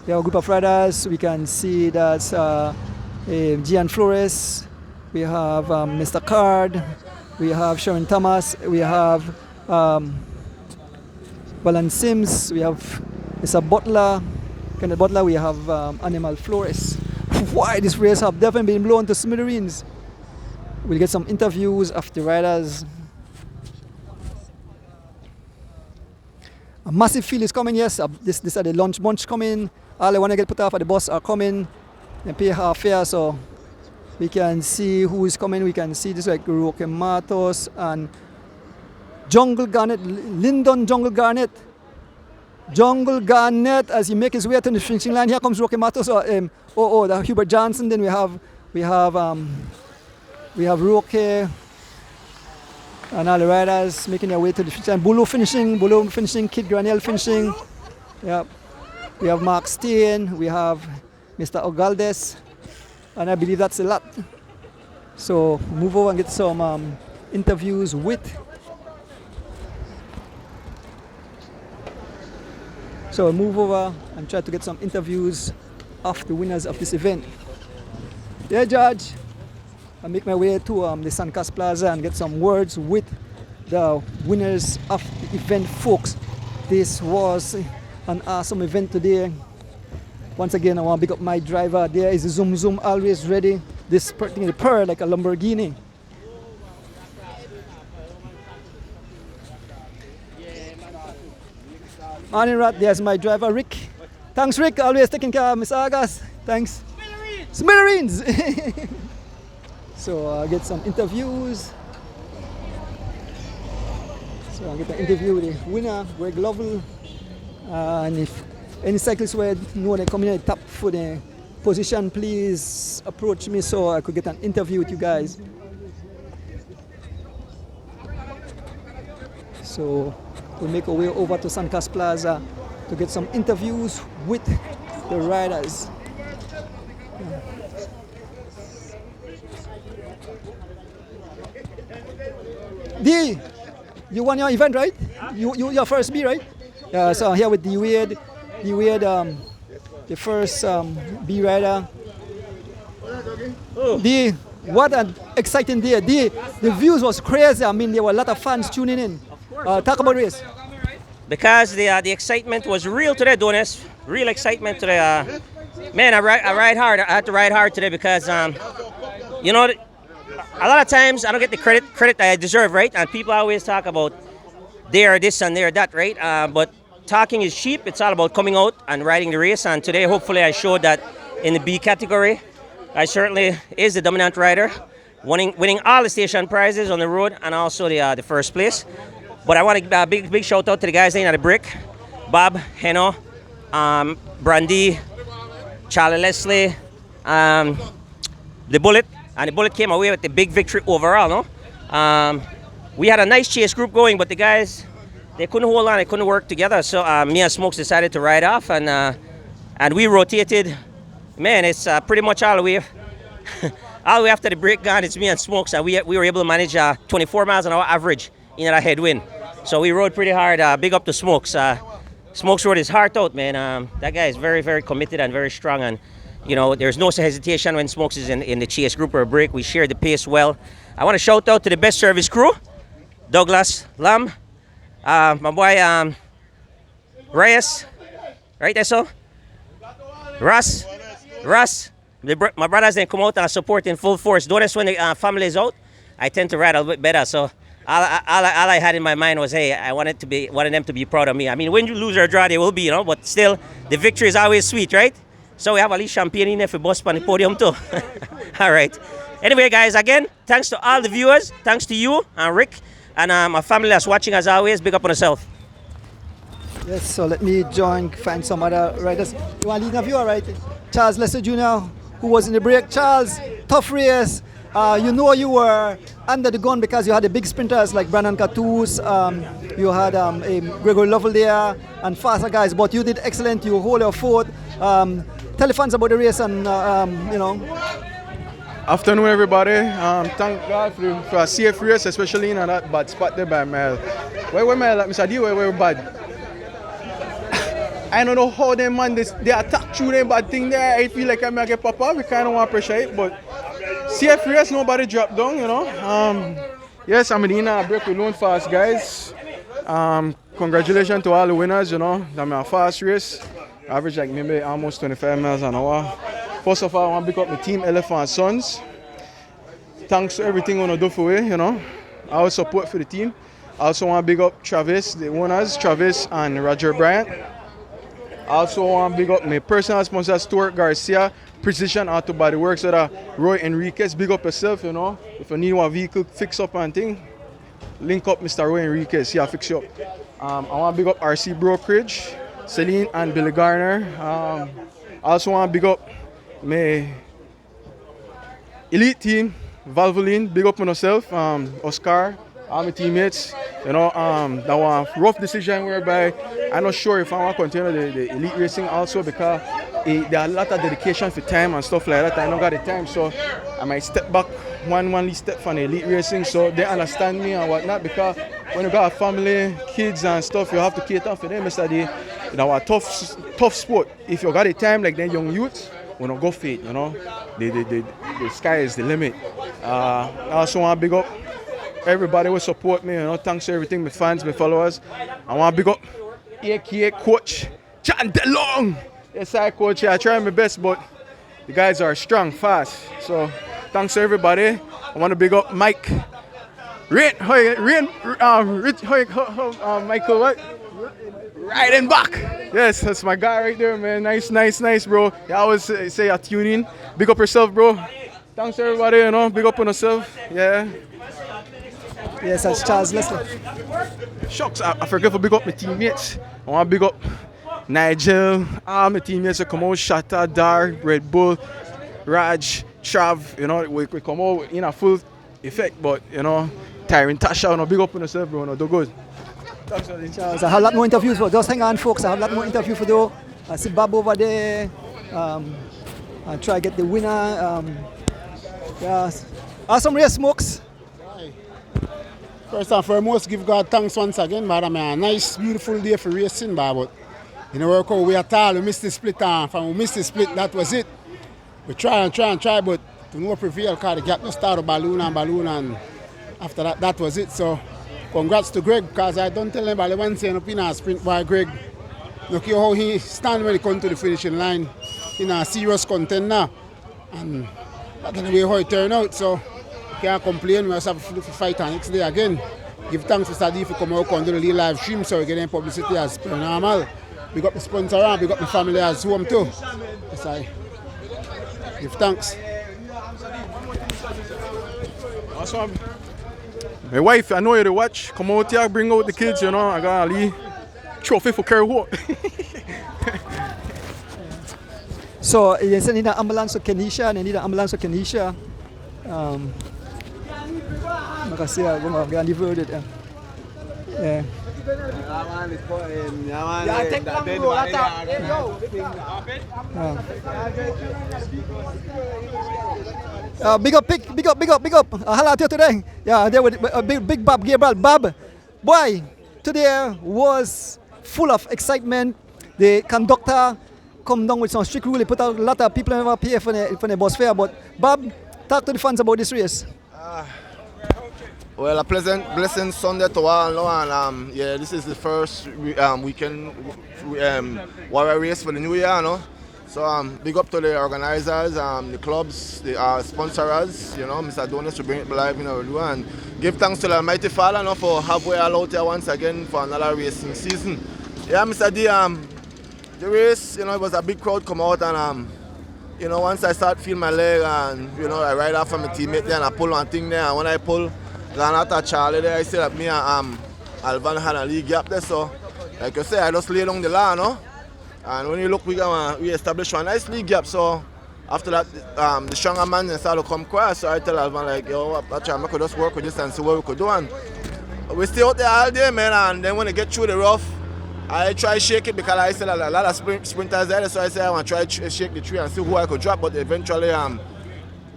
a group of riders. We can see that's Gian Flores. We have Mr. Card. We have Sharon Thomas. We have Valan Sims. We have Mr. Butler. Kenneth Butler. We have Animal Flores. Why this race have definitely been blown to smithereens. We'll get some interviews of the riders. A massive field is coming, yes. This are the lunch bunch coming. All they want to get put off at the bus are coming. They pay half fare, so we can see who is coming. We can see this like Roque Matos and Jungle Garnet, Lyndon Jungle Garnet. Jungle Garnet as he makes his way to the finishing line. Here comes Roque Matos. The Hubert Johnson. Then we have Roque and all the riders making their way to the finish line. Bulu finishing, Kid Granel finishing. Yeah. We have Mark Steen, we have Mr. Ogaldes, and I believe that's a lot. So move over and get some interviews with. So move over and try to get some interviews of the winners of this event. Yeah, Judge. I make my way to the Sancas Plaza and get some words with the winners of the event, folks. This was an awesome event today. Once again, I want to big up my driver. There is the Zoom Zoom, always ready. This thing is purr like a Lamborghini. Morning, Rat. There's my driver, Rick. Thanks, Rick. Always taking care of Miss Agas. Thanks. Smithereens! So I'll get some interviews. So I'll get an interview with the winner, Greg Lovell. And if any cyclists were know they come in at the top for the position, please approach me so I could get an interview with you guys. So we'll make our way over to Sancas Plaza to get some interviews with the riders. D, you won your event, right? You your first B, right? So I'm here with D Wade, the first B rider. D, what an exciting day. D, the views was crazy. I mean, there were a lot of fans tuning in. Talk about race. Because the excitement was real today, Donis. Real excitement today. Man, I ride hard. I had to ride hard today because, you know, a lot of times I don't get the credit I deserve, right? And people always talk about they're this and they're that, right? But talking is cheap. It's all about coming out and riding the race. And today, hopefully, I showed that in the B category, I certainly is the dominant rider, winning all the station prizes on the road and also the first place. But I want to give a big shout out to the guys in at the Brick, Bob, Heno, Brandy, Charlie Leslie, the Bullet. And the Bullet came away with the big victory overall, no? We had a nice chase group going, but the guys, they couldn't hold on, they couldn't work together. So me and Smokes decided to ride off, and we rotated. Man, it's pretty much all the way after the break gone, it's me and Smokes, and we were able to manage 24 miles an hour average in that headwind. So we rode pretty hard. Big up to Smokes. Smokes rode his heart out, man. That guy is very, very committed and very strong, and you know, there's no hesitation when Smokes is in the chase group or a break. We share the pace well. I want to shout out to the best service crew, Douglas Lam, my boy Reyes, right there, so? Russ. My brothers, they come out and support in full force. Notice when the family is out, I tend to ride a little bit better. So all I had in my mind was, hey, I wanted them to be proud of me. I mean, when you lose or draw, they will be, you know, but still, the victory is always sweet, right? So we have at least champagne in there for boss on the podium too. All right. Anyway, guys, again, thanks to all the viewers. Thanks to you and Rick and my family that's watching as always. Big up on yourself. Yes, so let me find some other riders. You want to lead the view, all right? Charles Lester Jr., who was in the break. Charles, tough race. You know you were under the gun because you had the big sprinters like Brandon Catus, you had Gregory Lovell there, and faster guys, but you did excellent. You hold your fort. Tell the fans about the race and, you know. Afternoon, everybody. Thank God for a safe race, especially in that bad spot there by Mel. Where Mel, like Mr. D, where bad. I don't know how them man, they attack through them bad thing there. I feel like I'm going to get pop up. We kind of want to pressure it, but safe race, nobody drop down, you know. Yes, I'm in a break with Lone Fast, guys. Congratulations to all the winners, you know. That's a fast race. Average like maybe almost 25 miles an hour. First of all, I want to pick up my team, Elephant Sons. Thanks to everything on the do for you, you know. Our support for the team. Also want to big up Travis, the owners, Travis and Roger Bryant. Also want to big up my personal sponsor, Stuart Garcia, Precision Auto Body Works, Roy Enriquez. Big up yourself, you know. If you need one vehicle fix up and thing, link up Mr. Roy Enriquez, he'll fix you up. I want to big up RC Brokerage, Celine and Billy Garner. I also want to big up my elite team, Valvoline, big up on yourself, Oscar, all my teammates. You know, that was a rough decision whereby I'm not sure if I want to continue the elite racing also because there are a lot of dedication for time and stuff like that. I don't got the time, so I might step back one lead step from the elite racing so they understand me and whatnot because when you got a family, kids and stuff, you have to cater for them. It's a tough sport. If you got the time like them young youths, we don't go for it, you know. The sky is the limit. I also want to big up everybody will support me, you know. Thanks to everything, my fans, my followers. I want to big up AKA Coach John DeLong. Yes, I coach. I try my best, but the guys are strong, fast. So thanks to everybody. I want to big up Mike. Michael what? Riding back. Yes, that's my guy right there, man. Nice, bro. You always say I tune in. Big up yourself, bro. Thanks to everybody, you know. Big up on yourself. Yeah. Yes, that's Charles Leslie. Shucks, I forget to big up my teammates. I want to big up Nigel, all my teammates that come out, Shatta, Dar, Red Bull, Raj, Trav, you know, we come out in a full effect, but, you know, Tyron, Tasha, you know, big up on yourself, bro, you know, do good. Thanks, Charles, I have a lot more interviews for, just hang on, folks, I have a lot more interviews for you. I see Bob over there, I try to get the winner, yeah. Awesome race, Smokes. First and foremost, give God thanks once again, but I mean, a nice, beautiful day for racing, but you know, work out we at all. We missed the split, and from we missed the split, that was it. We try, but to no prevail, because the gap just started balloon, and after that, that was it. So, congrats to Greg, because I don't tell anybody one saying up in a sprint by Greg. Look how he stand when he come to the finishing line in a serious contender, and that's the way how it turned out. So, can't complain. We also have to fight on next day again. Give thanks to Sadi for coming out and do the live stream so we get in publicity as per normal. We got the sponsor and we got the family as home too. Yes, I give thanks. Awesome. My wife, I know you to watch. Come out here, bring out the kids, you know. I got a trophy for carry home. So, you need an ambulance to Kenisha, and you need an ambulance to Kenisha. Makasih ya, gue nggak diverted ya. Yeah. Big up. Hello to you today. Yeah, there with big Bob Gabriel. Bob, boy, today was full of excitement. The conductor come down with some strict rule. He put a lot of people in pay for the bus fare. But Bob, talk to the fans about this race. Well, a pleasant blessing Sunday to all, and yeah, this is the first weekend warrior race for the new year, no? So big up to the organizers, the clubs, the sponsors, you know, Mr. Donis to bring it live, you know, and give thanks to the Almighty Father, no, for halfway all out here once again for another racing season. Yeah, Mr. D, the race, you know, it was a big crowd come out, and you know, once I start feeling my leg, and you know, I ride off from my teammate there and I pull one thing there, and when I pull, gone out of Charlie there, I see that me and Alvan had a league gap there, so like you say, I just lay down the line, no? And when you look, we established a nice league gap, so after that, the stronger man started to come across, so I tell Alvan like, yo, I could just work with this and see what we could do, and we stay out there all day, man, and then when I get through the rough, I try to shake it because I said a lot of sprinters there, so I said I want to try to shake the tree and see who I could drop, but eventually,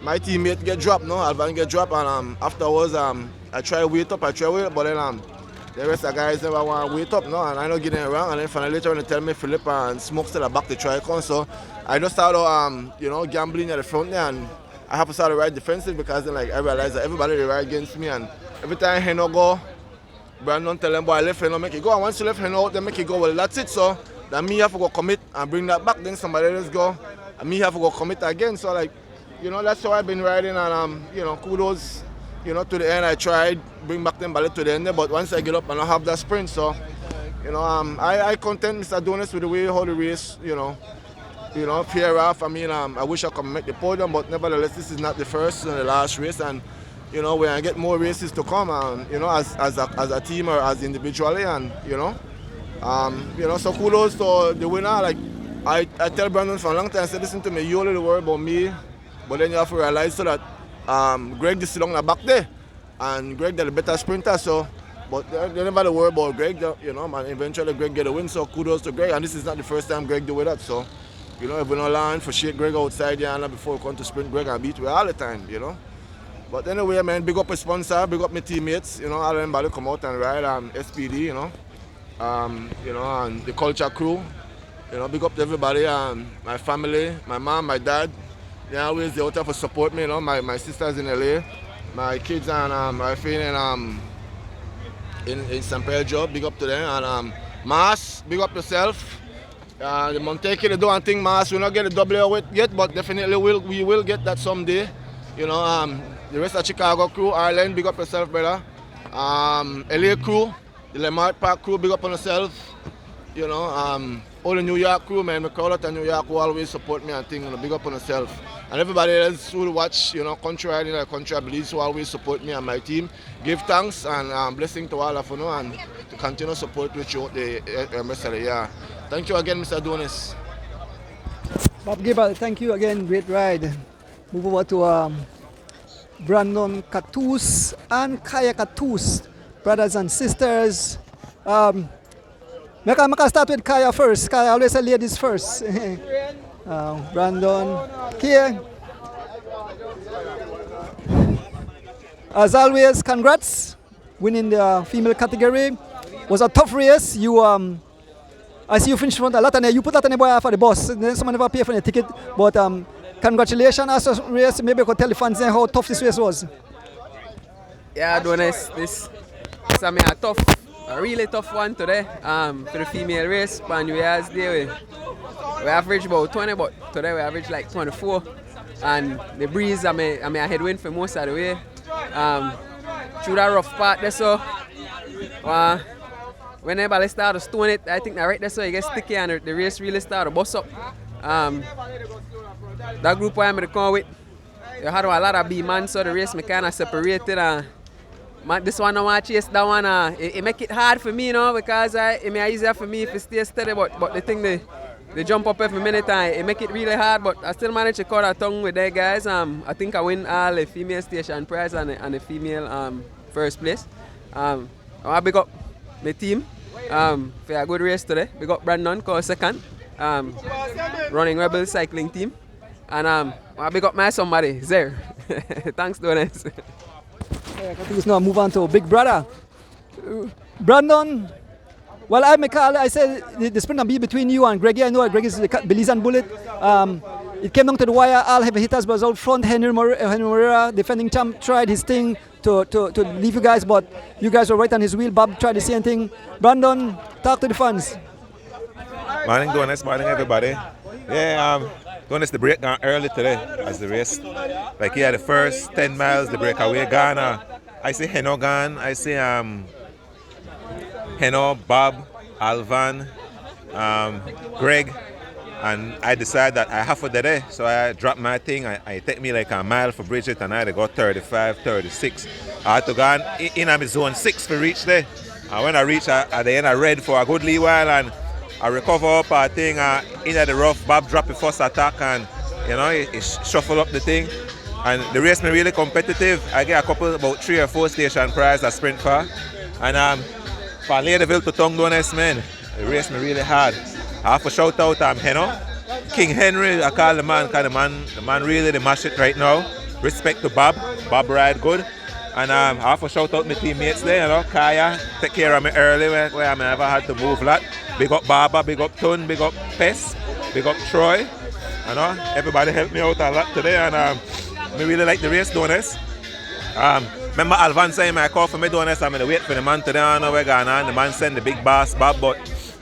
my teammate get dropped, no, Alvan get dropped, and afterwards, I try to wait up, but then the rest of the guys never want to wait up, no, and I don't get it wrong, and then finally later when they tell me Philip and Smoke still back to try con, so I just started, you know, gambling at the front there, and I have to start to ride defensive because then, like, I realized that everybody they ride against me, and every time I go, Brandon tell them, boy, left hand, make it go, and once you left hand out, then make it go, well, that's it, so then me have to go commit and bring that back, then somebody else go, and me have to go commit again, so like, you know, that's how I've been riding, and you know, kudos you know, to the end I tried bring back them ballet to the end there, but once I get up and I have that sprint, so you know, I content Mr. Donis with the way how the race, you know, pair off. I mean, I wish I could make the podium, but nevertheless, this is not the first and the last race, and you know, we're gonna get more races to come, and you know, as a team or as individually, and you know, so kudos to the winner. Like I tell Brandon for a long time, I said, listen to me, you only worry about me, but then you have to realize so that Greg is still on the back there, and Greg is the better sprinter, so. But they never worry about Greg, you know, and eventually Greg get a win, so kudos to Greg. And this is not the first time Greg do with that, so, you know, if we don't learn for shake Greg outside the before we come to sprint Greg and beat we all the time, you know. But anyway, man, big up a sponsor, big up my teammates, you know, all of them come out and ride, SPD, you know, and the culture crew, you know, big up to everybody, my family, my mom, my dad, they always there out there for support me, you know, my sisters in LA, my kids and my friend in St. Pedro, big up to them, and Mars, big up yourself. The Monteque, they don't think Mars, we'll not get a W yet, but definitely we will get that someday. You know, the rest of Chicago crew, Ireland, big up yourself, brother. LA crew, the Lamar Park crew, big up on yourself. You know, all the New York crew, man, McCullough and New York who always support me and things, you know, big up on yourself. And everybody else who watch, you know, country riding and country abilities who always support me and my team. Give thanks and blessing to all of you, and to continue support with you the rest of the year. Thank you again, Mr. Donis. Bob Gibber, thank you again, great ride. Move over to Brandon Catus and Kaya Catus, brothers and sisters. I can start with Kaya first. Kaya always say ladies first. Brandon, here. As always, congrats, winning the female category. Was a tough race. You, I see you finished front a lot, and you put that on the boy for the bus. Then someone never pay for the ticket, but congratulations as a race. Maybe you could tell the fans how tough this race was. Yeah, Donis, this is a really tough one today. For the female race, on New Year's Day, we average about 20, but today we average like 24. And the breeze, I mean a headwind for most of the way. Through that rough part there, so whenever they start to stone it, I think that right there, so it gets sticky and the race really start to bust up. That group I'm going to come with, they had a lot of B-man, so the race me kind of separated. This one I want to chase that one. It make it hard for me, you know, because it may easier for me if it stay steady, but the thing they jump up every minute and it make it really hard, but I still manage to cut a tongue with their guys. I think I win all the female station prize and the female first place. I want to big up my team for a good race today. Big up Brandon, called second, running Rebel cycling team. And I want to big up my somebody, Zer. Thanks, Donis. Let's now move on to Big Brother. Brandon, well, I said the sprint will be between you and Greg. I know Greg is the Belizean bullet. It came down to the wire. All heavy hitters was out front. Henry Moreira, defending champ, tried his thing to leave you guys, but you guys were right on his wheel. Bob tried the same thing. Brandon, talk to the fans. Morning, Donis. Morning, everybody. Yeah, Donis, the break gone early today as the race. Like, yeah, the first 10 miles, the breakaway gone. I see Heno gone. I see Heno, Bob, Alvan, Greg, and I decided that I have for the day, so I dropped my thing. I take me like a mile for Bridget, and I had to go 35, 36. I had to go in my zone 6 for reach there. And when I reached at the end, I read for a good little while, and I recover up. I think in the rough, Bob dropped the first attack, and you know, he shuffled up the thing. And the race me really competitive. I get a couple, about 3 or 4 station prize that sprint far. And from Ladyville to Tongue Donis, man, the race me really hard. I have to shout out Heno. King Henry, I call the man, because the man really mash it right now. Respect to Bob. Bob ride good. And I have to shout out my teammates there, you know. Kaya, take care of me early where I never had to move a lot. Big up Baba, big up Tun, big up Pess, big up Troy. You know, everybody helped me out a lot today, and I really like the race, Donis. Remember Alvan saying my call for me, Donis, I'm going to wait for the man today, I know where going on. The man sent the big boss, Bob, but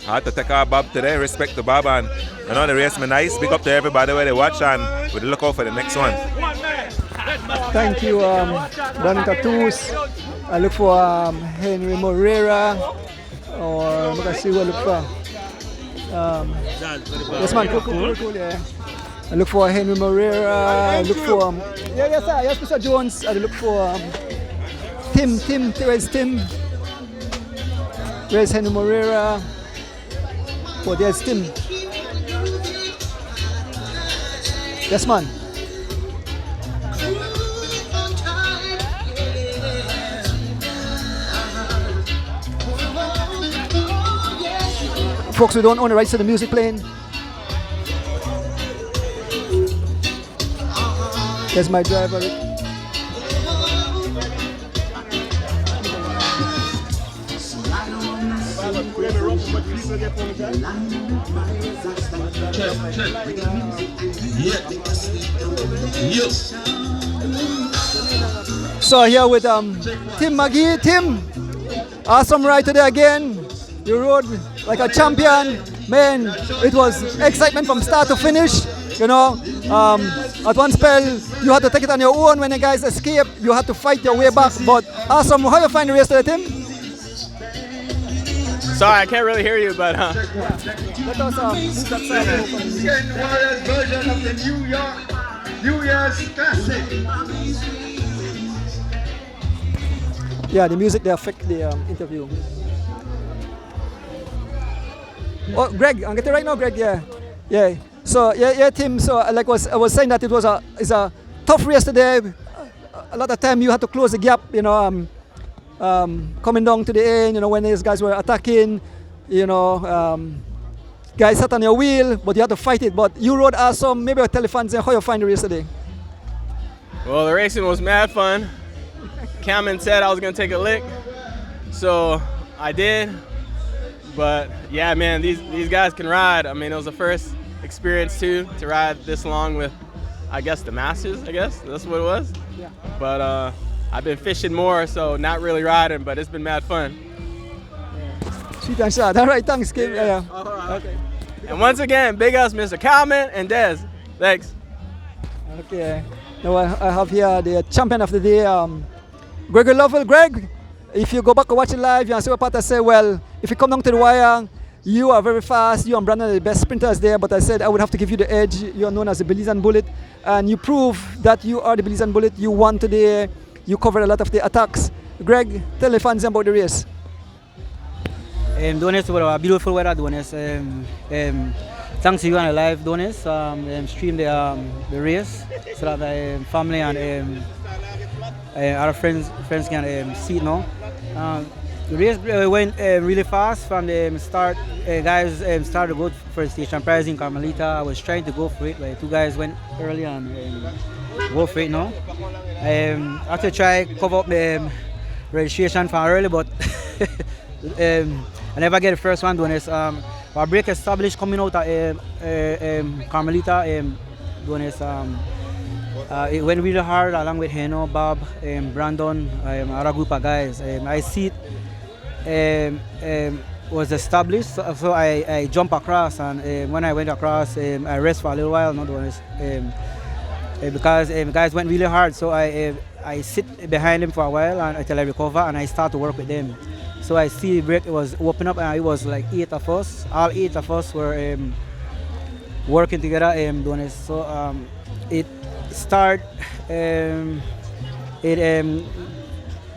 I had to take our Bob today. Respect to Bob, and you know, the race me nice. Big up to everybody where they watch, and we'll look out for the next one. Thank you, Donny Tattoos. I look for Henry Moreira, or I'm going to see who I look for. Yes, man, cool, yeah. I look for Henry Moreira. I look for yes, Mr. Jones. I look for Tim. Where's Tim? Where's Henry Moreira? Oh, there's Tim. Yes, man. Folks, we don't own the rights to the music playing. There's my driver. So here with Tim McGee. Tim, awesome ride today again. You rode like a champion. Man, it was excitement from start to finish. You know, at one spell you had to take it on your own. When the guys escaped, you had to fight your way back. But awesome. How you find the race today, Tim? Sorry, I can't really hear you, but let us move that side. Version of the New Year's Classic. Yeah, the music they affect the interview. Oh, Greg, I'm getting right now, Greg. Yeah. So yeah, Tim. So like I was saying that it's a tough race today. A lot of time you had to close the gap. You know, coming down to the end. You know, when these guys were attacking. You know, guys sat on your wheel, but you had to fight it. But you rode awesome. Maybe I'll tell the fans how you find the race today. well, the racing was mad fun. Cameron said I was gonna take a lick, so I did. But yeah, man, these guys can ride. I mean, it was the first experience too to ride this long with, I guess, the Masters. I guess that's what it was. Yeah. But I've been fishing more, so not really riding, but it's been mad fun. Sweet and shot. All right, thanks, Kim. Yeah. Okay. And once again, big ups, Mr. Calman and Des. Thanks. Okay. Now I have here the champion of the day, Gregory Lovell. Greg, if you go back and watch it live, you can see what I say, well, if you come down to the wire, you are very fast. You and Brandon are the best sprinters there, but I said I would have to give you the edge. You are known as the Belizean Bullet, and you prove that you are the Belizean Bullet. You won today. You covered a lot of the attacks. Greg, tell the fans about the race. Donis, a beautiful weather, Donis. Thanks to you and the live, Donis. Stream the race so that my family and our friends can see it now. The race went really fast from the start. Guys started to go for the station prize in Carmelita. I was trying to go for it, but two guys went early and go for it now. I had to try cover up the registration from early, but I never get the first one doing this. Our break established coming out at Carmelita doing this. It went really hard along with Heno, Bob, Brandon, other group of guys. I see it was established, so I jump across, and when I went across, I rest for a little while, not doing this, because guys went really hard. So I sit behind them for a while until I recover, and I start to work with them. So I see the break was open up, and it was like 8 of us. All 8 of us were working together doing this. So it started.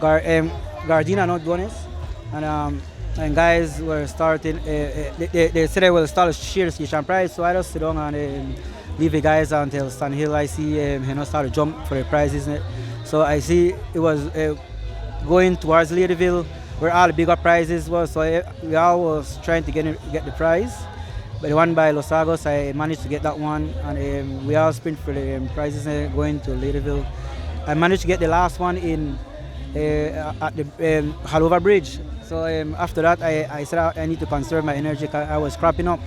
Gardena not doing this, and guys were starting. They said they will start a share the station prize. So I just sit down and leave the guys until Stan Hill. I see start to jump for the prizes. So I see it was going towards Ladyville, where all the bigger prizes was. So we all was trying to get the prize. But the one by Los Agos, I managed to get that one, and we all sprint for the prizes going to Ladyville. I managed to get the last one in at the Halova Bridge. So after that, I said I need to conserve my energy because I was crapping up.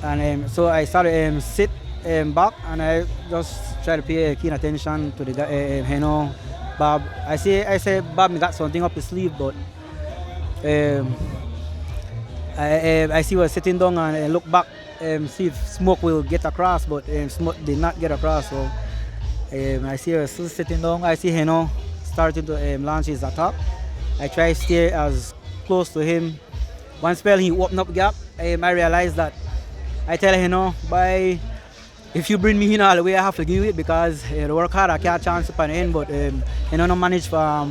And so I started sit back, and I just try to pay keen attention to the guy, Bob. I say Bob got something up his sleeve, but I see was sitting down and look back, see if smoke will get across, but smoke did not get across. So I see her still sitting down. I see Heno starting to launch his attack. I try to stay as close to him. One spell he opened up gap. I realized that I tell Heno, if you bring me in all the way, I have to give it because the work hard, I can't chance upon the end, but Heno no managed to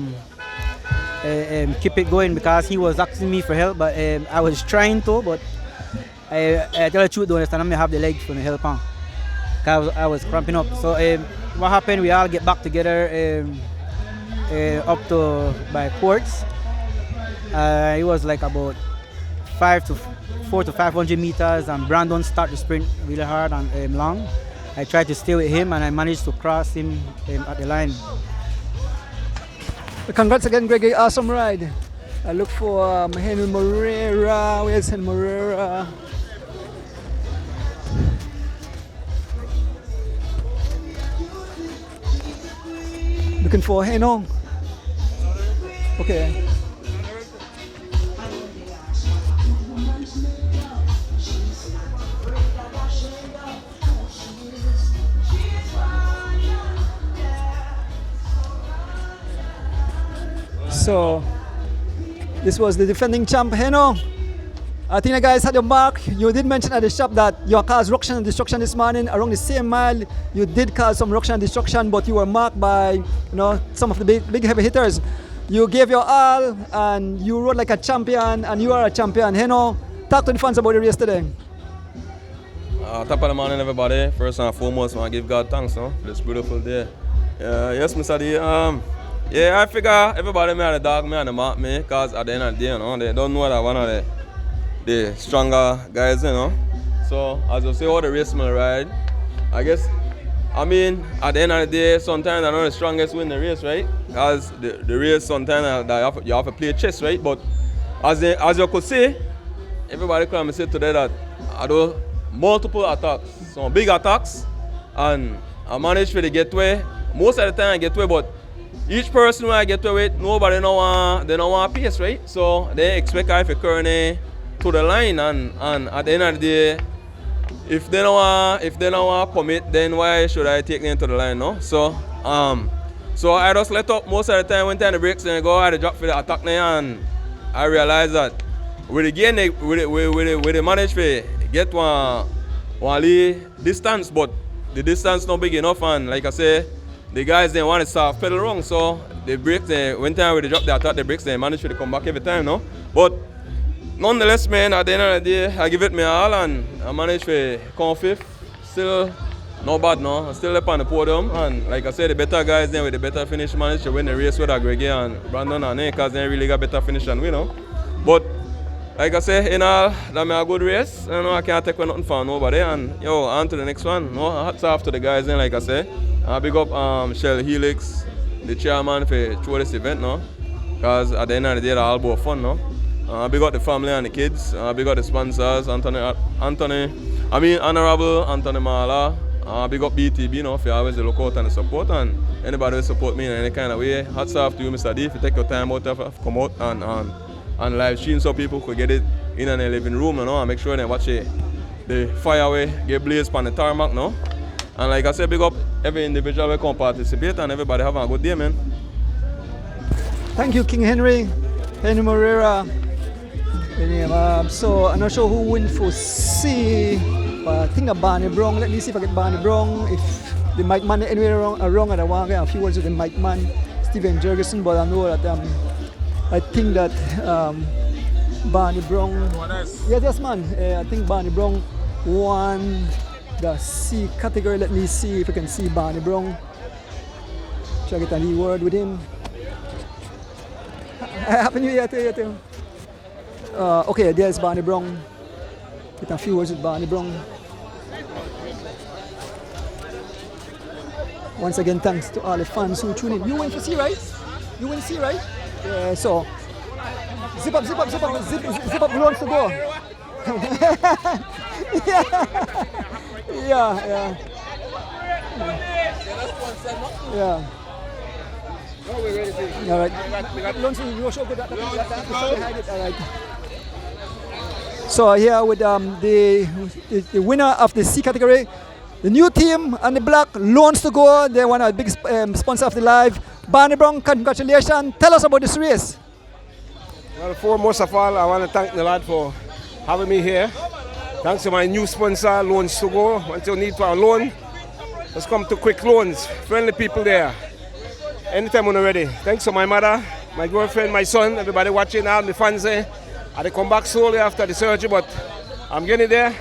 keep it going because he was asking me for help, but I was trying to, but I tell the truth, don't understand, I have the legs for the help on. I was cramping up. So what happened, we all get back together up to by courts. It was like about 400 to 500 meters, and Brandon started to sprint really hard and long. I tried to stay with him and I managed to cross him at the line. Congrats again, Greg. Awesome ride. I look for Henry Moreira. Where's Henry Moreira? Looking for Heno. Okay. So this was the defending champ, Heno. I think the guys had your mark. You did mention at the shop that you caused ruction and destruction this morning around the same mile. You did cause some ruction and destruction, but you were marked by some of the big heavy hitters. You gave your all and you rode like a champion, and you are a champion. Heno, talk to the fans about the race today. Top of the morning, everybody. First and foremost, I give God thanks for this beautiful day. Yes, Mr. D. I figure everybody may have the dog me and the mark me, because at the end of the day, they don't know that one of the stronger guys, So, as you say, all the race may ride. I guess, at the end of the day, sometimes I know the strongest win the race, right? Because the race sometimes you have to play chess, right? But as you could see, everybody can say today that I do multiple attacks, some big attacks, and I managed to get away. Most of the time I get away, but each person when I get away with, nobody don't want pace, right? So they expect I to carry to the line, and at the end of the day, if they don't want to commit, then why should I take them to the line, no? So I just let up most of the time. When time the breaks, then I go ahead and drop for the attack now, and I realize that with the gain, we manage to get one lead distance, but the distance not big enough, and like I say, the guys they want to start pedal wrong, so the brakes, when time they drop the attack, the brakes they manage to come back every time, no? But nonetheless, man, at the end of the day, I give it my all and I managed to come fifth. Still not bad, no? I'm still up on the podium, and like I said, the better guys then with the better finish managed to win the race with Greg and Brandon and because they really got better finish than we, no? But like I say, in all, that was a good race. I can't take nothing for nobody, and on to the next one. No, hats off to the guys then, like I say. I big up Helix, the chairman for this event, no? Because at the end of the day, it's all about fun, no? Big up the family and the kids. Big up the sponsors, Honorable Anthony Mala. Big up BTB, no? For always look out and the support, and anybody who support me in any kind of way. Hats off to you, Mr. D, if you take your time out to come out and live stream so people could get it in their living room, and make sure they watch the fireworks get blazed on the tarmac, no? And like I said, big up every individual who can participate, and everybody have a good day, man. Thank you, King Henry Moreira. So I'm not sure who win for C, but I think Barney Brown. Let me see if I get Barney Brown. If the Mike Man anywhere wrong, I want to get a few words with the Mike Man, Steven Jurgensen, but I know that I think that Barney Brown. Yes, man. I think Barney Brown won the C category. Let me see if I can see Barney Brown. Try to get a new word with him. Happy New Year to you too. Okay, there's Barney Brown. Get a few words with Barney Brown. Once again, thanks to all the fans who tune in. You went to see, right? You went to see, right? Yeah, so zip up, who wants to go? Yeah. All right. So here with the winner of the C category, The new team on the block, Loans to Go. They're one of the big sponsor of the live. Barney Brown, congratulations. Tell us about this race. Well, foremost of all, I want to thank the lad for having me here. Thanks to my new sponsor, Loans to Go. Once you need for a loan, just come to Quick Loans. Friendly people there. Anytime when you're ready. Thanks to my mother, my girlfriend, my son, everybody watching, all the fans there. I had to come back slowly after the surgery, but I'm getting there.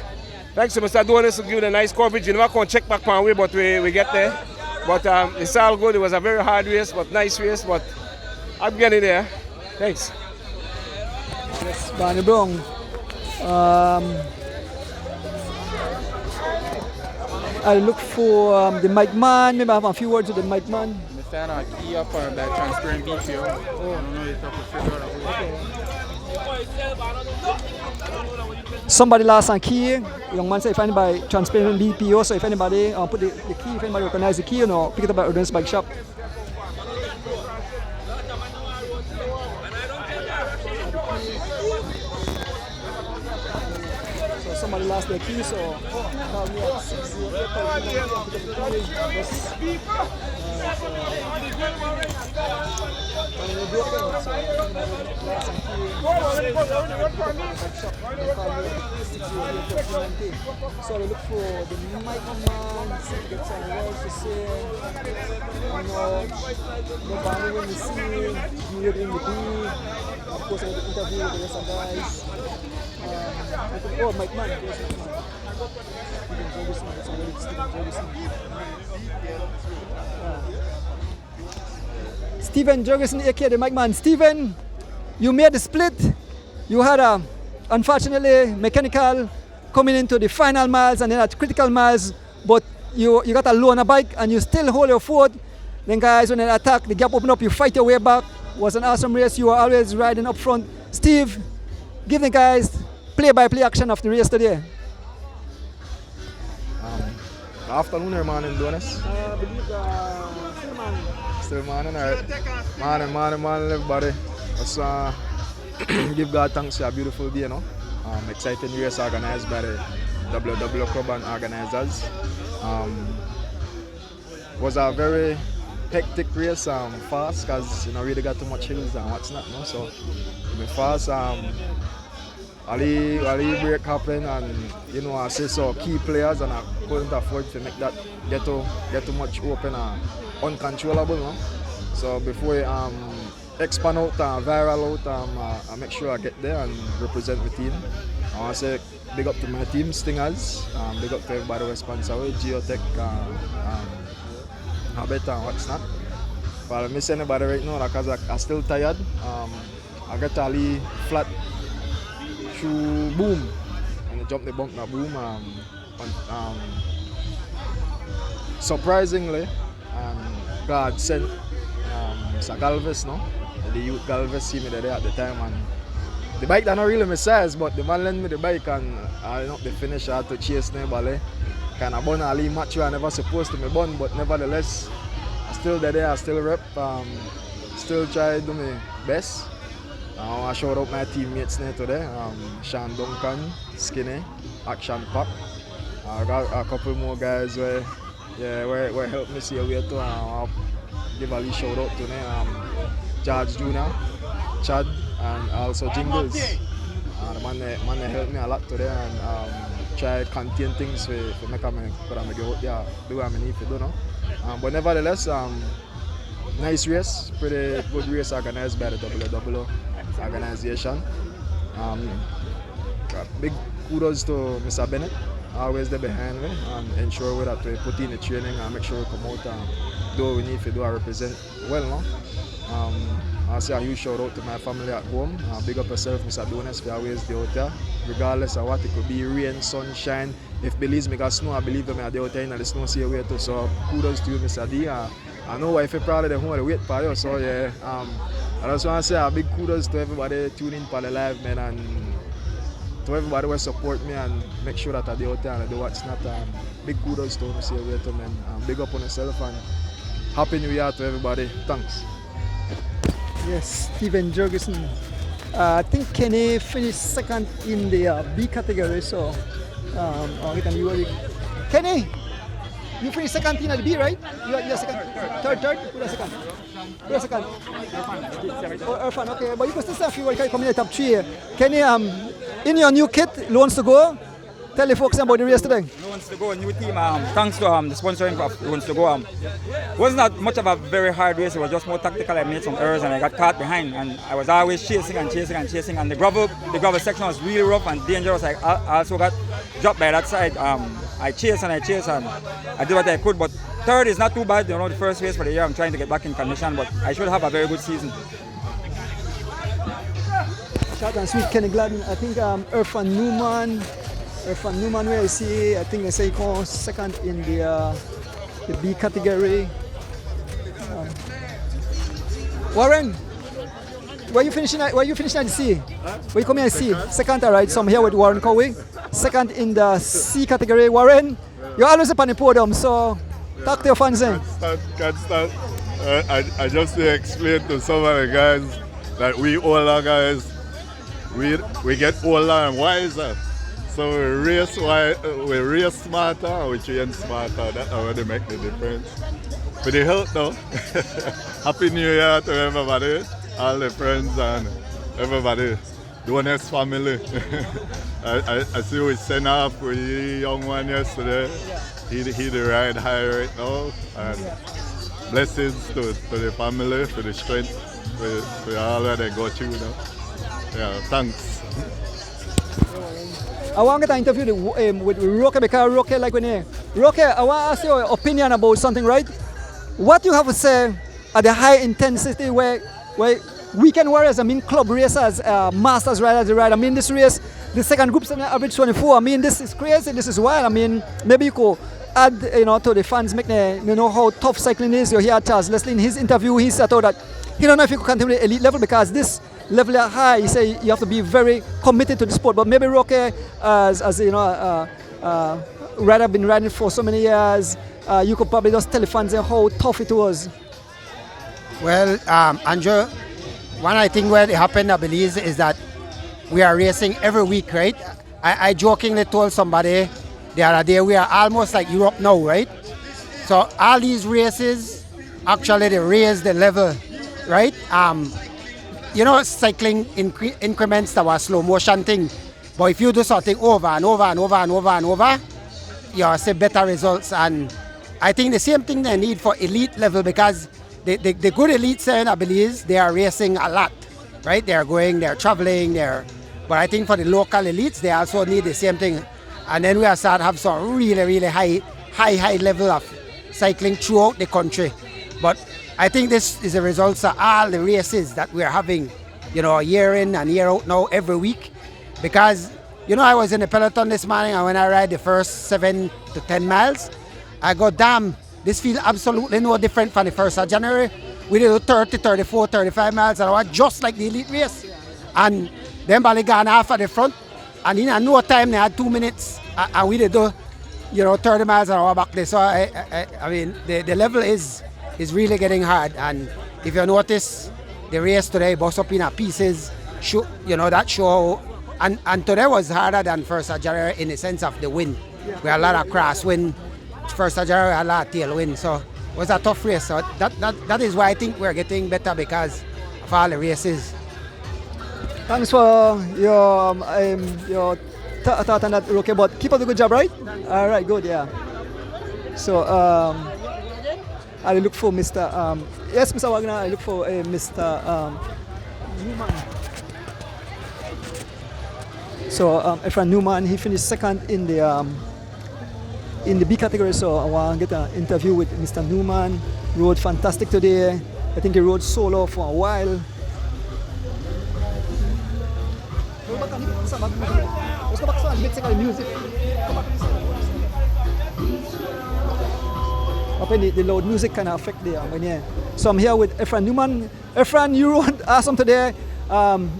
Thanks to Mr. Donis to give the nice coverage. You never can check back on way, but we get there. But it's all good. It was a very hard race, but nice race. But I'm getting there. Thanks. Yes, Barney Brown. I look for the mic man. Maybe I have a few words with the mic man. Stand a key up for that transparent BPO. Oh, I don't know, you have to figure out. Somebody lost a key. Young man said if anybody transparent BPO, so if anybody put the key, if anybody recognize the key, you know, pick it up at Ordnance Bike Shop. So somebody lost their key, so call me at 608. So we look for the microman, see if we get some words to say. You know, nobody when we see, you in the B. Of course, I had to interview with the rest of the guys. Oh, Mike Man, there's Mike Man. Stephen Jurgensen, aka the Mike Man. Stephen, you made the split. You had a, unfortunately, mechanical coming into the final miles and then at critical miles, but you got a low on a bike and you still hold your foot. Then guys, when they attack, the gap open up, you fight your way back. Was an awesome race. You were always riding up front. Steve, give the guys play-by-play action of the race today. Afternoon or morning, Donis? I believe Still morning, alright. Morning, everybody. Let's give God thanks for a beautiful day, you know. Exciting race organized by the WW Club and organizers. Was a very hectic race, fast, because you know really got too much hills and what's not, no? So we fast. Ali break happened, and you know I say so key players, and I couldn't afford to make that get too much open and uncontrollable, no? So before I expand out and viral out, I make sure I get there and represent the team. I want to say big up to my team, Stingers, big up to everybody who sponsor with Geotech, Habeta and what's not. But I miss anybody right now because I'm still tired. I get Ali flat through boom, and I jump the bump na boom. Surprisingly, God sent Mr. Galvez, no? The youth Galvez see me there at the time, and the bike that not really my size, but the man lent me the bike and I not the finish. I had to chase nobody. Kind of bun Ali match I never supposed to be bun, but nevertheless, I still there, I still rep, still try to do my best. I want to shout out my teammates today, Sean Duncan, Skinny, Action Pop. I got a couple more guys where help me see a way to give a little shout out to them. George Jr., Chad, and also Jingles. The man they helped me a lot today and try to contain things for make me go out there, do what I need to do. No? But nevertheless, nice race, pretty good race organized by the WW organization. Big kudos to Mr. Bennett, always there behind me and ensure that we put in the training and make sure we come out and do what we need to do and represent well. No? I say a huge shout out to my family at home. Big up yourself, Mr. Donis, for always be out there. Regardless of what it could be, rain, sunshine. If Belize me got snow, I believe them are out there in the snow see away too. So kudos to you, Mr. D. I know if you're proud of them, who wait for you. So yeah, I just want to say a big kudos to everybody tuning in for the live, man, and to everybody who support me and make sure that I do out there and I do what's not. Big kudos to Mr. Away man. Big up on yourself and Happy New Year to everybody. Thanks. Yes, Stephen Jurgensen. I think Kenny finished second in the B category, so Kenny, You finished second in the B, right? You're second. Third. Who's second? Irfan, okay. But you can still say a few words. You come in the top 3. Can you, in your new kit, loans to go, tell the folks about the race today. Loans to go, new team. Thanks to the sponsoring of Loans to go. It was not much of a very hard race. It was just more tactical. I made some errors and I got caught behind. And I was always chasing. And the gravel section was really rough and dangerous. I also got dropped by that side. I chased and I did what I could. But third is not too bad. You know, the first race for the year. I'm trying to get back in condition, but I should have a very good season. Short and sweet, Kenny Gladden. I think Irfan Newman, where I see, I think they say he comes second in the B category. Warren, where you finishing at the C? Where you come here at C? Second, all right. So I'm here with Warren Cowie. Second in the C category. Warren, you're always up on the podium, so talk to your fans then. Can't start. I just to explain to some of the guys that we older guys, we get older and wiser. So we race smarter and we train smarter. That's how they make the difference. For the health though, Happy New Year to everybody, all the friends and everybody, the honest family. I see we sent off with the young one yesterday. He the ride high right now. And blessings to the family for the strength, for all that they go through now. Yeah, thanks. I want to get an interview with Roque because Roque, like when you Roque, I want to ask your opinion about something, right? What you have to say at the high intensity where weekend warriors, I mean club racers, masters riders, I mean this race, the second group's an average 24. I mean this is crazy, this is wild. I mean maybe you could add to the fans, make them know how tough cycling is. You hear Charles Leslie in his interview, he said that he don't know if you could continue the elite level because this level are high. He say you have to be very committed to the sport. But maybe Roque, as you know, rider been riding for so many years, you could probably just tell the fans how tough it was. Well, Andrew, one I think what happened, I believe, is that we are racing every week, right? I jokingly told somebody the other day we are almost like Europe now, right? So all these races, actually they raise the level, right? You know, cycling increments that was slow motion thing. But if you do something over and over, you see better results. And I think the same thing they need for elite level because the good elites, I believe, they are racing a lot, right? They are going, they are traveling, but I think for the local elites, they also need the same thing. And then we are starting to have some really high level of cycling throughout the country. But I think this is a result of all the races that we are having, you know, year in and year out now, every week. Because, you know, I was in the peloton this morning and when I ride the first 7 to 10 miles, I go, damn, this feels absolutely no different from the 1st of January. We did 30, 34, 35 miles an hour, just like the elite race. And then Bali gone half at the front, and in no time they had 2 minutes, and we did do, you know, 30 miles an hour back there. So I mean, the level is really getting hard. And if you notice, the race today bust up in pieces. You know, that show, and today was harder than 1st of January in the sense of the wind. We had a lot of crosswind. 1st of January, a lot of tailwind. So it was a tough race. So that is why I think we're getting better because of all the races. Thanks for your thought on that, Roque. But keep up the good job, right? All right, good, yeah. So I look for Mr. Yes, Mr. Wagner. I look for Mr. Newman. So Irfan Newman, he finished second in the B category. So I want to get an interview with Mr. Newman. Rode fantastic today. I think he rode solo for a while. Let's go back to the music. The loud music kind of affect the So I'm here with Irfan Newman. Irfan, you rode awesome today.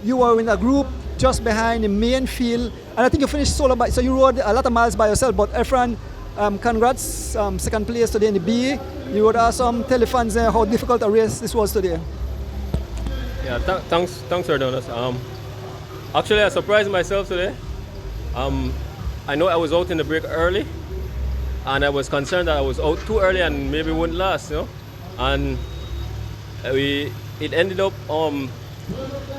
You were in a group just behind the main field, and I think you finished solo. So you rode a lot of miles by yourself. But Irfan, congrats, second place today in the B. You rode awesome. Tell the fans how difficult a race this was today. Yeah, thanks for doing this. Actually, I surprised myself today. I know I was out in the break early, and I was concerned that I was out too early and maybe wouldn't last, you know. And it ended up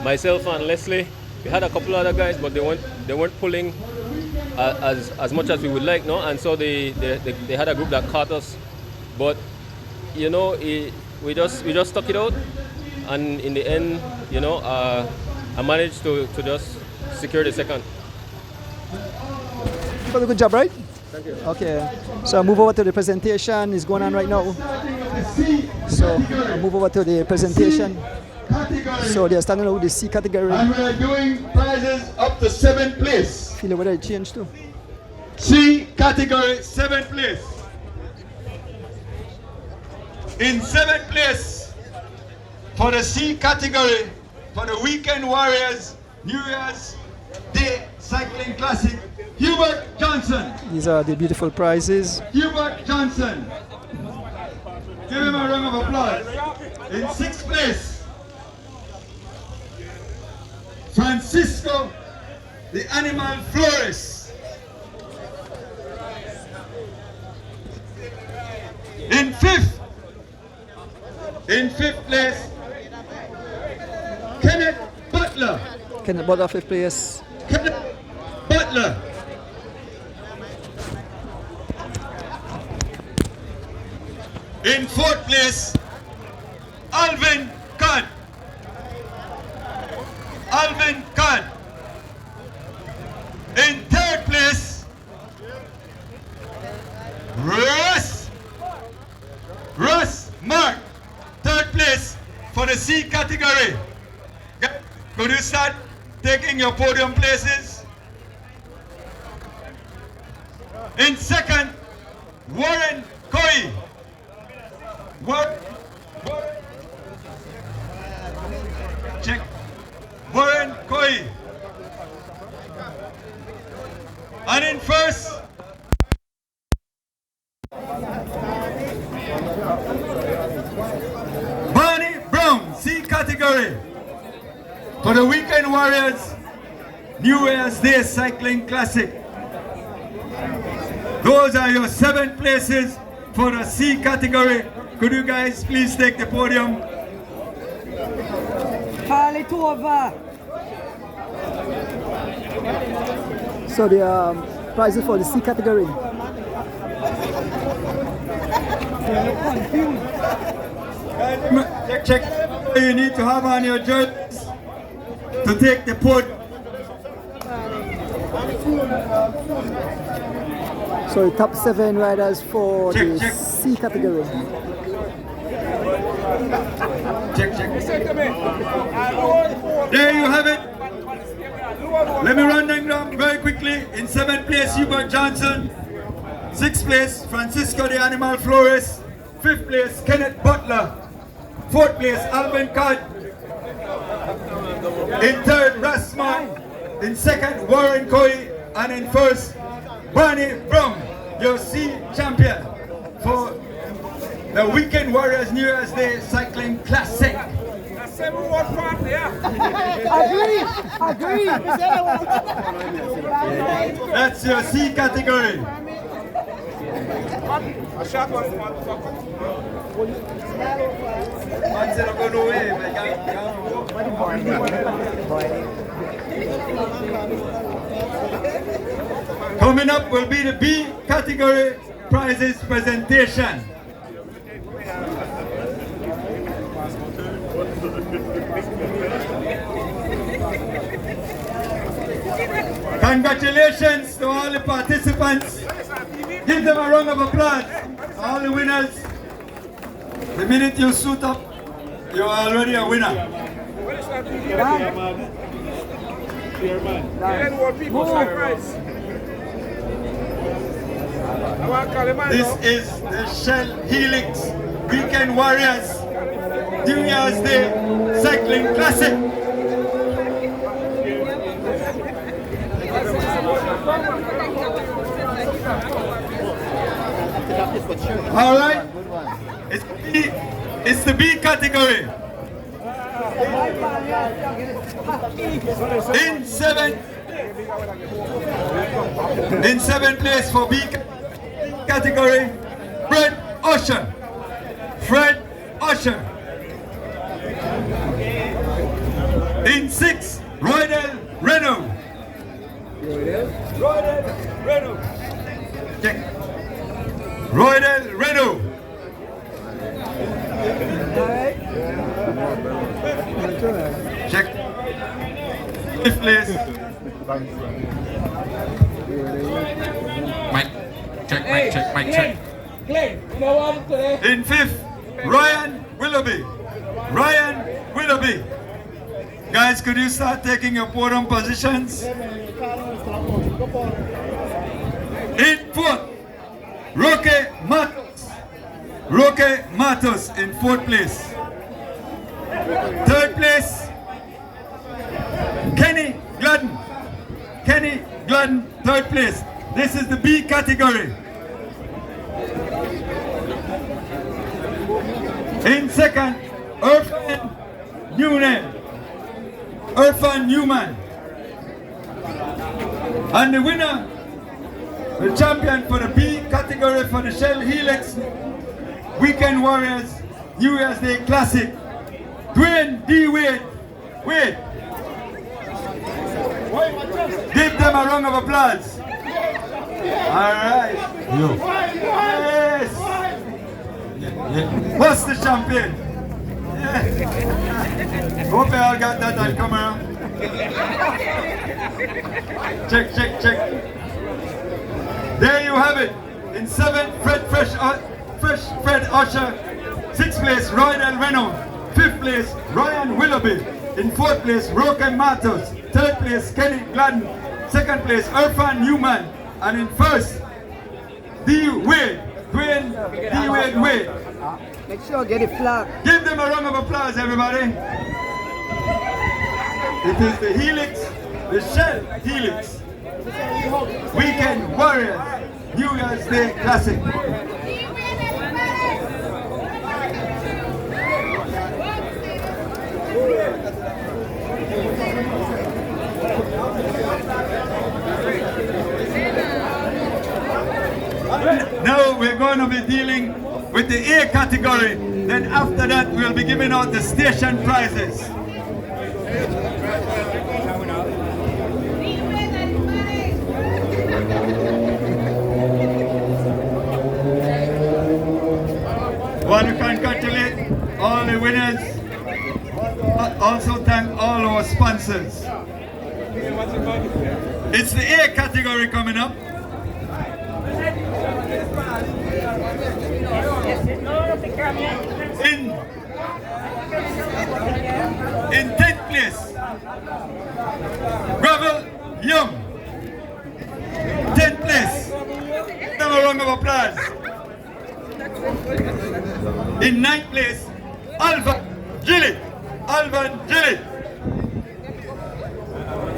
myself and Leslie. We had a couple other guys, but they weren't pulling as much as we would like, no. And so they had a group that caught us, but you know, we just stuck it out, and in the end, you know, I managed to just secure the second. You did a good job, right? Thank you. Okay, so I'll move over to the presentation. It's going on right now. So I'll move over to the presentation. So they're starting out with the C category. And we are doing prizes up to 7th place. Feel whether it changed too. C category, 7th place. In 7th place for the C category for the Weekend Warriors New Year's Day Cycling Classic, Hubert Johnson. These are the beautiful prizes. Hubert Johnson. Give him a round of applause. In 6th place, Francisco, the animal florist. In 5th place, Kenneth Butler. Kenneth Butler, 5th place. Kenneth Butler. In 4th place, Alvin Codd. Alvin Codd. In 3rd place, Russ Mark. 3rd place for the C category. Could you start taking your podium places? In 2nd, Warren Coy. Check. Warren Coy. And in 1st, Barney Brown, C category for the Weekend Warriors New Year's Day Cycling Classic. Those are your 7 places for the C category. Could you guys please take the podium? Call it over. So the prizes for the C category. Check. You need to have on your jerseys to take the podium. So the top 7 riders for the C category. There you have it. Let me run them down very quickly. In 7th place, Hubert Johnson. 6th place, Francisco the Animal Flores. 5th place, Kenneth Butler. 4th place, Alvin Codd. In 3rd, Rasma. In 2nd, Warren Coy. And in 1st, Barney Brown, your C champion for the Weekend Warriors New Year's Day Cycling Classic. Agree. That's your C category. Coming up will be the B category prizes presentation. Congratulations to all the participants. Give them a round of applause. All the winners. The minute you suit up, you're already a winner. This is the Shell Helix Weekend Warriors New Year's Day Cycling Classic. All right, it's the B category. In seventh place for B category, Fred Usher. Fred Usher. In 6, Roydell Renault. Roydell Renault. Check. Roydell Renault. Check. 5th place. Mic check. In 5th, Ryan Willoughby. Ryan Willoughby. Guys, could you start taking your podium positions? In 4th, Roque Matos. Roque Matos in 4th place. 3rd place, Kenny Gladden. Kenny Gladden, 3rd place. This is the B category. In 2nd, Irfan Newman. And the winner, the champion for the B category for the Shell Helix Weekend Warriors New Year's Day Classic, Dwayne D. Wade. Wade. Give them a round of applause. All right. Yes. What's the champion? Yeah. Hope you all got that on camera. Check. There you have it. In 7th, Fred Usher. 6th place, Roydell Renault. 5th place, Ryan Willoughby. In 4th place, Roque Matos. 3rd place, Kenny Gladden. 2nd place, Irfan Newman. And in 1st, D. Wade. Dwayne D. Wade. Make sure get it flat. Give them a round of applause, everybody. It is the Helix, the Shell Helix Weekend Warriors New Year's Day Classic. Now we're going to be dealing with the A category. Then after that we'll be giving out the station prizes. Want to congratulate all the winners. Also thank all our sponsors. It's the A category coming up. In 10th place, Gravel Young. 10th place. Give them a round of applause. In 9th place, Alvan Gilly.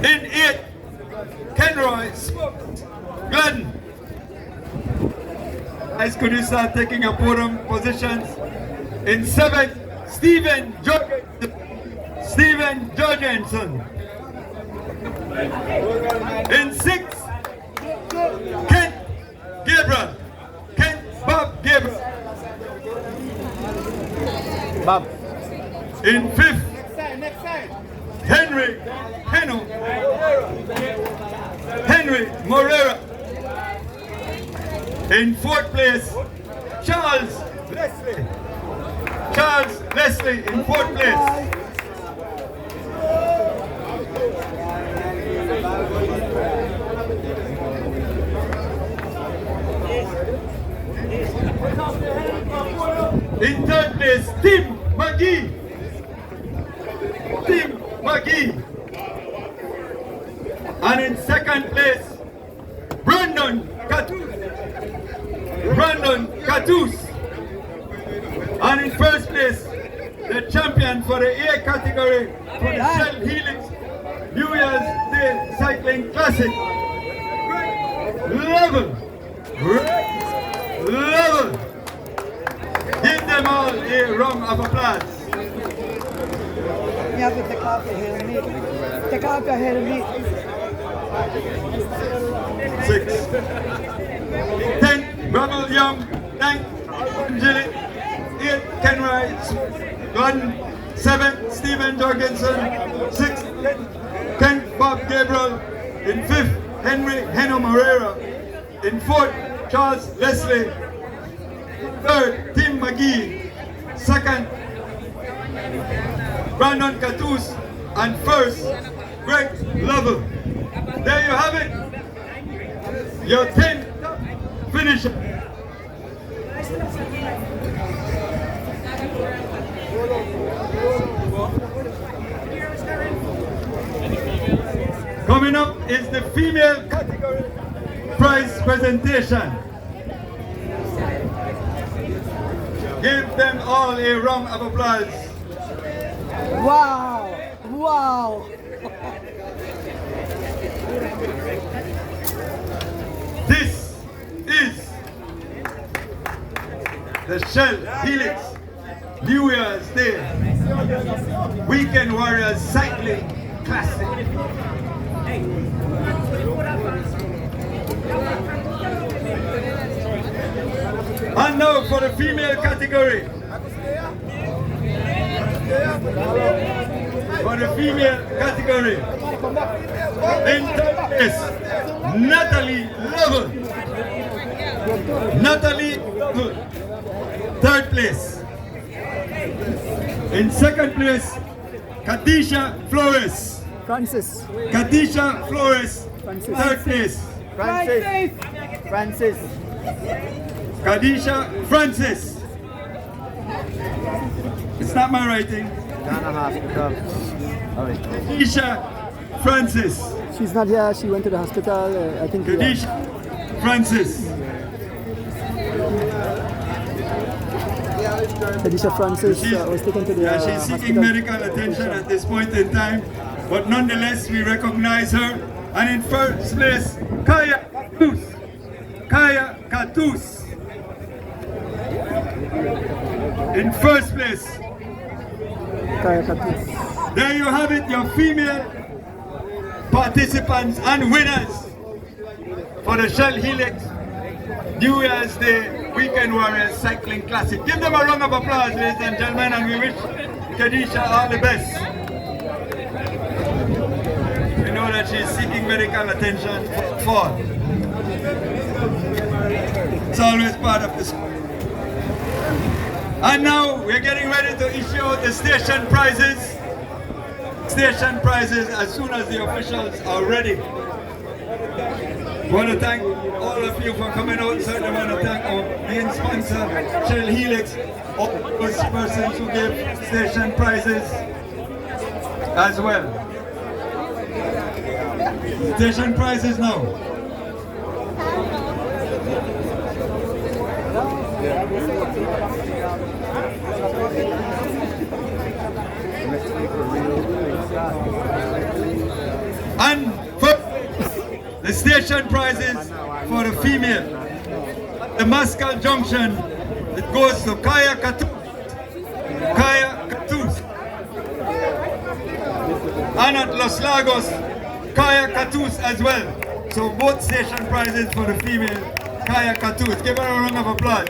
In 8th, Kenroy Gladden. Guys, could you start taking your podium positions? In 7th, Stephen Jorgensen. In 6th, Kent Bob Gabriel. In 5th, Henry Morera. In 4th place, Charles Leslie in 4th place. In 3rd place, Tim McGee. And in 2nd place, Brandon Catus. And in 1st place, the champion for the A category for the Shell Helix New Year's Day Cycling Classic. Level. Give them all a round of applause. You have to take off your helmet. Take off your helmet. 6. 10th Rebel Young, 9, Angelic, 8, Ken Rice, 1, 7, Stephen Jorgensen, 6, Ken Bob Gabriel, in 5th, Henry Heno Moreira, in 4th, Charles Leslie, 3rd, Tim McGee, 2nd, Brandon Catus, and 1st, Greg Lovell. There you have it, your 10th finisher. Coming up is the female category prize presentation. Give them all a round of applause. Wow! Wow! This is the Shell Helix New Year's Day Weekend Warriors Cycling Classic. And now for the female category. For the female category, in third place, Natalie Lovell. Natalie Lovell, third place. In second place, Katisha Flores. Francis. Katisha Flores, third place. Francis. Kadisha Francis. It's not my writing. Kadisha Francis. She's not here. She went to the hospital. I think. Kadisha Francis. Kadisha Francis was taken to the she's seeking medical attention at this point in time, but nonetheless we recognize her. And in first place, Kaya Katus. Kaya Katus. In first place. Kaya Katus. There you have it, your female participants and winners for the Shell Helix New Year's Day Weekend Warriors Cycling Classic. Give them a round of applause, ladies and gentlemen, and we wish Kadisha all the best. We know that she's seeking medical attention for. It's always part of this. And now we're getting ready to issue out the station prizes. Station prizes as soon as the officials are ready. I want to thank all of you for coming out. Certainly want to thank our main sponsor, Shell Helix, all those persons who gave station prizes as well. Station prizes now. And for the station prizes for the female, the Mascal Junction, it goes to Kaya Katus. Kaya Katus. And at Los Lagos, Kaya Katus as well. So both station prizes for the female, Kaya Katus. Give her a round of applause.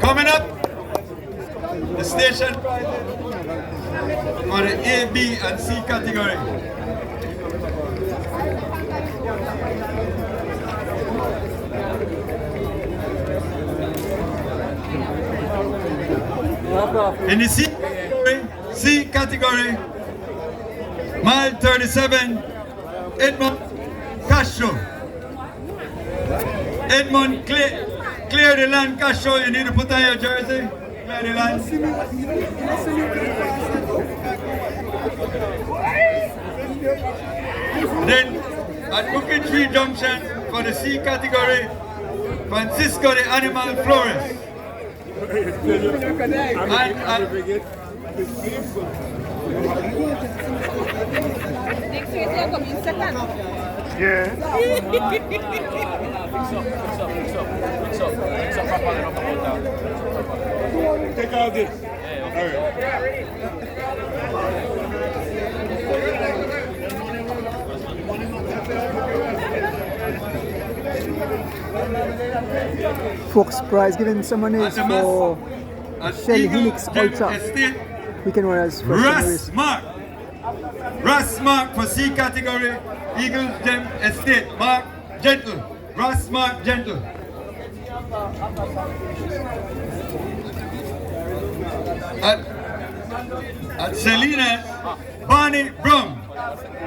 Coming up, the station prizes for the A, B, and C category. In the C category, mile 37, Edmond Castro. Edmond, clear the land, Castro. You need to put on your jersey. Clear the land. Then at Booking Tree Junction for the C category, Francisco the Animal Flores. Take out this. All right. Folks Prize giving some money for Shell Helix Ultra Weekend Warriors first race. Russ Mark for C category, Eagle Gem Estate. Mark Gentle. Russ Mark Gentle. At Salinas, Barney Brum.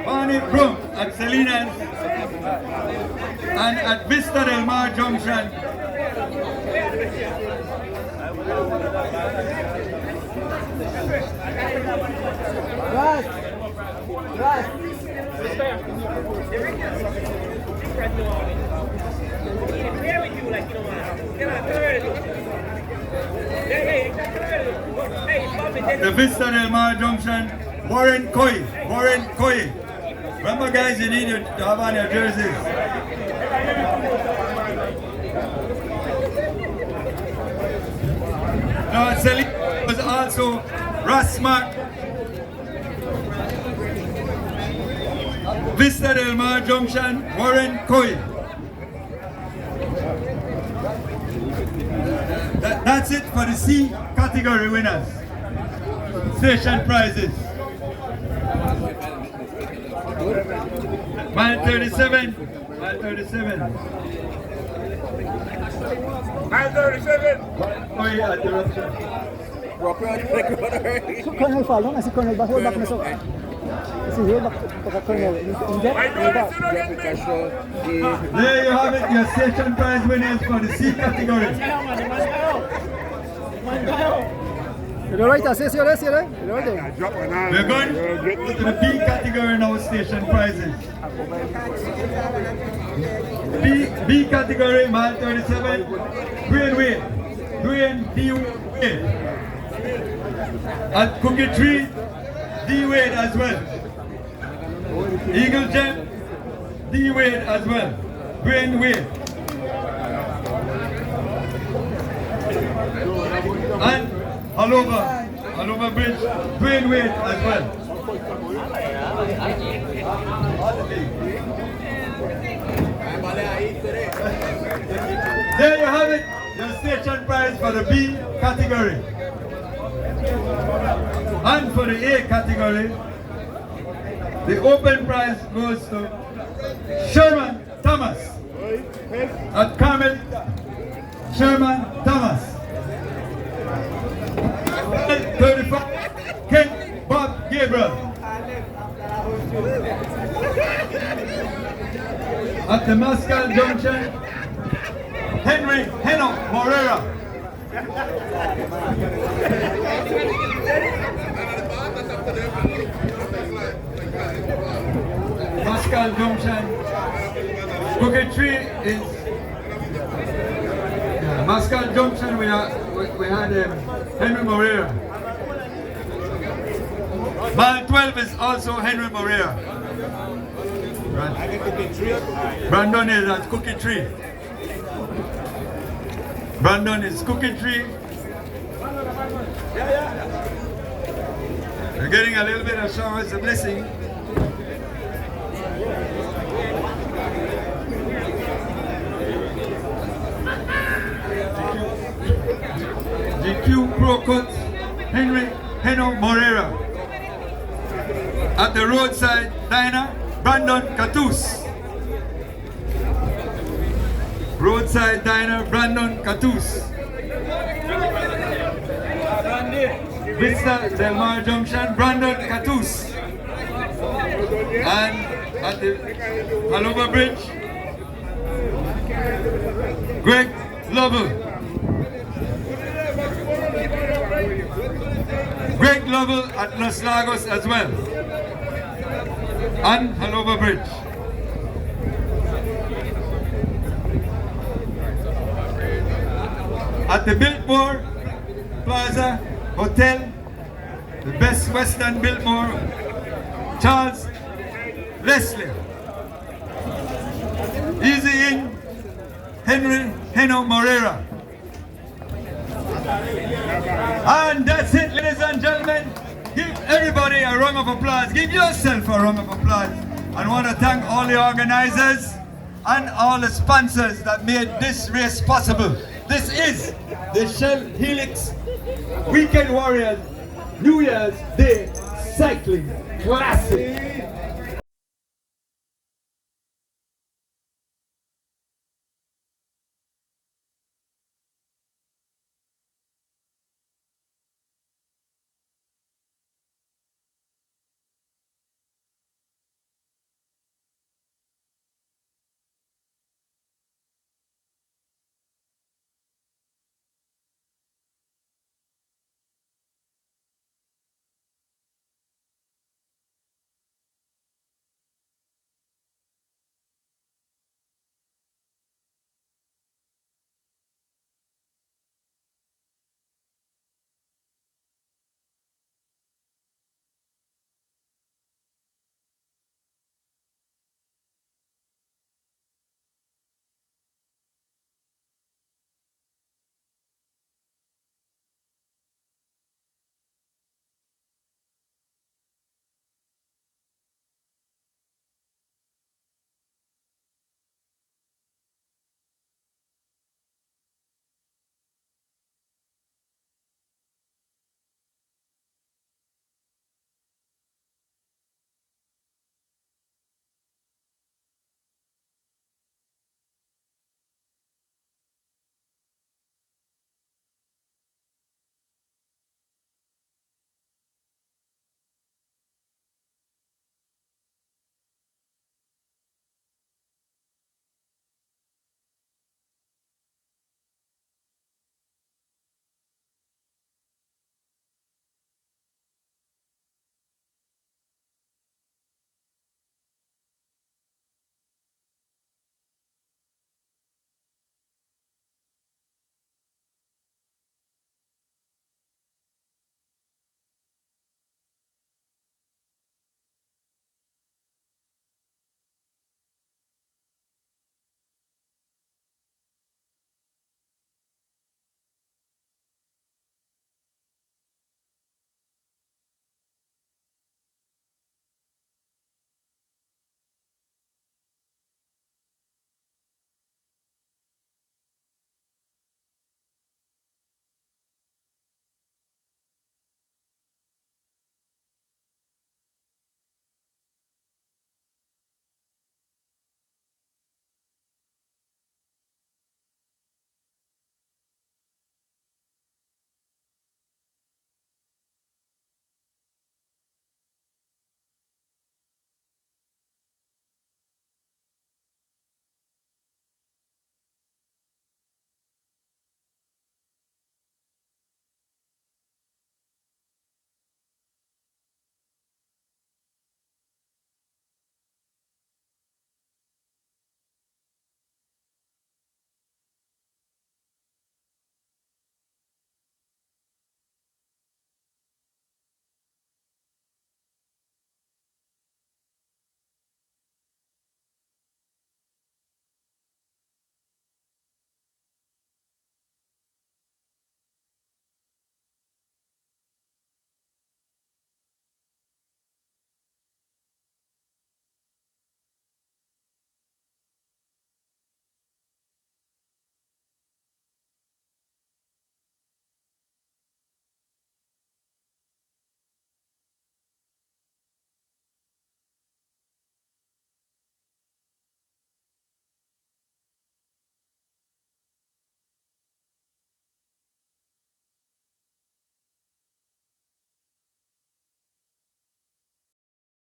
Barney Brum at Salinas. And at Vista Del Mar Junction, the Vista Del Mar Junction, Warren Coy. Warren Coy. Remember guys, you need to have on your jerseys. Now Celine was also Rasmak. Vista Del Mar Junction, Warren Coy. That's it for the C category winners. Station prizes. Mile 37. Mile 37. Mile 37. Oh yeah, interruption. So Colonel follow na si Colonel ba hold back na so. Si hold back to Colonel. There you have it, your station prize winners for the C category. You're right, I say you're right. We're going to the B category now, station prizes. B category, mile 37, Green Wade, Green D Wade. At Cookie Tree, D Wade as well. Eagle Gem, D Wade as well. Green Wade. And Halova Bridge, Green Wade as well. There you have it, your station prize for the B category. And for the A category, the open prize goes to Sherman Thomas at Carmel. Sherman Thomas. 35, Ken Bob Gabriel. At the Mascal Junction, Henry Heno Morera. Mascal Junction, Cookie Tree is Mascal Junction. We had Henry Morera. Mile 12 is also Henry Morera. Brandon is at Cookie Tree. Brandon is Cookie Tree. We're getting a little bit of shower, it's a blessing. GQ Pro Cut, Henry Heno Morera. At the roadside diner, Brandon Catus. Roadside diner, Brandon Catus. Vista Del Mar Junction, Brandon Catus. And at the Halova Bridge, Greg Lovell. Greg Lovell at Los Lagos as well. And Halova Bridge. At the Biltmore Plaza Hotel, the Best Western Biltmore, Charles Leslie. Easy in, Henry Heno Morera. And that's it, ladies and gentlemen. Give everybody a round of applause. Give yourself a round of applause. And I want to thank all the organizers and all the sponsors that made this race possible. This is the Shell Helix Weekend Warriors New Year's Day Cycling Classic.